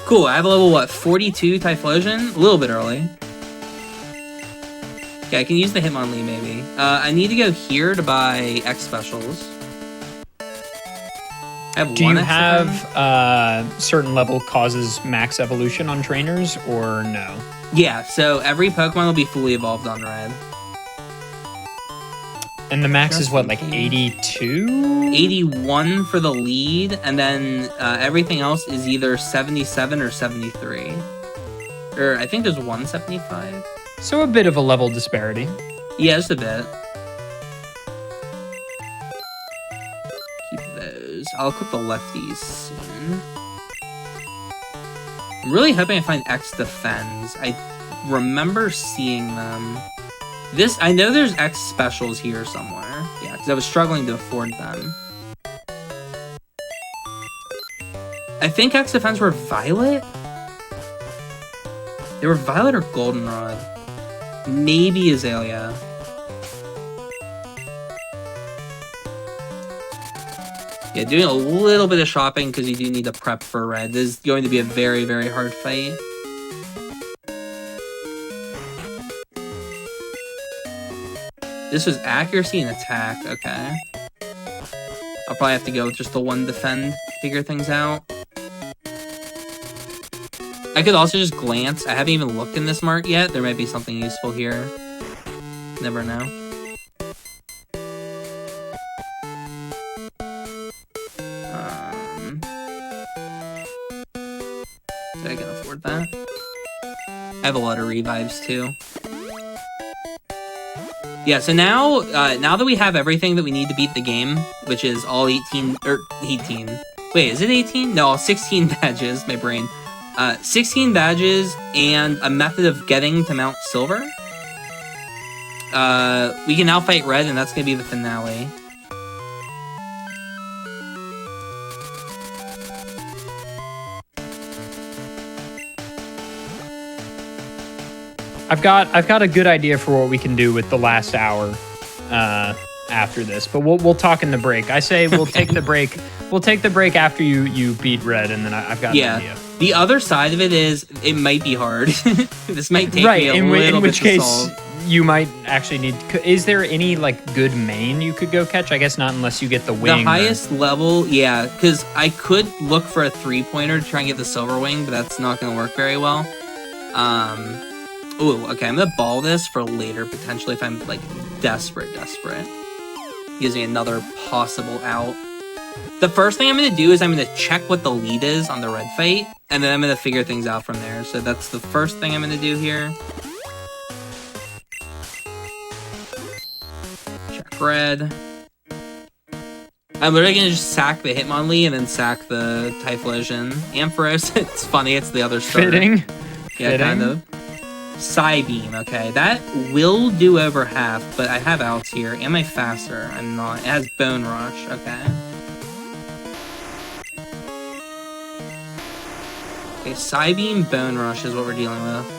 Cool, I have a level, what, 42 Typhlosion? A little bit early. Okay, I can use the Hitmonlee, maybe. I need to go here to buy X specials. Do you have certain level causes max evolution on trainers, or no? Yeah, so every Pokemon will be fully evolved on Red. And the max is what, like 82? 81 for the lead, and then everything else is either 77 or 73. Or I think there's 175. So a bit of a level disparity. Yeah, just a bit. Keep those. I'll equip the lefties soon. I'm really hoping I find X Defends. I remember seeing them. I know there's X Specials here somewhere. Yeah, because I was struggling to afford them. I think X Defense were Violet? They were Violet or Goldenrod. Maybe Azalea. Yeah, doing a little bit of shopping because you do need to prep for red. This is going to be a very, very hard fight. This was accuracy and attack. Okay. I'll probably have to go with just the one defend, figure things out. I could also just glance. I haven't even looked in this mark yet. There might be something useful here. Never know. So I can afford that. I have a lot of revives too. Yeah, so now that we have everything that we need to beat the game, which is all 18. Wait, is it 18? No, all 16 badges, my brain. 16 badges and a method of getting to Mount Silver. We can now fight red, and that's going to be the finale. I've got a good idea for what we can do with the last hour after this, but we'll talk in the break. I say we'll take the break. We'll take the break after you beat red, and then I've got an idea. The other side of it is it might be hard. This might take me a little bit to solve. In which case you might actually need. Is there any like good main you could go catch? I guess not unless you get the wing. The highest level, yeah, because I could look for a 3-pointer to try and get the silver wing, but that's not going to work very well. Ooh, okay, I'm gonna ball this for later, potentially, if I'm, like, desperate. Gives me another possible out. The first thing I'm gonna do is I'm gonna check what the lead is on the red fight, and then I'm gonna figure things out from there. So that's the first thing I'm gonna do here. Check red. I'm literally gonna just sack the Hitmonlee and then sack the Typhlosion. Ampharos, it's funny, it's the other starter. Fitting. Yeah, kind of. Psybeam, okay. That will do over half, but I have outs here. Am I faster? I'm not. It has Bone Rush, okay. Okay, Psybeam, Bone Rush is what we're dealing with.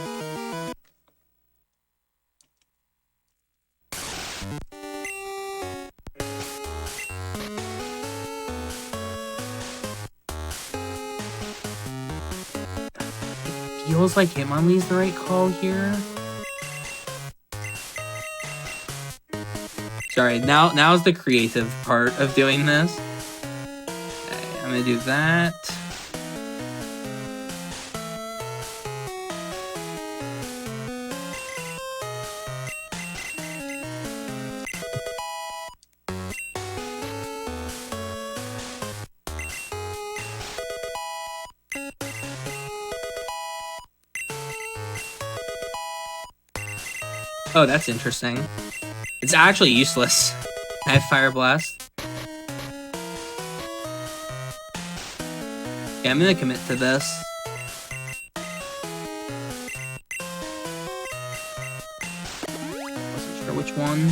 Feels like Hitmonlee's the right call here. Sorry, now's the creative part of doing this. Okay, I'm gonna do that. Oh, that's interesting. It's actually useless. I have Fire Blast. Okay, I'm gonna commit to this. Wasn't sure which one.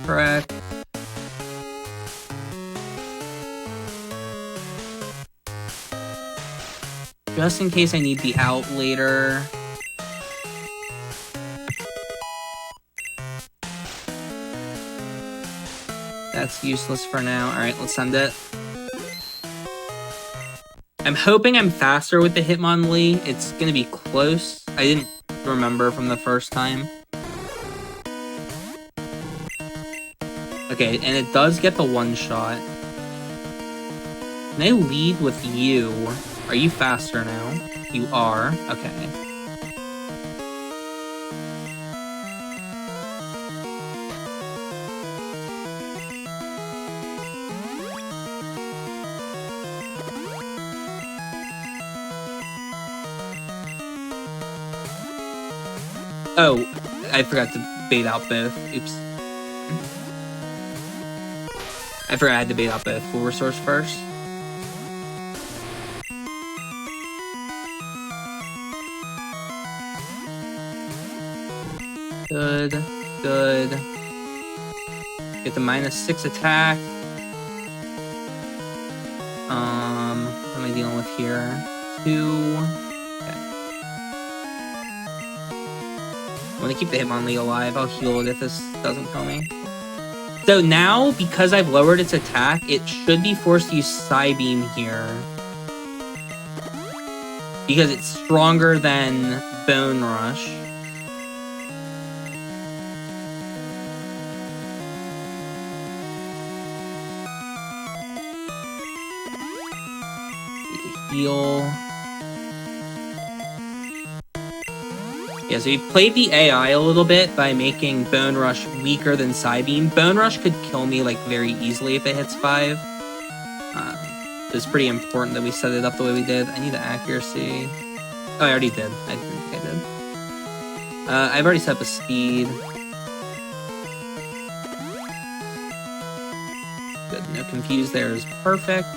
Correct. Just in case I need the out later. That's useless for now. Alright, let's send it. I'm hoping I'm faster with the Hitmonlee. It's gonna be close. I didn't remember from the first time. Okay, and it does get the one shot. Can I lead with you? Are you faster now? You are. Okay. Oh, I forgot to bait out both. Oops. I forgot I had to bait out the full resource first. Good. Get the -6 attack. What am I dealing with here? 2. Okay. I want to keep the Hitmonlee alive. I'll heal it if this doesn't kill me. So now, because I've lowered its attack, it should be forced to use Psybeam here. Because it's stronger than Bone Rush. Heal. Yeah, so we played the AI a little bit by making Bone Rush weaker than Psybeam. Bone Rush could kill me like very easily if it hits 5. It's pretty important that we set it up the way we did. I need the accuracy. Oh, I already did. I think I did. I've already set up a speed. Good, no confuse there is perfect.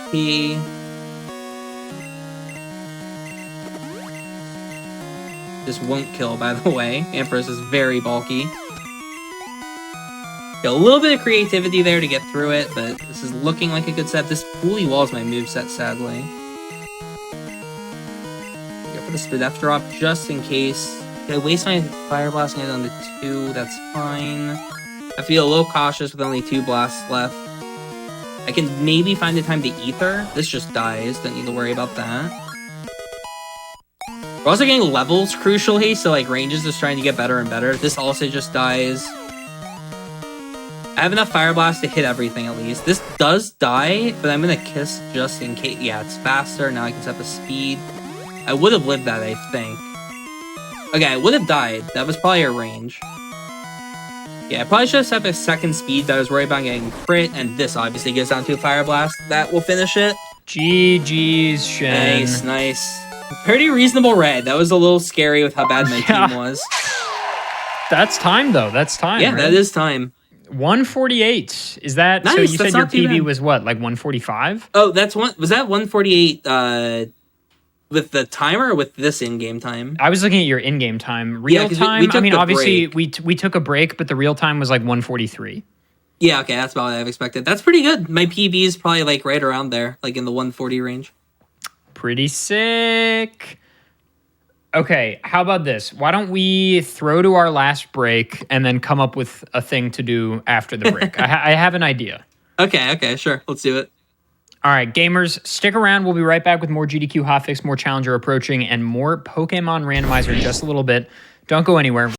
HP. This won't kill, by the way. Ampharos is very bulky. Got a little bit of creativity there to get through it, but this is looking like a good set. This Woolly Wall is my moveset, sadly. Go for the Speedef drop just in case. Did I waste my Fire Blast and get down to 2? That's fine. I feel a little cautious with only 2 blasts left. I can maybe find the time to Ether. This just dies. Don't need to worry about that. We're also getting levels, crucially, so like range is just trying to get better and better. This also just dies. I have enough Fire Blast to hit everything at least. This does die, but I'm gonna Kiss just in case. Yeah, it's faster. Now I can set the speed. I would have lived that, I think. Okay, I would have died. That was probably a range. Yeah, I probably should have set the second speed that I was worried about getting crit, and this obviously gets down to a Fire Blast. That will finish it. GG's, Shen. Nice, nice. Pretty reasonable red. That was a little scary with how bad my team was. That's time, though. That's time. Yeah, right? that is time. 148. Is that... Nice, so you said your PB bad. was what, like 145? Oh, that's one... Was that 148 with the timer or with this in-game time? I was looking at your in-game time. Real time, we took I mean, the obviously, break. we took a break, but the real time was like 143. Yeah, okay, that's about what I've expected. That's pretty good. My PB is probably like right around there, like in the 140 range. Pretty sick. Okay, how about this? Why don't we throw to our last break and then come up with a thing to do after the break? I have an idea. Okay, sure. Let's do it. All right, gamers, stick around. We'll be right back with more GDQ hotfix, more Challenger approaching, and more Pokemon Randomizer in just a little bit. Don't go anywhere.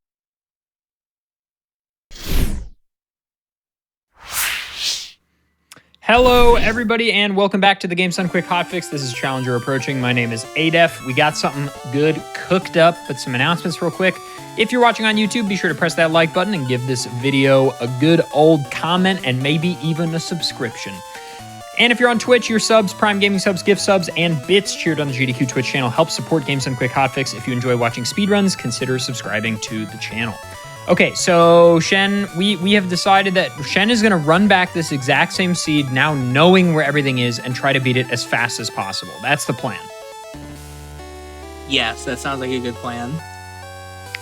Hello, everybody, and welcome back to the Game Sun Quick Hotfix. This is Challenger approaching. My name is Adef. We got something good cooked up, but some announcements real quick. If you're watching on YouTube, be sure to press that like button and give this video a good old comment and maybe even a subscription. And if you're on Twitch, your subs, Prime Gaming subs, gift subs, and bits cheered on the GDQ Twitch channel help support Game Sun Quick Hotfix. If you enjoy watching speedruns, consider subscribing to the channel. Okay, so Shen, we have decided that Shen is going to run back this exact same seed, now knowing where everything is, and try to beat it as fast as possible. That's the plan. Yes, that sounds like a good plan.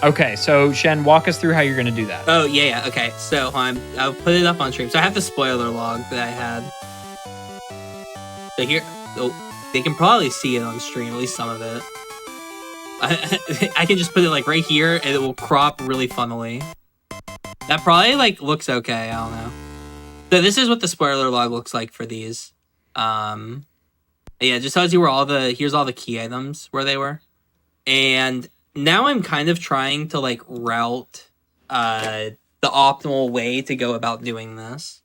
Okay, so Shen, walk us through how you're going to do that. Oh, yeah, okay. So I'll put it up on stream. So I have the spoiler log that I had. So here, they can probably see it on stream, at least some of it. I can just put it like right here and it will crop really funnily. That probably like looks okay, I don't know. So this is what the spoiler log looks like for these. Yeah, it just tells you where here's all the key items where they were. And now I'm kind of trying to like route the optimal way to go about doing this.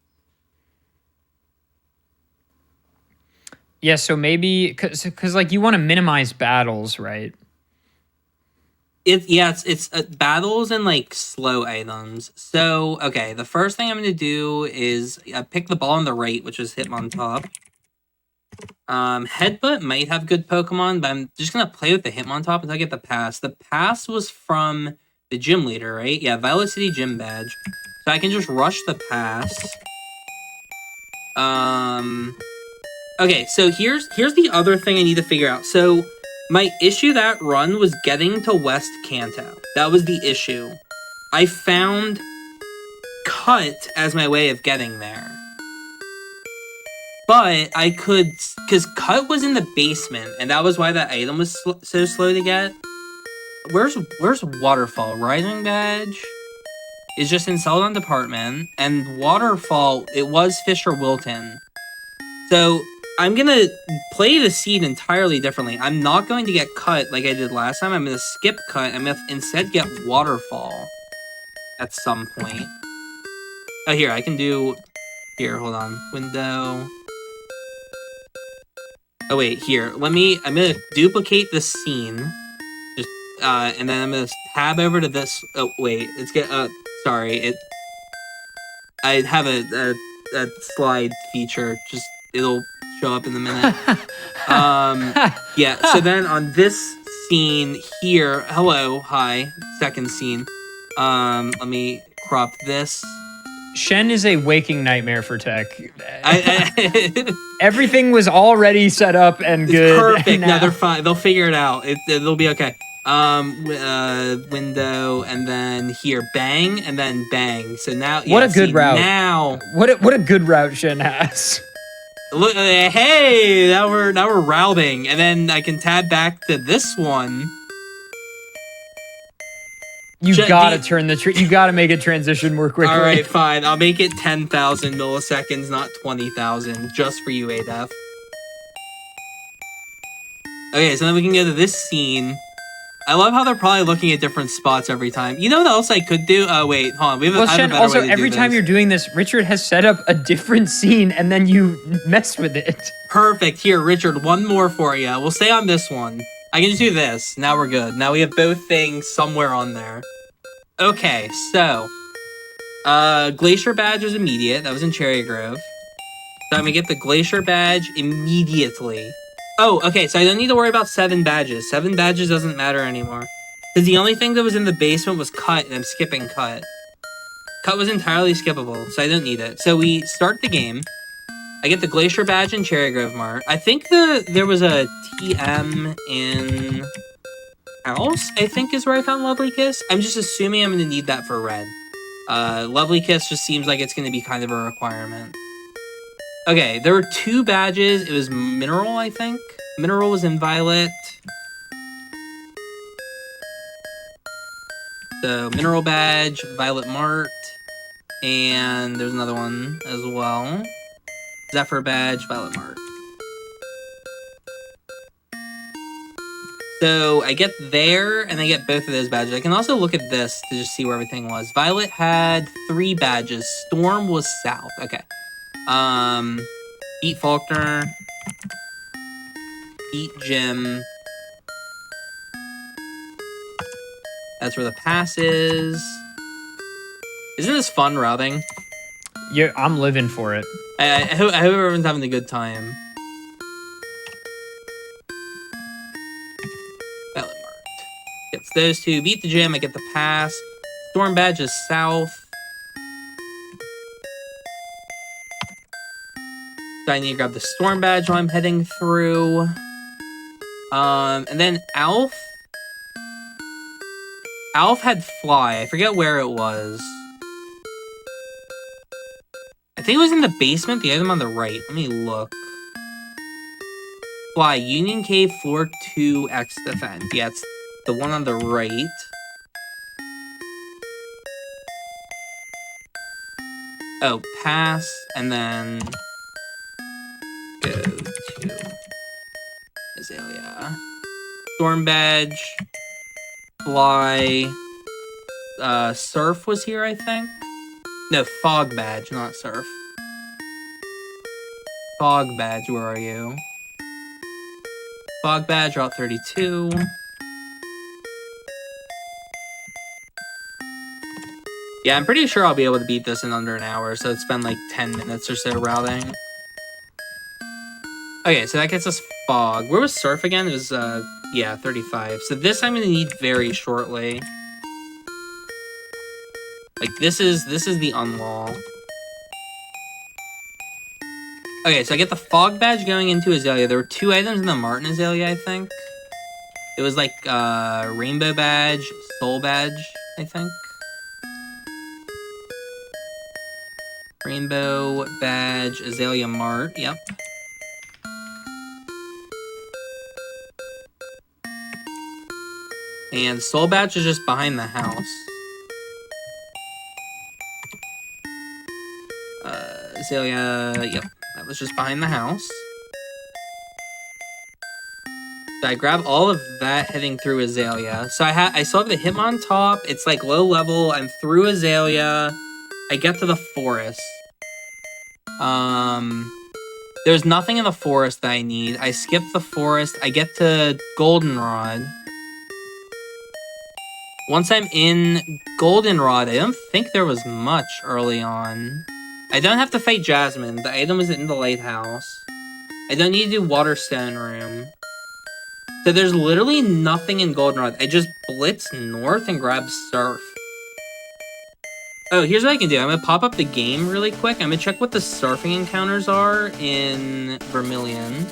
Yeah, so maybe cuz like you want to minimize battles, right? It's battles and like slow items. So, okay, the first thing I'm going to do is pick the ball on the right, which is Hitmontop. Headbutt might have good Pokemon, but I'm just going to play with the Hitmontop until I get the pass. The pass was from the gym leader, right? Yeah, Violet City gym badge. So I can just rush the pass. Okay, so here's the other thing I need to figure out. So my issue that run was getting to West Kanto. That was the issue. I found Cut as my way of getting there. But I could, because Cut was in the basement, and that was why that item was so slow to get. Where's Waterfall? Rising Badge is just in Celadon Department, and Waterfall, it was Fisher Wilton. So I'm gonna play the seed entirely differently. I'm not going to get Cut like I did last time. I'm gonna skip Cut. I'm gonna instead get Waterfall at some point. Oh, here, I can do... Here, hold on. Window... Oh, wait, here. I'm gonna duplicate the scene. Just, and then I'm gonna tab over to this... Oh, wait, sorry, I have a slide feature. Just, it'll show up in a minute. Yeah, so then on this scene here... Hello, hi, second scene. Let me crop this. Shen is a waking nightmare for tech. Everything was already set up and good. Perfect. No, they're fine. They'll figure it out. It'll be okay. Window, and then here, bang, and then bang. So now, what a good route. Now, what a good route Shen has. Look, hey, now we're routing, and then I can tab back to this one. You gotta you gotta make it transition more quickly. All right, fine. I'll make it 10,000 milliseconds, not 20,000, just for you, ADEF. Okay, so then we can go to this scene. I love how they're probably looking at different spots every time. You know what else I could do? Oh, wait, hold on. Well, Shen, also, every time you're doing this, Richard has set up a different scene, and then you mess with it. Perfect. Here, Richard, one more for you. We'll stay on this one. I can just do this. Now we're good. Now we have both things somewhere on there. Okay, so Glacier Badge was immediate. That was in Cherry Grove. So I'm gonna get the Glacier Badge immediately. Oh, okay, so I don't need to worry about 7 badges. 7 badges doesn't matter anymore. Because the only thing that was in the basement was Cut, and I'm skipping Cut. Cut was entirely skippable, so I don't need it. So we start the game. I get the Glacier Badge in Cherry Grove Mart. I think there was a TM in House, I think is where I found Lovely Kiss. I'm just assuming I'm going to need that for Red. Lovely Kiss just seems like it's going to be kind of a requirement. Okay, there were 2 badges. It was Mineral, I think. Mineral was in Violet. So, Mineral Badge, Violet Mart. And there's another one as well. Zephyr Badge, Violet Mart. So I get there, and I get both of those badges. I can also look at this to just see where everything was. Violet had 3 badges. Storm was south. Okay. Beat Faulkner. Beat Jim. That's where the pass is. Isn't this fun routing? Yeah, I'm living for it. I hope everyone's having a good time. Violet Mart. Gets those 2. Beat the gym. I get the pass. Storm Badge is south. So I need to grab the Storm Badge while I'm heading through. And then Alf. Alf had Fly. I forget where it was. I think it was in the basement, the item on the right. Let me look. Fly, Union Cave, floor 2, X defend. Yeah, it's the one on the right. Oh, pass, and then go to Azalea. Storm Badge, Fly, Surf was here, I think. No, Fog Badge, not Surf. Fog Badge, where are you? Fog Badge, Route 32. Yeah, I'm pretty sure I'll be able to beat this in under an hour, so it's been like 10 minutes or so routing. Okay, so that gets us Fog. Where was Surf again? It was, yeah, 35. So this I'm going to need very shortly. Like, this is the unwall. Okay, so I get the fog badge going into Azalea. There were 2 items in the Martin Azalea, I think. It was like rainbow badge, soul badge, I think. Rainbow badge, Azalea Mart, yep. And soul badge is just behind the house. Azalea, yep, that was just behind the house. So I grab all of that heading through Azalea. So I still have the Hitmontop. It's like low level. I'm through Azalea. I get to the forest. There's nothing in the forest that I need. I skip the forest. I get to Goldenrod. Once I'm in Goldenrod, I don't think there was much early on. I don't have to fight Jasmine. The item is in the lighthouse. I don't need to do Waterstone Room. So there's literally nothing in Goldenrod. I just blitz north and grab Surf. Oh, here's what I can do. I'm going to pop up the game really quick. I'm going to check what the surfing encounters are in Vermilion.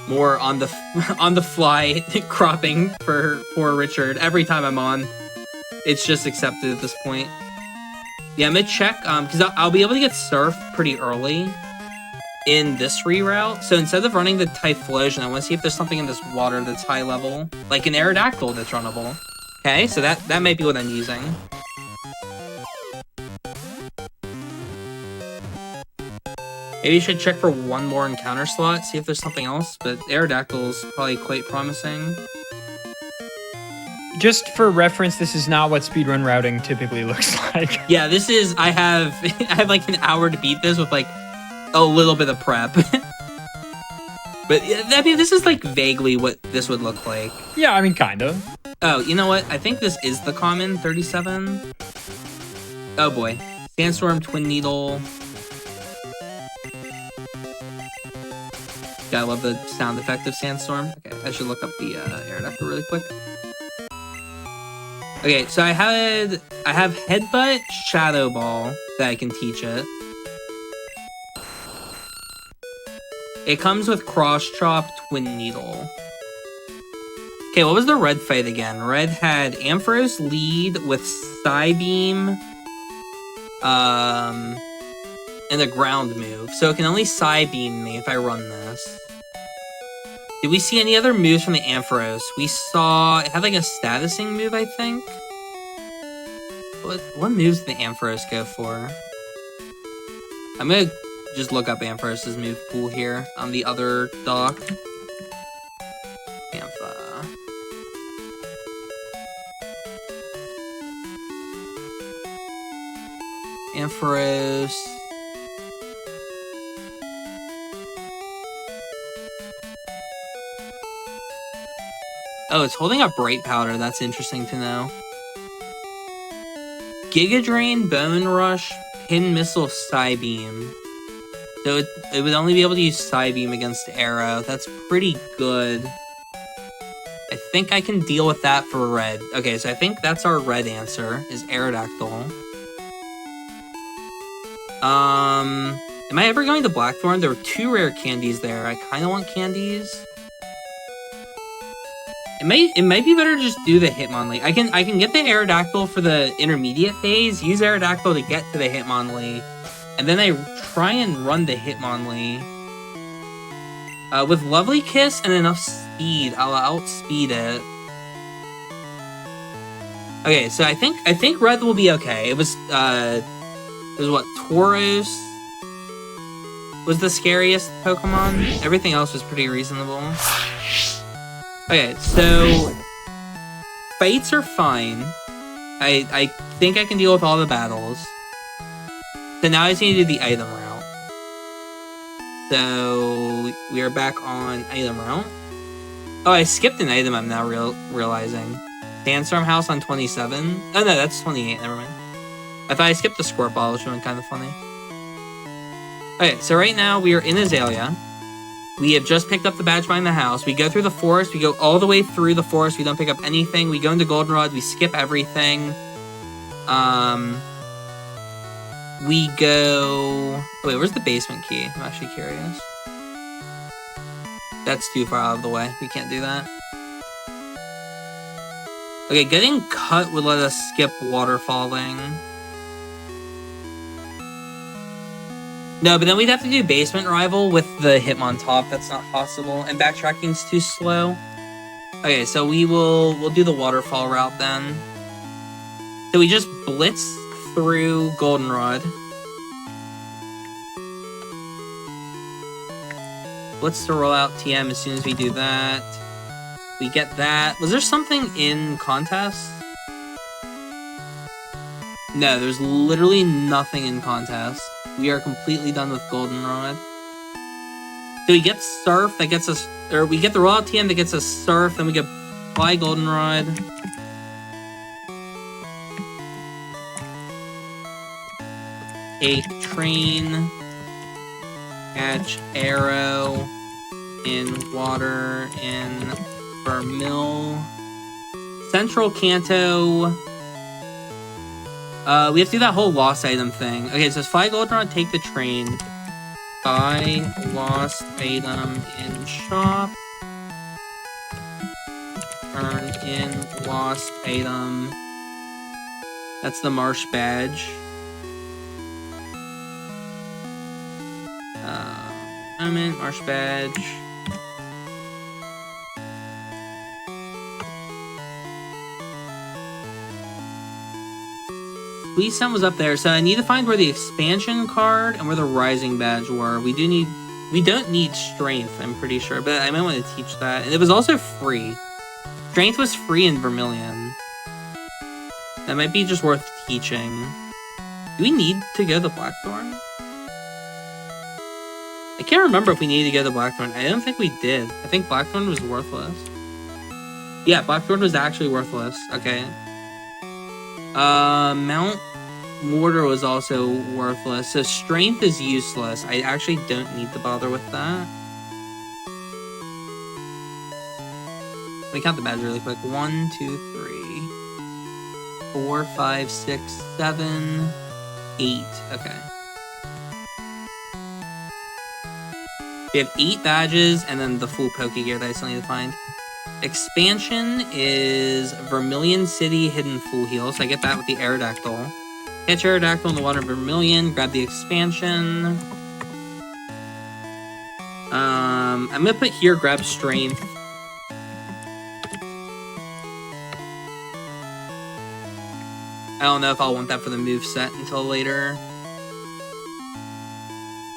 More on the fly cropping for poor Richard. Every time I'm on, it's just accepted at this point. Yeah, I'm going to check, because I'll be able to get Surf pretty early in this reroute. So instead of running the Typhlosion, I want to see if there's something in this water that's high level. Like an Aerodactyl that's runnable. Okay, so that might be what I'm using. Maybe you should check for one more encounter slot, see if there's something else, but Aerodactyl's probably quite promising. Just for reference, this is not what speedrun routing typically looks like. Yeah, this is, I have like an hour to beat this with like a little bit of prep. But I mean, this is like vaguely what this would look like. Yeah, I mean, kind of. Oh, you know what? I think this is the common 37. Oh boy. Sandstorm, Twin Needle. Yeah, I love the sound effect of Sandstorm. Okay, I should look up the Aerodactyl really quick. Okay, so I have Headbutt, Shadow Ball that I can teach it. It comes with Cross Chop, Twin Needle. Okay, what was the red fight again? Red had Ampharos lead with Psybeam, and a ground move. So it can only Psybeam me if I run this. Did we see any other moves from the Ampharos? We saw, it had like a statusing move, I think. What moves did the Ampharos go for? I'm gonna just look up Ampharos' move pool here on the other dock. Ampharos. Oh, it's holding up Bright Powder. That's interesting to know. Giga Drain, Bone Rush, Pin Missile, Psybeam. So it would only be able to use Psybeam against Arrow. That's pretty good. I think I can deal with that for red. Okay, so I think that's our red answer, is Aerodactyl. Am I ever going to Blackthorn? There were 2 rare candies there. I kind of want candies. It might be better to just do the Hitmonlee. I can get the Aerodactyl for the intermediate phase, use Aerodactyl to get to the Hitmonlee, and then I try and run the Hitmonlee. With Lovely Kiss and enough speed, I'll outspeed it. Okay, so I think red will be okay. It was what, Tauros was the scariest Pokemon? Everything else was pretty reasonable. Okay, so fights are fine. I think I can deal with all the battles. So now I just need to do the item route. So we are back on item route. Oh, I skipped an item I'm now realizing. Sandstorm House on 27. Oh no, that's 28, never mind. I thought I skipped the Squirt Ball, which would have been kind of funny. Okay, so right now we are in Azalea. We have just picked up the badge behind the house. We go through the forest. We go all the way through the forest. We don't pick up anything. We go into Goldenrod. We skip everything. We go... Wait, where's the basement key? I'm actually curious. That's too far out of the way. We can't do that. Okay, getting cut would let us skip waterfalling. No, but then we'd have to do basement rival with the Hitmontop. That's not possible. And backtracking's too slow. Okay, so we'll do the waterfall route then. So we just blitz through Goldenrod. Blitz to roll out TM as soon as we do that. We get that. Was there something in contest? No, there's literally nothing in contest. We are completely done with Goldenrod. So we get Surf, that gets us... Or we get the rollout TM that gets us Surf, then we get Fly Goldenrod. Take Train. Catch Arrow. In Water. In Vermil. Central Kanto... we have to do that whole lost item thing. Okay, it says Fly Goldenrod, take the train. Buy lost item in shop. Turn in lost item. That's the marsh badge. Moment, marsh badge. Sun was up there, so I need to find where the expansion card and where the rising badge were. We don't need strength, I'm pretty sure, but I might want to teach that. And it was also free. Strength was free in Vermilion. That might be just worth teaching. Do we need to go to Blackthorn? I can't remember if we needed to go to Blackthorn. I don't think we did. I think Blackthorn was worthless. Yeah, Blackthorn was actually worthless. Okay. Mount Mortar was also worthless, so strength is useless. I actually don't need to bother with that. Let me count the badges really quick. 1, 2, 3, 4, 5, 6, 7, 8. Okay. We have 8 badges, and then the full Poke Gear that I still need to find. Expansion is Vermilion City Hidden Full Heal, so I get that with the Aerodactyl. Catch Aerodactyl in the water of Vermilion, grab the expansion. I'm gonna put here, grab Strength. I don't know if I'll want that for the move set until later.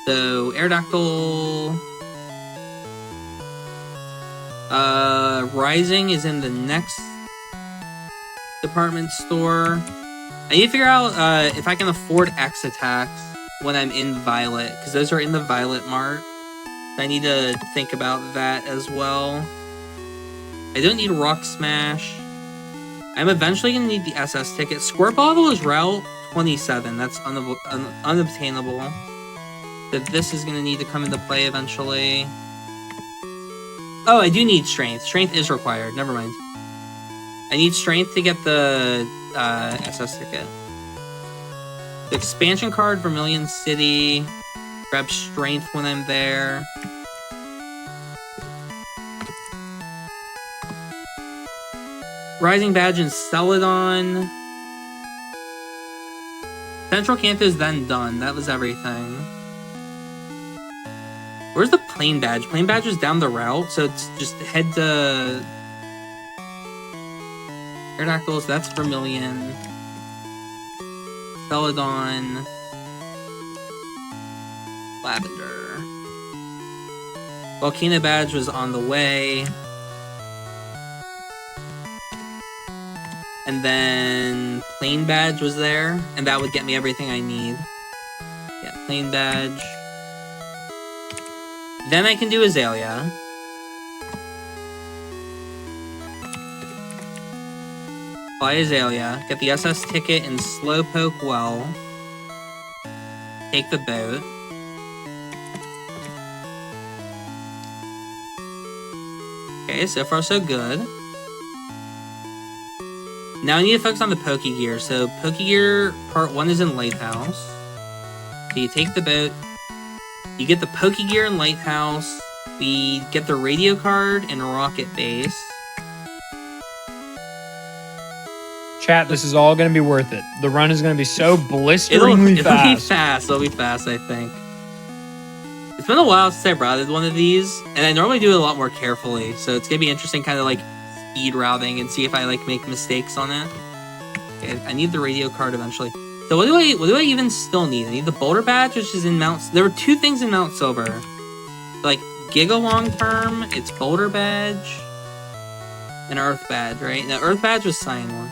So, Aerodactyl... Rising is in the next department store. I need to figure out if I can afford X attacks when I'm in Violet, because those are in the Violet Mart. I need to think about that as well. I don't need Rock Smash. I'm eventually going to need the SS ticket. Squirt Bottle is Route 27. That's unobtainable. So this is going to need to come into play eventually. Oh, I do need Strength. Strength is required. Never mind. I need Strength to get the SS ticket. The expansion card, Vermilion City. Grab Strength when I'm there. Rising Badge and Celadon. Central Kanto is then done. That was everything. Where's the Plain Badge? Plain Badge is down the route, so it's just head to... Aerodactyls, that's Vermilion. Celadon. Lavender. Volcano Badge was on the way. And then Plain Badge was there, and that would get me everything I need. Yeah, Plain Badge. Then I can do Azalea. Fly Azalea. Get the SS ticket in Slowpoke Well. Take the boat. Okay, so far so good. Now I need to focus on the Pokegear. So Pokegear part 1 is in Lighthouse. So you take the boat. You get the Pokegear in Lighthouse. We get the radio card in Rocket Base. Chat, this is all going to be worth it. The run is going to be so blisteringly It'll fast. be fast. It'll be fast, I think. It's been a while since I routed one of these, and I normally do it a lot more carefully. So it's going to be interesting kind of like speed routing and see if I like make mistakes on it. Okay, I need the radio card eventually. So what do I even still need? I need the Boulder Badge, which is in Mount... There were 2 things in Mount Silver. Like, Giga Long Term, it's Boulder Badge, and Earth Badge, right? Now, Earth Badge was Cyan one.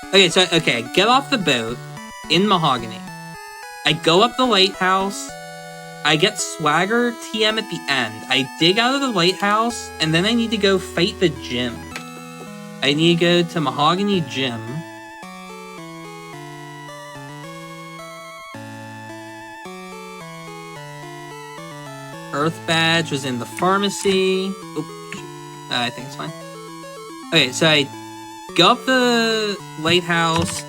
Okay, so, okay, get off the boat in Mahogany. I go up the lighthouse. I get Swagger TM at the end. I dig out of the lighthouse, and then I need to go fight the gym. I need to go to Mahogany Gym. Earth Badge was in the pharmacy. Oop. I think it's fine. Okay, so I go up the lighthouse,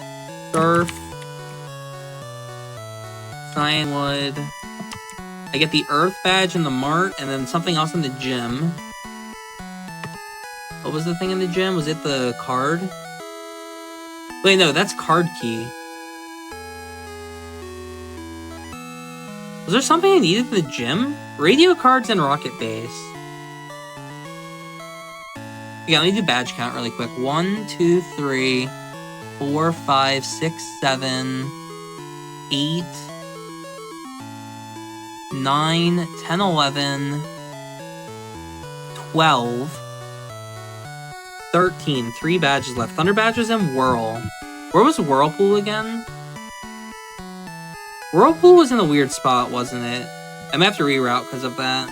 surf, Cyanwood. I get the Earth Badge in the mart, and then something else in the gym. What was the thing in the gym? Was it the card? Wait, no, that's card key. Was there something I needed in the gym? Radio cards and Rocket Base. Yeah, let me do badge count really quick. 1, 2, 3, 4, 5, 6, 7, 8, 9, 10, 11, 12, 13. 3 badges left. Thunder Badges and Whirl. Where was Whirlpool again? Whirlpool was in a weird spot, wasn't it? I might have to reroute because of that.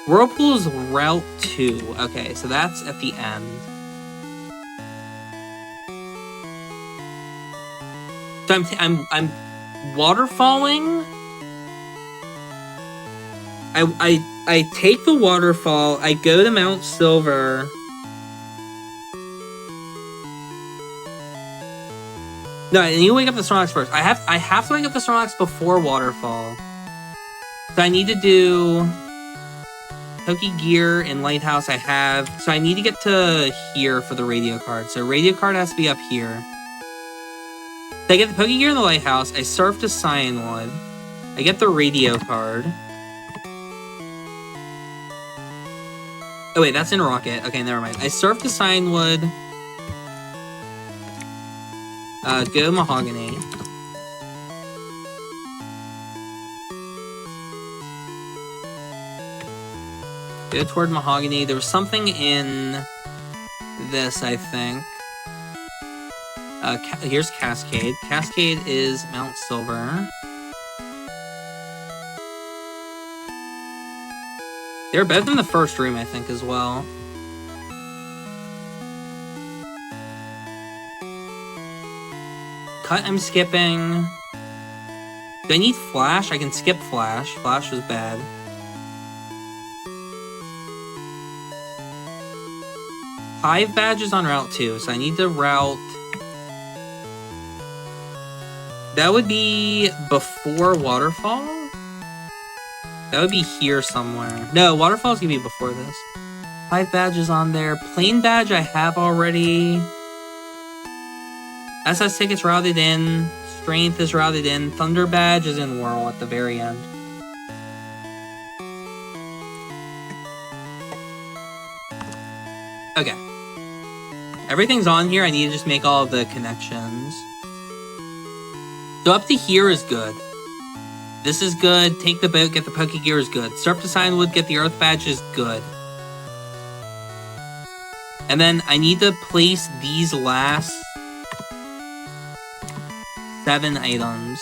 Whirlpool's Route 2. Okay, so that's at the end. So I'm waterfalling. I take the waterfall. I go to Mount Silver. No, I need to wake up the Snorlax first. I have to wake up the Snorlax before Waterfall. So I need to do Pokegear in Lighthouse. I have. So I need to get to here for the radio card. So radio card has to be up here. So I get the Pokegear in the Lighthouse. I surf to Cyanwood. I get the radio card. Oh wait, that's in Rocket. Okay, never mind. I surf to Cyanwood. Go Mahogany. Go toward Mahogany. There was something in this, I think. Here's Cascade. Cascade is Mount Silver. They're better than the first room, I think, as well. Cut, I'm skipping. Do I need Flash? I can skip Flash. Flash was bad. Hive Badge is on Route 2, so I need to route... That would be before Waterfall? That would be here somewhere. No, Waterfall's gonna be before this. Hive Badge is on there. Plane Badge I have already. SS Ticket's routed in. Strength is routed in. Thunder Badge is in Whirl at the very end. Okay. Everything's on here. I need to just make all of the connections. So up to here is good. This is good. Take the boat, get the Pokegear is good. Surf to Cyanwood, get the Earth Badge is good. And then I need to place these last 7 items.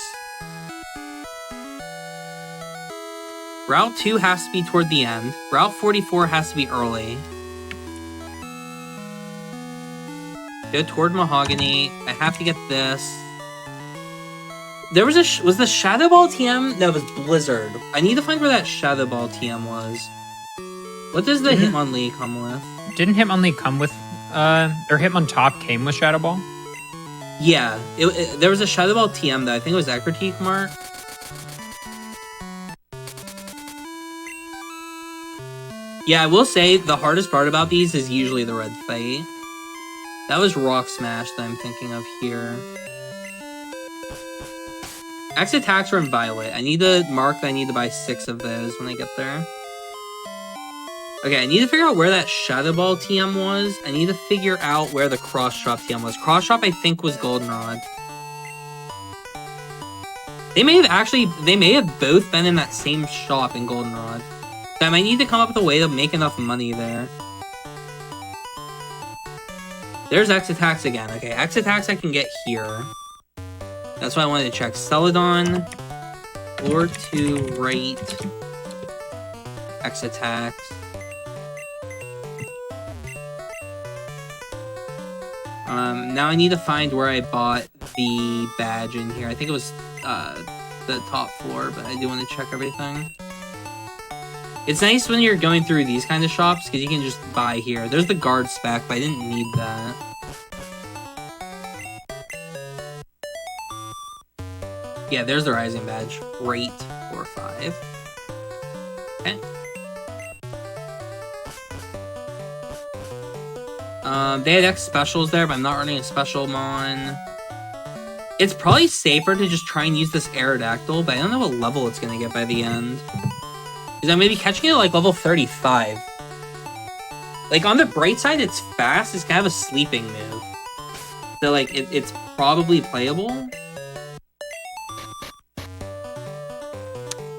Route 2 has to be toward the end. Route 44 has to be early. Go toward Mahogany. I have to get this. There was was the Shadow Ball TM? No, it was Blizzard. I need to find where that Shadow Ball TM was. What does the Hitmonlee come with? Didn't Hitmonlee come with, or Hitmontop came with Shadow Ball? Yeah, there was a Shadow Ball TM that I think it was Ekritique Mark. Yeah, I will say the hardest part about these is usually the red fight. That was Rock Smash that I'm thinking of here. X attacks are in Violet. I need to mark that I need to buy 6 of those when I get there. Okay, I need to figure out where that Shadow Ball TM was. I need to figure out where the Cross Drop TM was. Cross Drop, I think, was Goldenrod. They may have both been in that same shop in Goldenrod. So I might need to come up with a way to make enough money there. There's X attacks again. Okay, X attacks I can get here. That's why I wanted to check. Celadon, or to right, X attacks. Now I need to find where I bought the badge in here. I think it was the top floor, but I do want to check everything. It's nice when you're going through these kind of shops because you can just buy here. There's the guard spec, but I didn't need that. Yeah, there's the Rising Badge. Rate 4 or 5. Okay. They had X specials there, but I'm not running a special mon. It's probably safer to just try and use this Aerodactyl, but I don't know what level it's going to get by the end. Because I'm maybe catching it at like level 35. Like, on the bright side, it's fast. It's kind of a sleeping move. So, like, it's probably playable.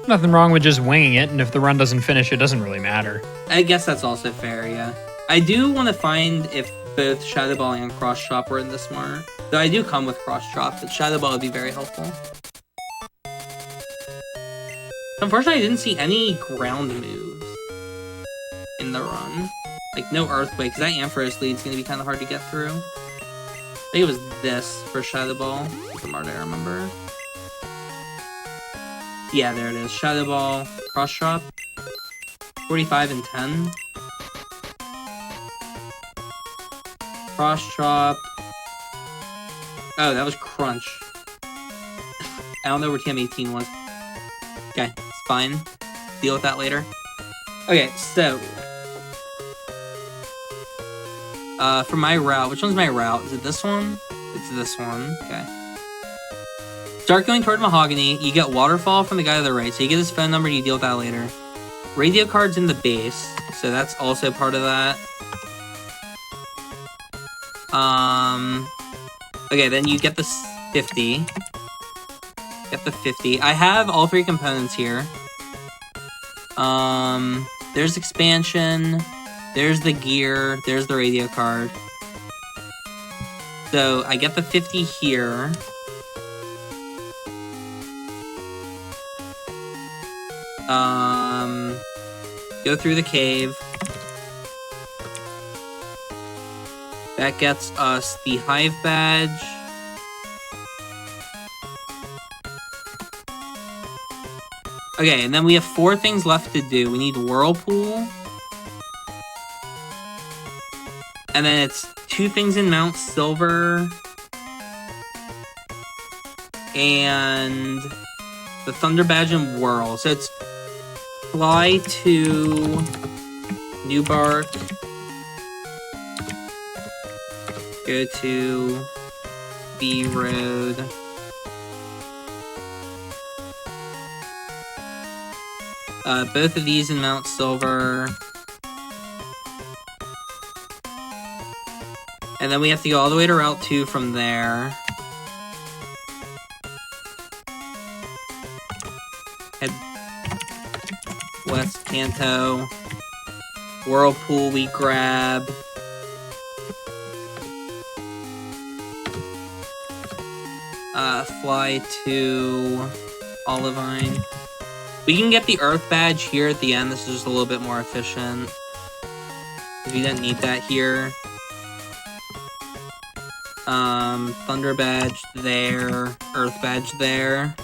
Nothing wrong with just winging it, and if the run doesn't finish, it doesn't really matter. I guess that's also fair, yeah. I do want to find if both Shadow Ball and Cross Chop were in this Smart. Though I do come with Cross Chop, but Shadow Ball would be very helpful. Unfortunately, I didn't see any ground moves in the run. Like, no Earthquake, because that Ampharos lead is going to be kind of hard to get through. I think it was this for Shadow Ball, from what I remember. Yeah, there it is. Shadow Ball, Cross Chop, 45 and 10. Cross Chop. Oh, that was Crunch. I don't know where TM18 was. Okay, it's fine. Deal with that later. Okay, so for my route, which one's my route? Is it this one? It's this one. Okay. Start going toward Mahogany. You get Waterfall from the guy to the right. So you get his phone number, you deal with that later. Radio card's in the base, so that's also part of that. Okay, then you get the 50. Get the 50. I have all 3 components here. There's expansion. There's the gear. There's the radio card. So I get the 50 here. Go through the cave. That gets us the Hive Badge. Okay, and then we have 4 things left to do. We need Whirlpool. And then it's 2 things in Mount Silver. And the Thunder Badge and Whirl. So it's fly to New Bark. Go to B Road. Both of these in Mount Silver. And then we have to go all the way to Route 2 from there. Head west, Kanto. Whirlpool we grab. Fly to Olivine. We can get the Earth Badge here at the end. This is just a little bit more efficient. We didn't need that here. Thunder Badge there. Earth Badge there.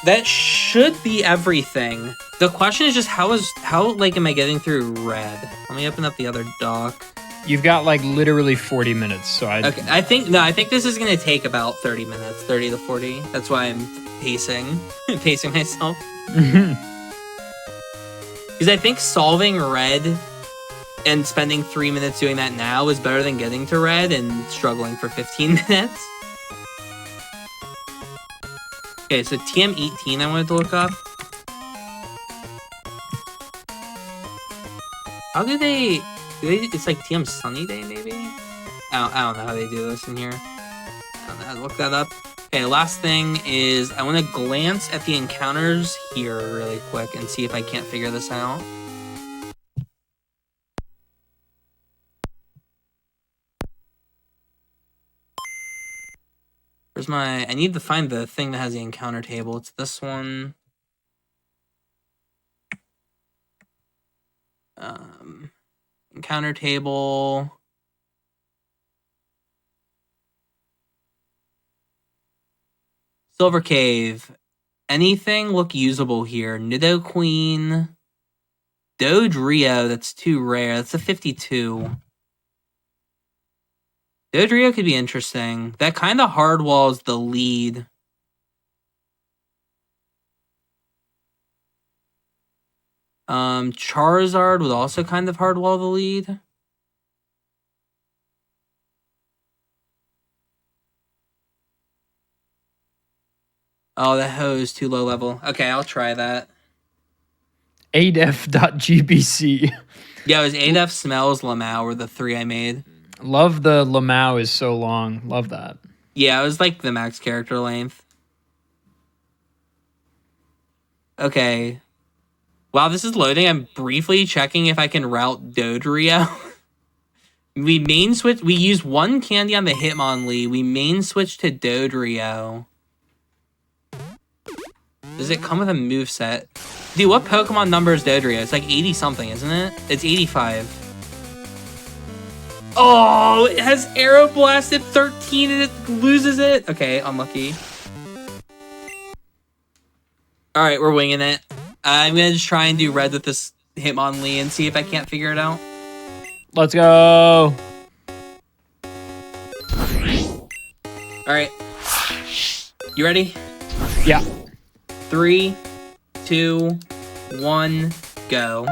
That should be everything. The question is just how like am I getting through red? Let me open up the other dock. You've got like literally 40 minutes, so Okay, I think this is gonna take about 30 minutes, 30 to 40. That's why I'm pacing myself. Because I think solving red and spending 3 minutes doing that now is better than getting to red and struggling for 15 minutes. Okay, so TM18 I wanted to look up. How do they it's like TM Sunny Day, maybe? I don't know how they do this in here. I don't know how to look that up. Okay, last thing is I want to glance at the encounters here really quick and see if I can't figure this out. Where's my... I need to find the thing that has the encounter table. It's this one. Encounter table. Silver Cave. Anything look usable here? Nidoqueen. Dodrio, that's too rare. That's a 52. Dodrio could be interesting. That kind of hard walls the lead. Charizard would also kind of hard wall the lead. Oh, that hose too low level. Okay, I'll try that. adef.gbc. Yeah, it was ADF, Smells, Lamau were the three I made. Love the Lamau is so long. Love that. Yeah, it was like the max character length. Okay. While this is loading, I'm briefly checking if I can route Dodrio. We main switch. We use one candy on the Hitmonlee. We main switch to Dodrio. Does it come with a moveset? Dude, what Pokemon number is Dodrio? It's like 80 something, isn't it? It's 85. Oh, it has Aeroblast at 13 and it loses it. Okay, unlucky. Alright, we're winging it. I'm gonna just try and do red with this Hitmonlee and see if I can't figure it out. Let's go. Alright. You ready? Yeah. 3, 2, 1, go.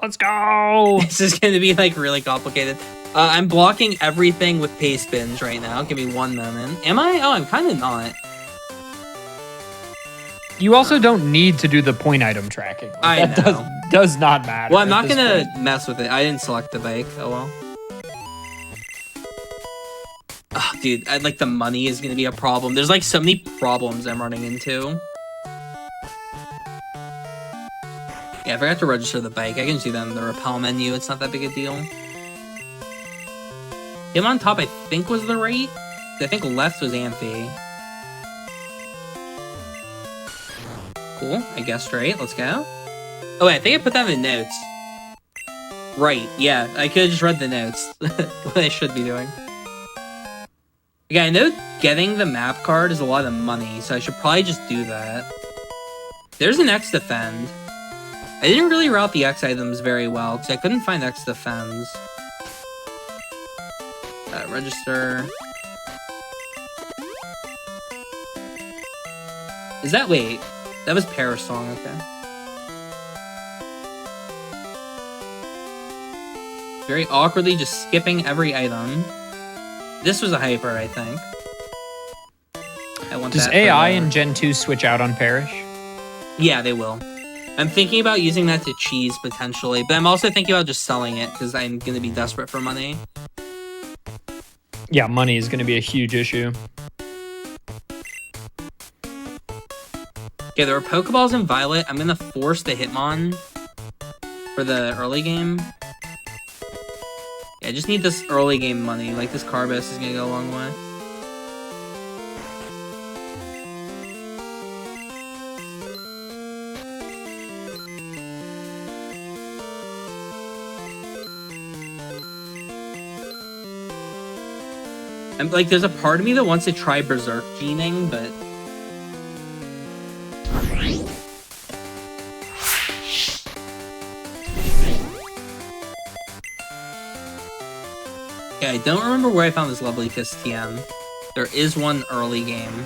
Let's go. This is going to be like really complicated. I'm blocking everything with paste bins right now. Give me 1 moment. Am I? Oh, I'm kind of not. You also don't need to do the point item tracking. I that know. does not matter. Well, I'm not going to mess with it. I didn't select the bike. Oh, well. Oh, dude, like the money is going to be a problem. There's like so many problems I'm running into. Yeah, I forgot to register the bike. I can do that in the repel menu. It's not that big a deal. Him on top, I think, was the right. I think left was Amphi. Cool. I guessed right. Let's go. Oh, wait, I think I put that in the notes. Right. Yeah, I could have just read the notes. What I should be doing. Okay, I know getting the map card is a lot of money, so I should probably just do that. There's an X defend. I didn't really route the X items very well, because I couldn't find X defends. Register. Is that... wait. That was Parasong, okay. Very awkwardly just skipping every item. This was a hyper, I think. Does AI in Gen 2 switch out on Perish? Yeah, they will. I'm thinking about using that to cheese, potentially. But I'm also thinking about just selling it, because I'm going to be desperate for money. Yeah, money is going to be a huge issue. Okay, there are Pokeballs in Violet. I'm going to force the Hitmon for the early game. Yeah, I just need this early game money. Like, this Carbis is going to go a long way. I'm like, there's a part of me that wants to try Berserk Gening, but Okay, I don't remember where I found this lovely Kiss TM. There is one early game.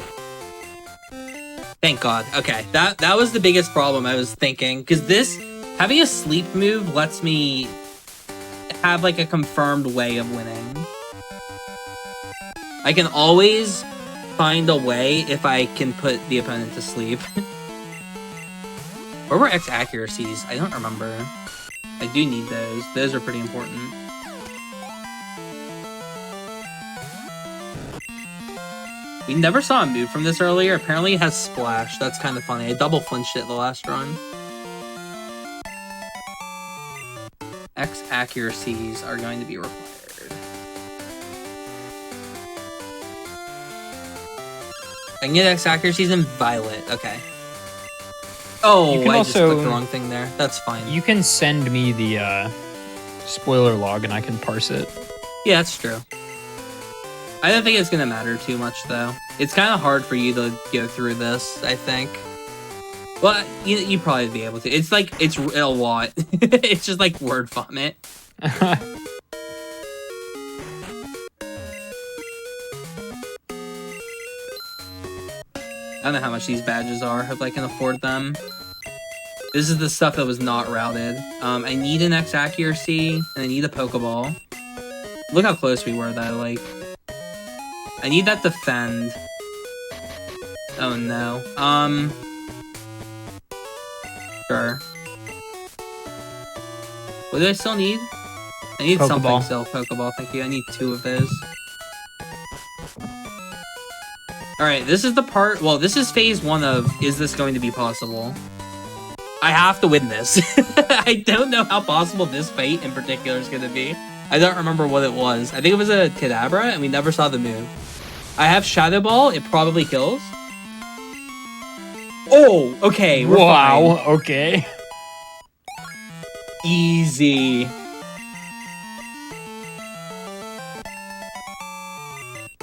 Thank God. Okay, that was the biggest problem I was thinking. Because this, having a sleep move lets me have like a confirmed way of winning. I can always find a way if I can put the opponent to sleep. Where were X accuracies? I don't remember. I do need those. Those are pretty important. We never saw a move from this earlier. Apparently it has Splash. That's kind of funny. I double flinched it the last run. X accuracies are going to be required. I can get X accuracies in Violet. Okay. Oh, I just clicked the wrong thing there. That's fine. You can send me the spoiler log and I can parse it. Yeah, that's true. I don't think it's going to matter too much, though. It's kind of hard for you to go through this, I think. Well, you probably be able to. It's like, it's a lot. It's just like word vomit. I don't know how much these badges are, if I can afford them. This is the stuff that was not routed. I need an X accuracy, and I need a Pokeball. Look how close we were, though, like... I need that defend. Oh, no. Sure. What do I still need? I need something still. Pokeball, thank you. I need 2 of those. Alright, this is the part... Well, this is phase 1 of, is this going to be possible? I have to win this. I don't know how possible this fight in particular is going to be. I don't remember what it was. I think it was a Kadabra, and we never saw the move. I have Shadow Ball. It probably kills. Oh, okay. We're fine. Okay. Easy.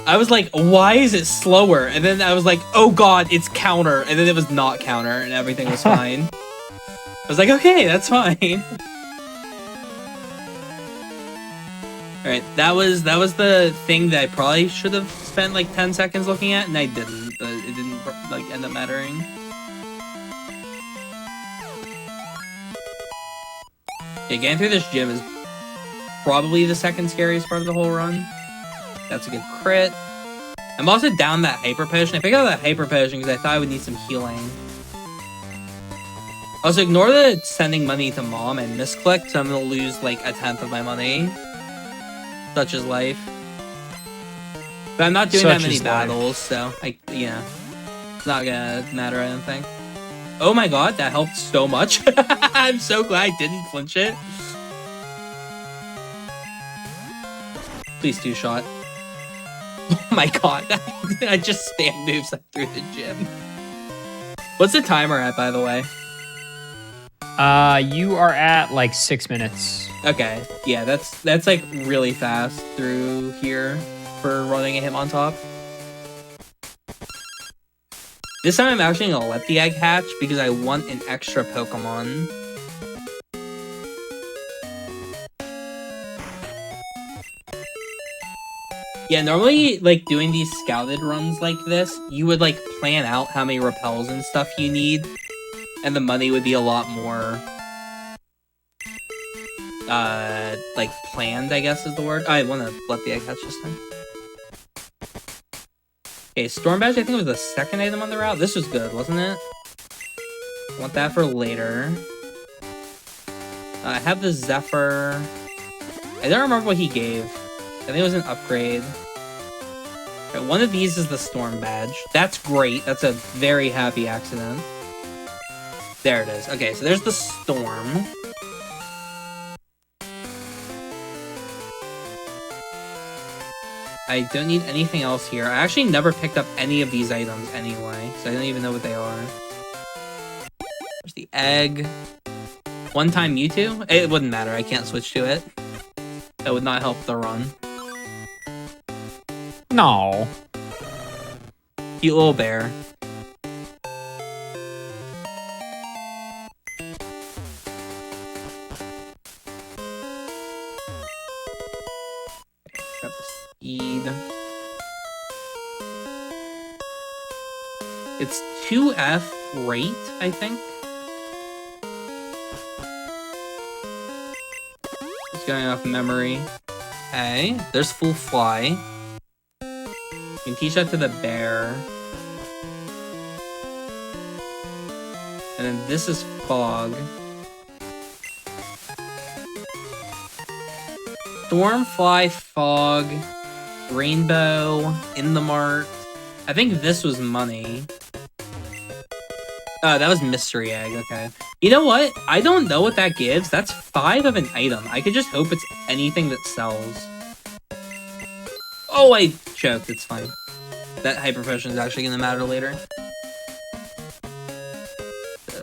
I was like, why is it slower? And then I was like, oh god, it's counter. And then it was not counter, and everything was fine. I was like, okay, that's fine. Alright, that was the thing that I probably should have spent like 10 seconds looking at, and I didn't. But it didn't like end up mattering. Okay, getting through this gym is probably the second scariest part of the whole run. That's a good crit. I'm also down that Hyper Potion. I picked up that Hyper Potion because I thought I would need some healing. Also, ignore the sending money to mom and misclick, so I'm gonna lose like 1/10 of my money. Such is life. But I'm not doing that many battles, so yeah. It's not gonna matter, I don't think. Oh my god, that helped so much. I'm so glad I didn't flinch it. Please 2-shot. Oh my god, I just spam moves through the gym. What's the timer at, by the way? You are at like 6 minutes. Okay, yeah, that's like really fast through here for running a Hitmontop. This time I'm actually gonna let the egg hatch because I want an extra Pokemon. Yeah, normally, like, doing these scouted runs like this, you would, like, plan out how many repels and stuff you need, and the money would be a lot more, like, planned, I guess is the word. I want to let the egg hatch this time. Okay, Storm Badge, I think it was the second item on the route. This was good, wasn't it? Want that for later. I have the Zephyr. I don't remember what he gave. I think it was an upgrade. Right, one of these is the Storm Badge. That's great. That's a very happy accident. There it is. Okay, so there's the Storm. I don't need anything else here. I actually never picked up any of these items anyway, so I don't even know what they are. There's the egg. One-time Mewtwo? It wouldn't matter. I can't switch to it. That would not help the run. No. Cute little bear. Grab It's 2F rate, I think. Just going off memory. Okay, there's full fly. You can teach that to the bear. And then this is fog. Storm, fly, fog, rainbow, in the mart. I think this was money. Oh, that was mystery egg, okay. You know what? I don't know what that gives. That's 5 of an item. I could just hope it's anything that sells. Oh, I choked. It's fine. That hyper potion is actually going to matter later.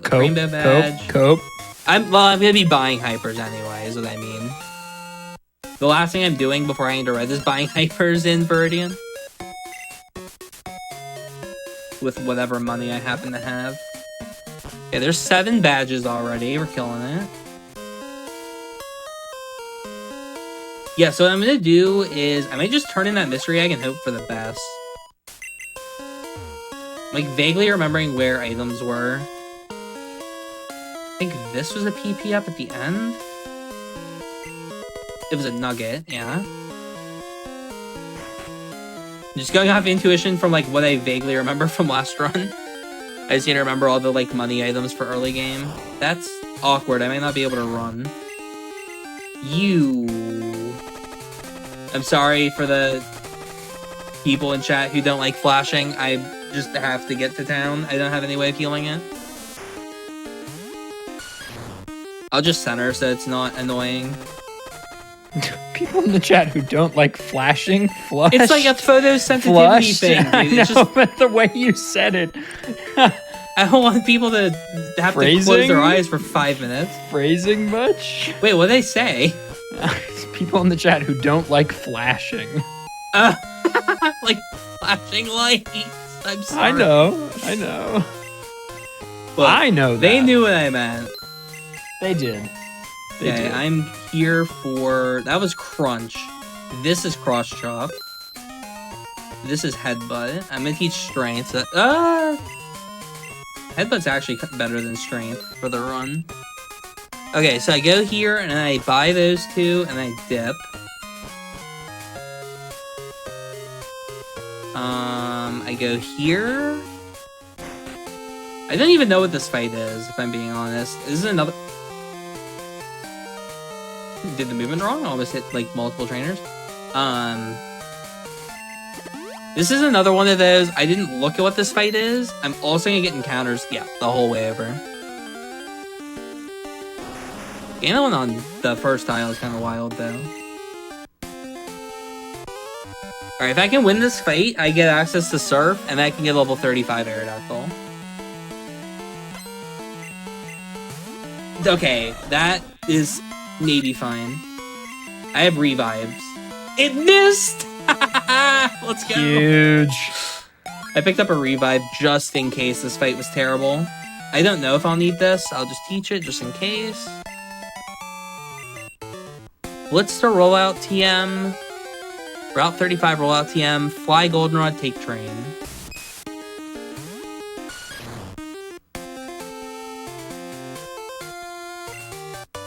Cope, rainbow badge. Cope. I'm going to be buying hypers anyway, is what I mean. The last thing I'm doing before I enter red is buying hypers in Viridian. With whatever money I happen to have. Okay, there's 7 badges already. We're killing it. Yeah, so what I'm going to do is I might just turn in that mystery egg and hope for the best. Like, vaguely remembering where items were. I think this was a PP up at the end. It was a nugget, yeah. Just going off intuition from, like, what I vaguely remember from last run. I just need to remember all the, like, money items for early game. That's awkward. I might not be able to run. I'm sorry for the people in chat who don't like flashing. I just have to get to town. I don't have any way of healing it. I'll just center so it's not annoying. People in the chat who don't like flashing, flush. It's like a photosensitivity thing, dude. I know, It's just, but the way you said it. I don't want people to have to close their eyes for 5 minutes. Phrasing much? Wait, what did they say? People in the chat who don't like flashing. Like flashing lights. I'm sorry. I know. Look, I know that. They knew what I meant. They did. Okay, I'm here for... That was crunch. This is cross chop. This is headbutt. I'm gonna teach strength. Headbutt's actually better than strength for the run. Okay, so I go here and I buy those 2 and I dip. I go here. I don't even know what this fight is, if I'm being honest. This is another... Did the movement wrong? I almost hit, like, multiple trainers. This is another one of those, I didn't look at what this fight is. I'm also gonna get encounters, yeah, the whole way over. Game one on the first tile is kind of wild, though. Alright, if I can win this fight, I get access to Surf, and I can get level 35 Aerodactyl. Okay, that is maybe fine. I have revives. It missed! Let's go! Huge. I picked up a revive just in case this fight was terrible. I don't know if I'll need this. I'll just teach it just in case. Blitz to rollout TM. Route 35 rollout TM. Fly Goldenrod, take train.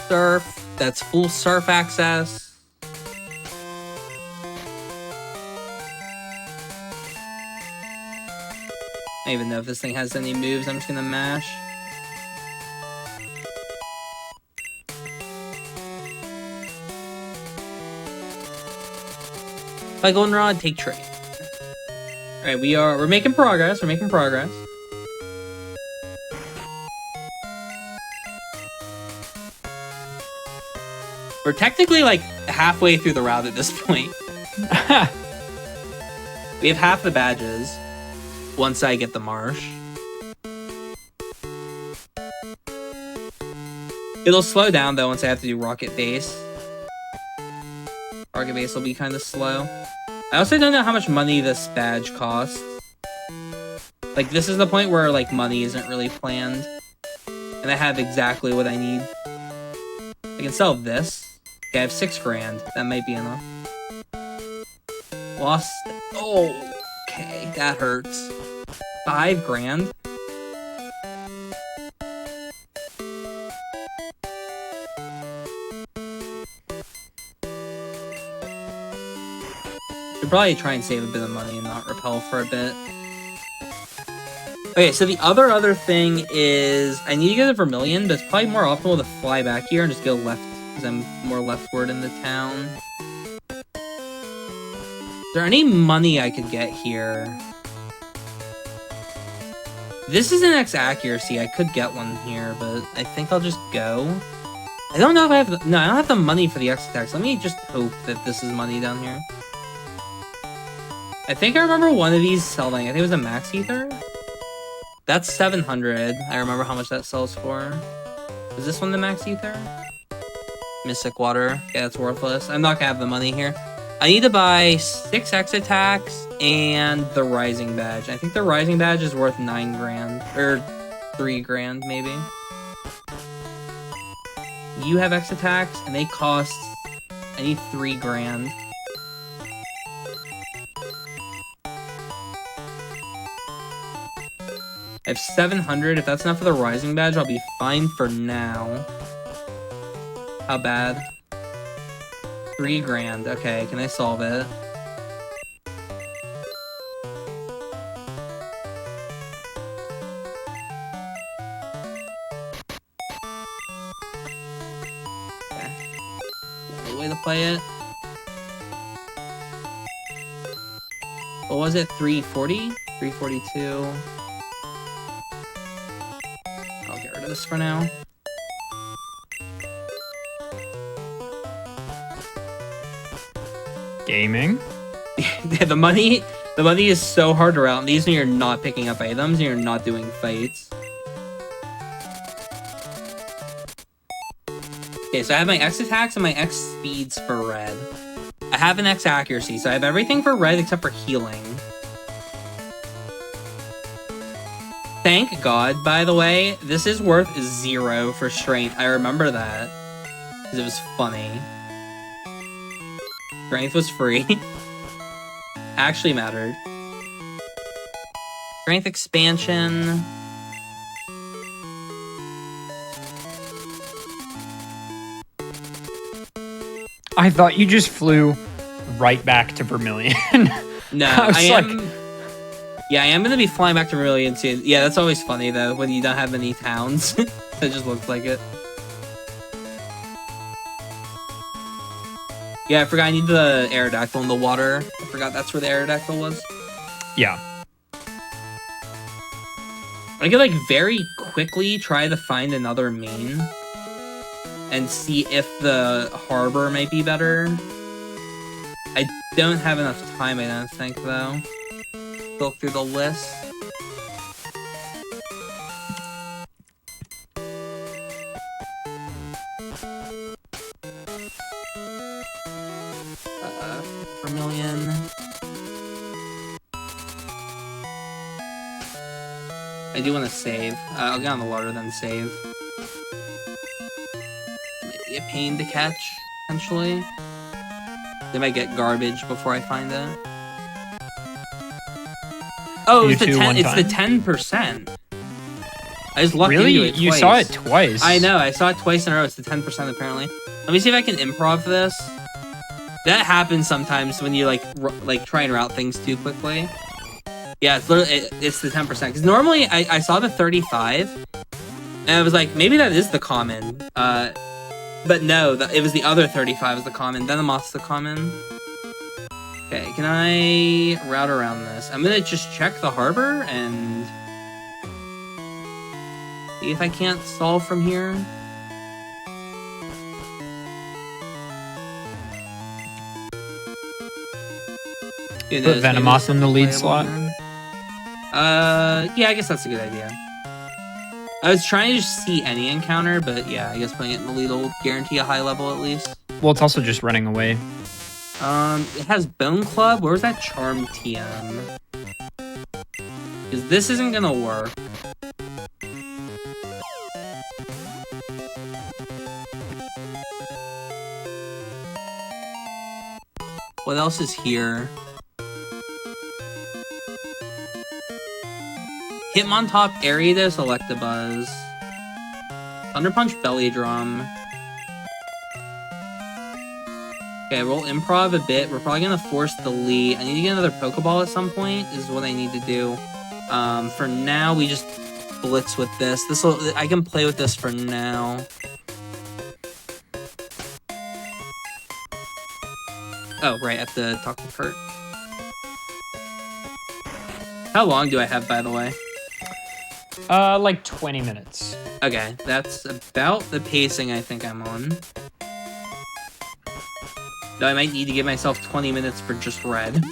Surf. That's full surf access. I don't even know if this thing has any moves. I'm just gonna mash. By Goldenrod, take train. Alright, we're making progress. We're making progress. We're technically like halfway through the route at this point. We have half the badges once I get the marsh. It'll slow down though once I have to do rocket base. Rocket base will be kind of slow. I also don't know how much money this badge costs. Like, this is the point where, like, money isn't really planned. And I have exactly what I need. I can sell this. Okay, I have 6 grand. That might be enough. Lost. Oh, okay, that hurts. 5 grand. Should probably try and save a bit of money and not repel for a bit. Okay, so the other thing is I need to get a Vermilion, but it's probably more optimal to fly back here and just go left because I'm more leftward in the town. Is there any money I could get here? This is an X accuracy. I could get one here, but I think I'll just go. I don't know if I have I don't have the money for the X attacks. Let me just hope that this is money down here. I think I remember one of these selling. I think it was a Max Ether. That's 700. I remember how much that sells for. Is this one the Max Ether? Mystic Water. Yeah, that's worthless. I'm not gonna have the money here. I need to buy 6 X attacks and the Rising Badge. I think the Rising Badge is worth 9 grand. Or 3 grand, maybe. You have X attacks, and they cost... I need 3 grand. I have 700. If that's enough for the Rising Badge, I'll be fine for now. How bad? 3 grand. Okay, can I solve it? Okay. Another way to play it. What was it? 340? 342. I'll get rid of this for now. Gaming. the money is so hard to route. These when you're not picking up items and you're not doing fights. Okay, so I have my X attacks and my X speeds for red. I have an X accuracy, so I have everything for red except for healing. Thank God, by the way, this is worth 0 for strength. I remember that because it was funny. Strength was free. Actually mattered. Strength expansion. I thought you just flew right back to Vermilion. No, I am... Yeah, I am going to be flying back to Vermilion soon. Yeah, that's always funny, though, when you don't have many towns. It just looks like it. Yeah, I forgot I need the Aerodactyl in the water. I forgot that's where the Aerodactyl was. Yeah. I could, like, very quickly try to find another main. And see if the harbor might be better. I don't have enough time, I don't think, though. Go through the list. Vermilion. I do want to save. I'll get on the water, then save. Might be a pain to catch, potentially. They might get garbage before I find it. Oh, it's the 10%. I just lucked into it twice. You saw it twice. I know, I saw it twice in a row. It's the 10% apparently. Let me see if I can improv this. That happens sometimes when you like try and route things too quickly. Yeah, it's literally it's the 10%. Because normally I saw the 35, and I was like, maybe that is the common. But no, it was the other 35 is the common. Venomoth's the common. Okay, can I route around this? I'm gonna just check the harbor and see if I can't solve from here. Put Venomoth in the lead slot. Yeah, I guess that's a good idea. I was trying to just see any encounter, but yeah, I guess putting it in the lead will guarantee a high level at least. Well, it's also just running away. It has Bone Club. Where's that Charm TM? Because this isn't gonna work. What else is here? Hitmontop, Ariados, Electabuzz. Thunder Punch, Belly Drum. Okay, we'll improv a bit. We're probably gonna force delete. I need to get another Pokeball at some point, is what I need to do. For now, we just blitz with this. I can play with this for now. Oh, right, I have to talk to Kurt. How long do I have, by the way? Like 20 minutes. Okay, that's about the pacing I think I'm on. Though I might need to give myself 20 minutes for just red.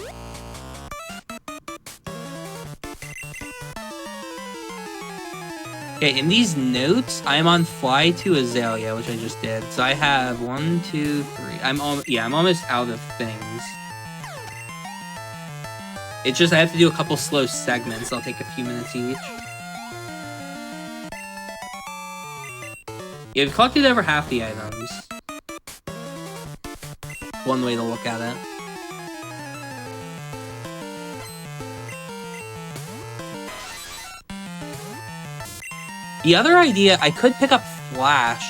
Okay, in these notes, I'm on Fly to Azalea, which I just did. So I have 1, 2, 3. I'm almost out of things. It's just I have to do a couple slow segments. They'll take a few minutes each. Yeah, we've collected over half the items. One way to look at it. The other idea, I could pick up Flash,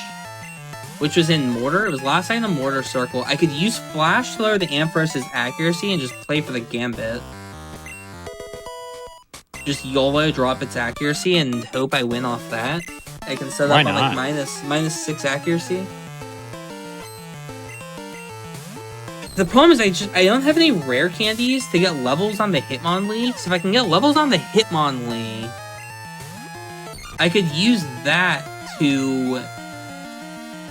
which was in Mortar. It was last night in the Mortar Circle. I could use Flash to lower the Amphross's accuracy and just play for the Gambit. Just YOLO drop its accuracy and hope I win off that. I can set up on like minus 6 accuracy. The problem is I don't have any rare candies to get levels on the Hitmonlee. So if I can get levels on the Hitmonlee, I could use that to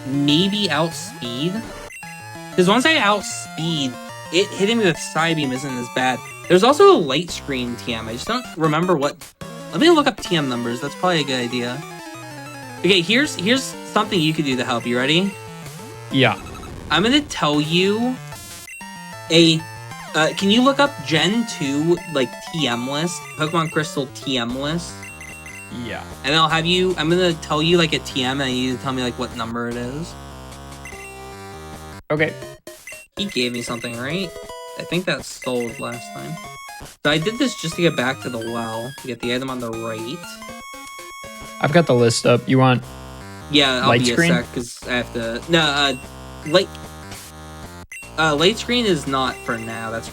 maybe outspeed. Because once I outspeed, it hitting me with Psybeam isn't as bad. There's also a light screen TM. I just don't remember what. Let me look up TM numbers. That's probably a good idea. Okay, here's something you could do to help. You ready? Yeah. I'm gonna tell you can you look up Gen 2 like TM list, Pokemon Crystal TM list? Yeah. And I'm gonna tell you like a TM and I need to tell me like what number it is. Okay. He gave me something, right? I think that sold last time. So I did this just to get back to the well, to get the item on the right. I've got the list up. You want Yeah, I'll light be screen? a sec, because I have to... No, light screen is not for now. That's,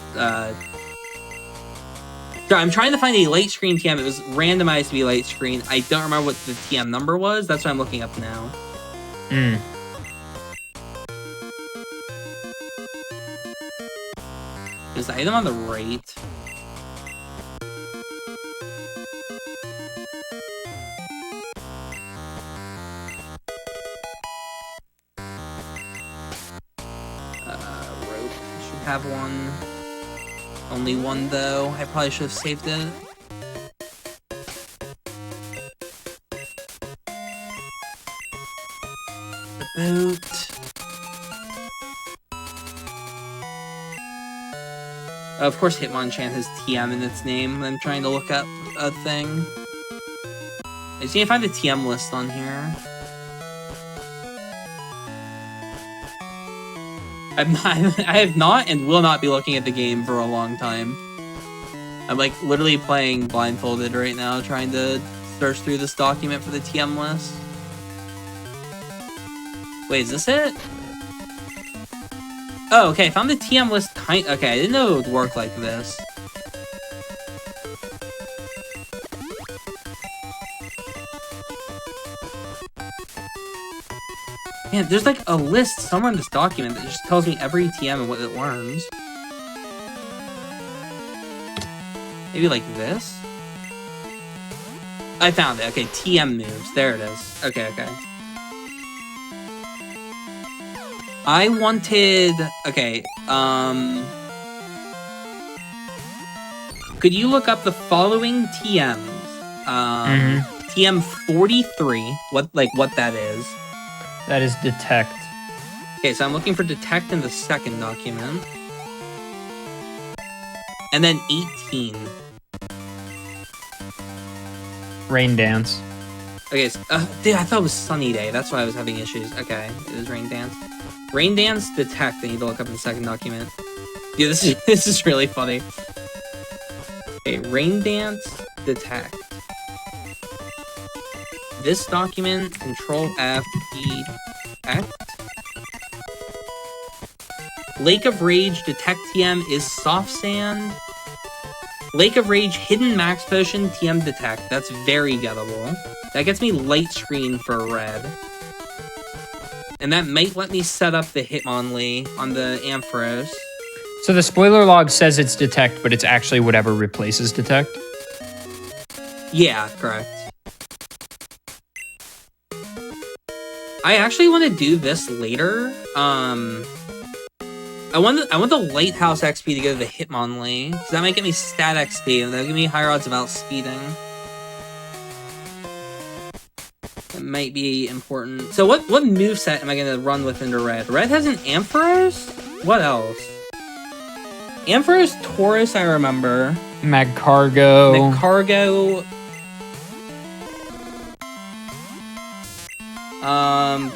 Sorry, I'm trying to find a light screen TM. It was randomized to be light screen. I don't remember what the TM number was. That's what I'm looking up now. Is the item on the right? Rope. Should have one. Only one, though. I probably should have saved it. The boot. Of course, Hitmonchan has TM in its name. I'm trying to look up a thing. I just need to find the TM list on here. I have not and will not be looking at the game for a long time. I'm like literally playing blindfolded right now, trying to search through this document for the TM list. Wait, is this it? Oh, okay, I found the TM list okay, I didn't know it would work like this. Man, there's like a list somewhere in this document that just tells me every TM and what it learns. Maybe like this? I found it. Okay, TM moves. There it is. Okay, okay. I wanted... Okay, could you look up the following TMs? TM 43, what that is. That is detect. Okay, so I'm looking for detect in the second document. And then 18. Rain dance. Okay, so, dude, I thought it was sunny day. That's why I was having issues. Okay, it was rain dance. Rain dance, detect. I need to look up in the second document. Yeah, this is really funny. Okay, rain dance, detect. this document, Control F, detect. Lake of Rage, detect TM is soft sand. Lake of Rage, hidden max potion, TM detect. That's very gettable. That gets me light screen for red. And that might let me set up the Hitmonlee on the Ampharos. So the spoiler log says it's detect, but it's actually whatever replaces detect? Yeah, correct. I actually want to do this later. I want the Lighthouse XP to go to the Hitmonlee, because that might get me stat XP, and that'll give me higher odds of outspeeding. That might be important. So what moveset am I going to run with into red? Red has an Ampharos? What else? Ampharos Taurus, I remember. Magcargo. Magcargo.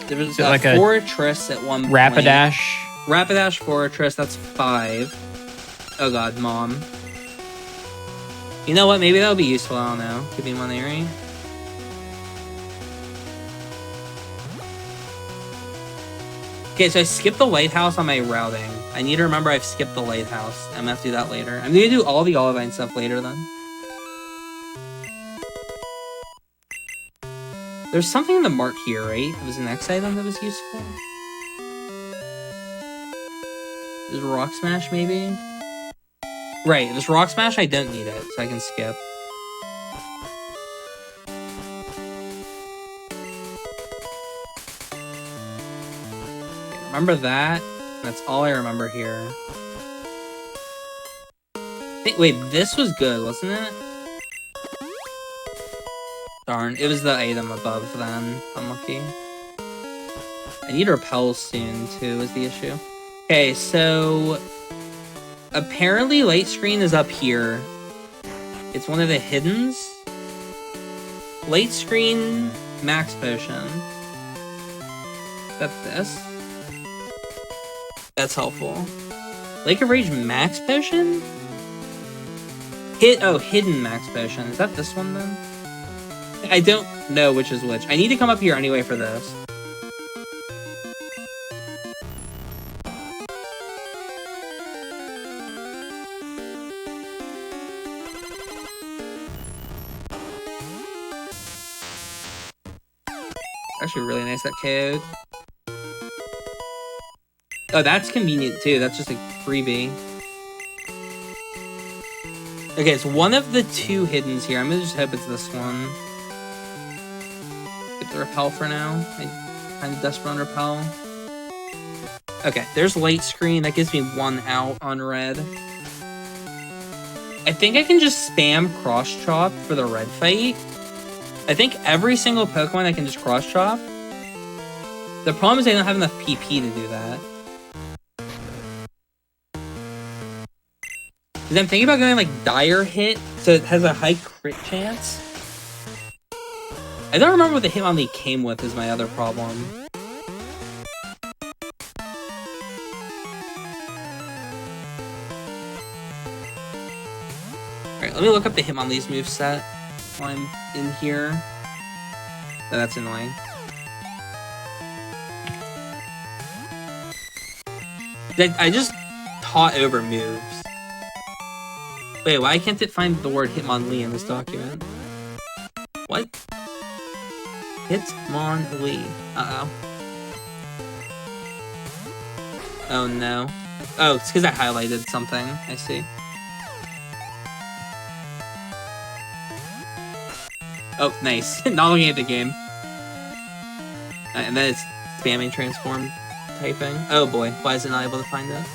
There was like a Fortress at one point. Rapidash. Rapidash Fortress, that's 5. Oh god, Mom. You know what? Maybe that'll be useful. I don't know. Could be Moneri. Okay, so I skipped the Lighthouse on my routing. I need to remember I've skipped the Lighthouse. I'm gonna have to do that later. I'm gonna do all the Olivine stuff later then. There's something in the mart here, right? It was the next item that was useful. Is Rock Smash, maybe? Right, if it's Rock Smash, I don't need it, so I can skip. Okay, remember that? That's all I remember here. Wait, this was good, wasn't it? Darn, it was the item above then. Unlucky. I need repels soon, too, is the issue. Okay, so apparently light screen is up here. It's one of the hiddens. Light screen, max potion. Is that this? That's helpful. Lake of Rage max potion? Hidden max potion. Is that this one then? I don't know which is which. I need to come up here anyway for this. Actually really nice that KO'd. Oh, that's convenient too. That's just a freebie. Okay, it's one of the two hiddens here. I'm gonna just hope it's this one. Get the repel for now. I'm desperate on repel. Okay, there's light screen. That gives me 1 out on red. I think I can just spam cross chop for the red fight. I think every single Pokemon I can just cross chop. The problem is I don't have enough PP to do that. Because I'm thinking about going like Dire Hit, so it has a high crit chance. I don't remember what the Hitmonlee came with is my other problem. Alright, let me look up the Hitmonlee's moveset while I'm in here. Oh, that's annoying. I just taught over moves. Wait, why can't it find the word Hitmonlee in this document? What? Hitmonlee. Uh-oh. Oh no. Oh, it's because I highlighted something. I see. Oh, nice. Not looking at the game. And then it's spamming transform typing. Oh boy, why is it not able to find that?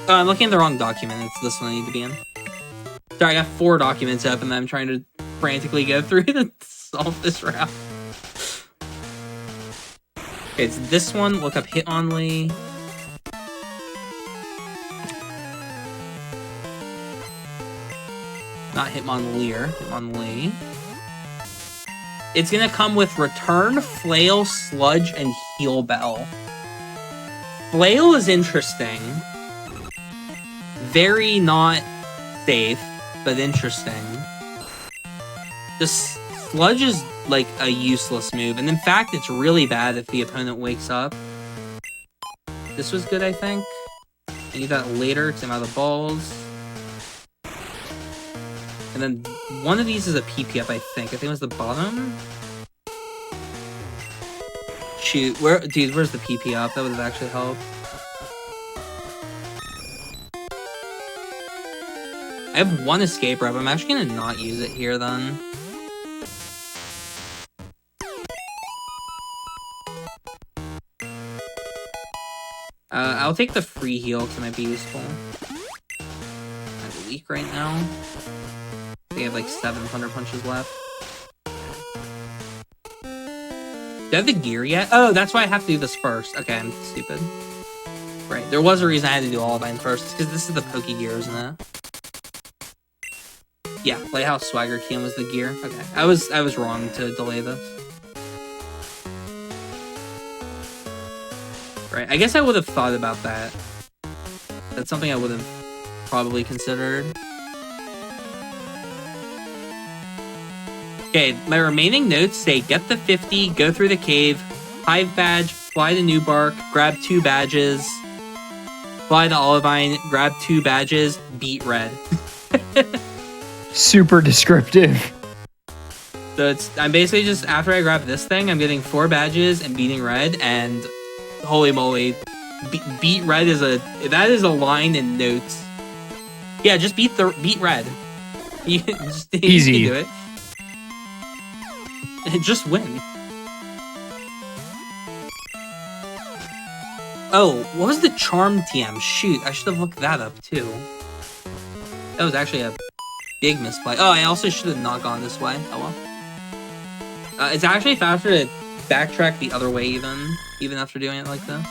Oh, I'm looking at the wrong document. It's this one I need to be in. Sorry, I got 4 documents up and I'm trying to frantically go through to solve this route. Okay, it's this one. Look up Hitmonlee. Not Hitmonlee, Hitmonlee. It's gonna come with Return, Flail, Sludge, and Heal Bell. Flail is interesting. Very not safe, but interesting. The sludge is like a useless move, and in fact, it's really bad if the opponent wakes up. This was good, I think. I need that later because I'm out of balls. And then one of these is a PP up, I think. I think it was the bottom. Shoot, dude, where's the PP up? That would have actually helped. I have one escape rope. I'm actually gonna not use it here then. I'll take the free heal because it might be useful. I'm weak right now. I think I have like 700 punches left. Do I have the gear yet? Oh, that's why I have to do this first. Okay, I'm stupid. Right, there was a reason I had to do Olivine first. It's because this is the Poke Gear, isn't it? Yeah, Lighthouse Swagger TM was the gear. Okay, I was wrong to delay this. Right, I guess I would have thought about that. That's something I would have probably considered. Okay, my remaining notes say get the 50, go through the cave, Hive badge, fly to New Bark, grab 2 badges, fly to Olivine, grab 2 badges, beat red. Super descriptive. So I'm basically just, after I grab this thing, I'm getting 4 badges and beating red, and holy moly, beat red is that is a line in notes. Yeah, just beat red. Easy. You can do it. And just win. Oh, what was the charm TM? Shoot, I should have looked that up too. That was actually a big misplay. Oh, I also should have not gone this way. Oh well. It's actually faster to backtrack the other way even after doing it like this.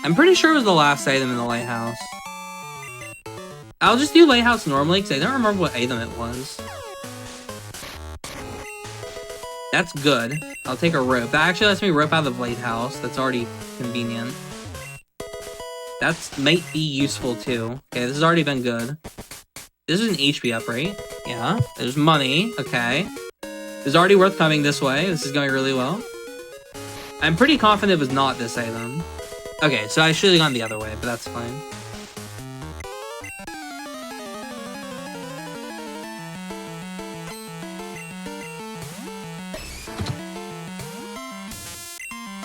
I'm pretty sure it was the last item in the lighthouse. I'll just do lighthouse normally because I don't remember what item it was. That's good. I'll take a rope. That actually lets me rope out of the lighthouse. That's already convenient. That might be useful too. Okay, this has already been good. This is an HP up, right? Yeah. There's money. Okay. This is already worth coming this way. This is going really well. I'm pretty confident it was not this item. Okay, so I should have gone the other way, but that's fine.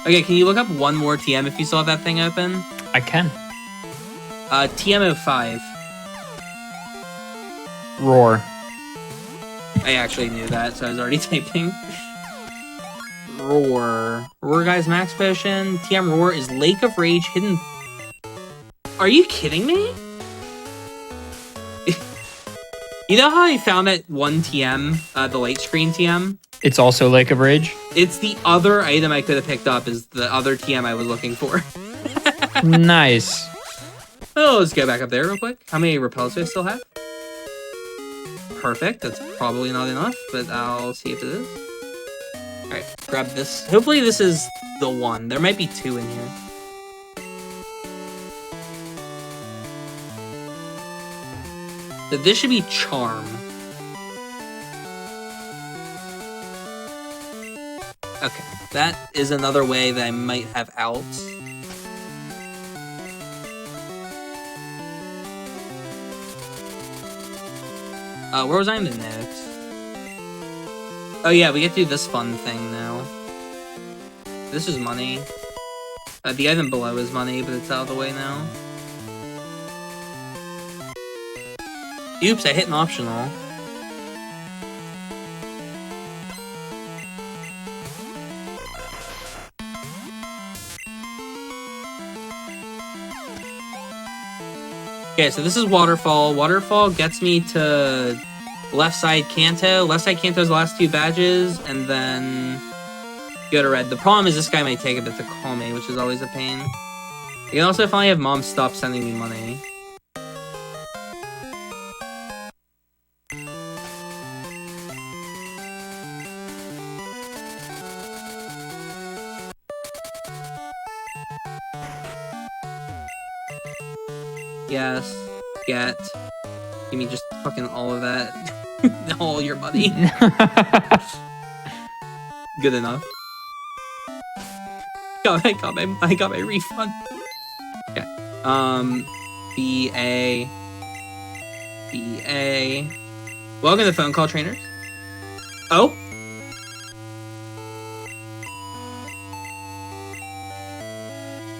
Okay, can you look up one more TM if you still have that thing open? I can. TM05. Roar. I actually knew that, so I was already typing. Roar. Roar Guy's Max Potion. TM Roar is Lake of Rage hidden... Are you kidding me? You know how I found that one TM, the light screen TM? It's also Lake of Rage? It's the other item I could have picked up is the other TM I was looking for. Nice. Oh, let's go back up there real quick. How many repels do I still have? Perfect. That's probably not enough, but I'll see if it is. Alright, grab this. Hopefully this is the one. There might be 2 in here. So this should be Charm. Okay, that is another way that I might have outs. Where was I in the notes? Oh yeah, we get to do this fun thing now. This is money. The item below is money, but it's out of the way now. Oops, I hit an optional. Okay, so this is Waterfall. Waterfall gets me to left side Kanto. Left side Kanto's the last 2 badges, and then go to red. The problem is this guy might take a bit to call me, which is always a pain. You can also finally have Mom stop sending me money. Yes. Get. Give me just fucking all of that. All your money. Good enough. I got my refund. Okay. BA. Welcome to Phone Call Trainers. Oh.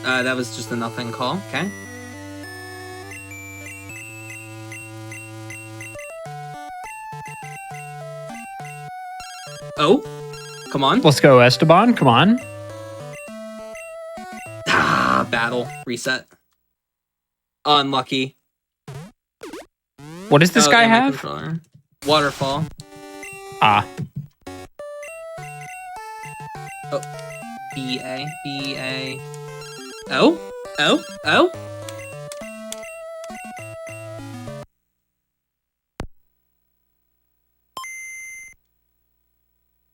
That was just a nothing call. Okay. Oh. Come on. Let's go, Esteban. Come on. Ah, battle. Reset. Unlucky. What does this guy yeah, have? Controller. Waterfall. Ah. Oh. BA. Oh.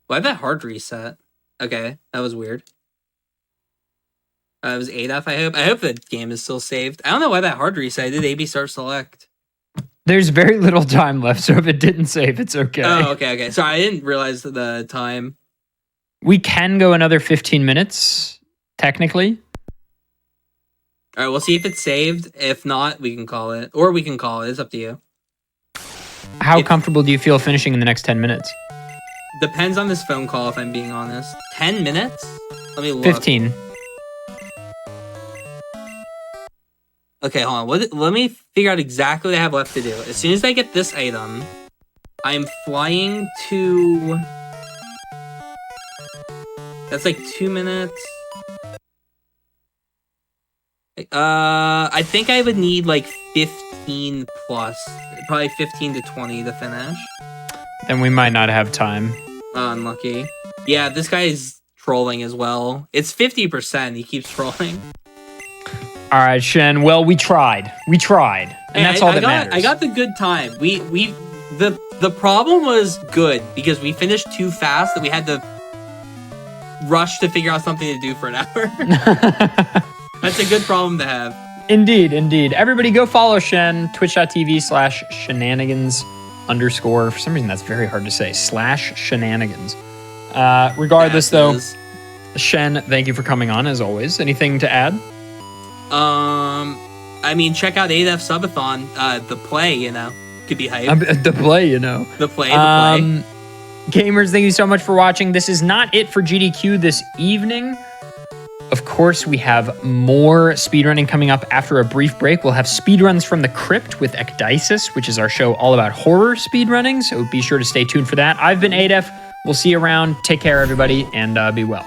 Why'd that hard reset? Okay, that was weird. It was 8F, I hope. I hope the game is still saved. I don't know why that hard reset. I did AB start select. There's very little time left, so if it didn't save, it's okay. Oh, okay. Sorry, I didn't realize the time. We can go another 15 minutes, technically. All right, we'll see if it's saved. If not, we can call it. Or we can call it. It's up to you. How comfortable do you feel finishing in the next 10 minutes? Depends on this phone call, if I'm being honest. 10 minutes? Let me look. 15. Okay, hold on. Let me figure out exactly what I have left to do. As soon as I get this item, I'm flying to... That's like 2 minutes. I think I would need like 15 plus. Probably 15 to 20 to finish. Then we might not have time. Unlucky. Yeah, this guy is trolling as well. It's 50%. He keeps trolling. All right, Shen. Well, we tried. And that's all that matters. I got the good time. The problem was good because we finished too fast that we had to rush to figure out something to do for an hour. That's a good problem to have. Indeed. Everybody go follow Shen, twitch.tv/shenanigans_. For some reason, that's very hard to say. /shenanigans. Regardless, though, Shen, thank you for coming on, as always. Anything to add? I mean, check out ADF Subathon. The play, could be hype. The play. The play. Gamers, thank you so much for watching. This is not it for GDQ this evening. Of course, we have more speedrunning coming up after a brief break. We'll have Speedruns from the Crypt with Ecdysis, which is our show all about horror speedrunning, so be sure to stay tuned for that. I've been ADF. We'll see you around. Take care, everybody, and be well.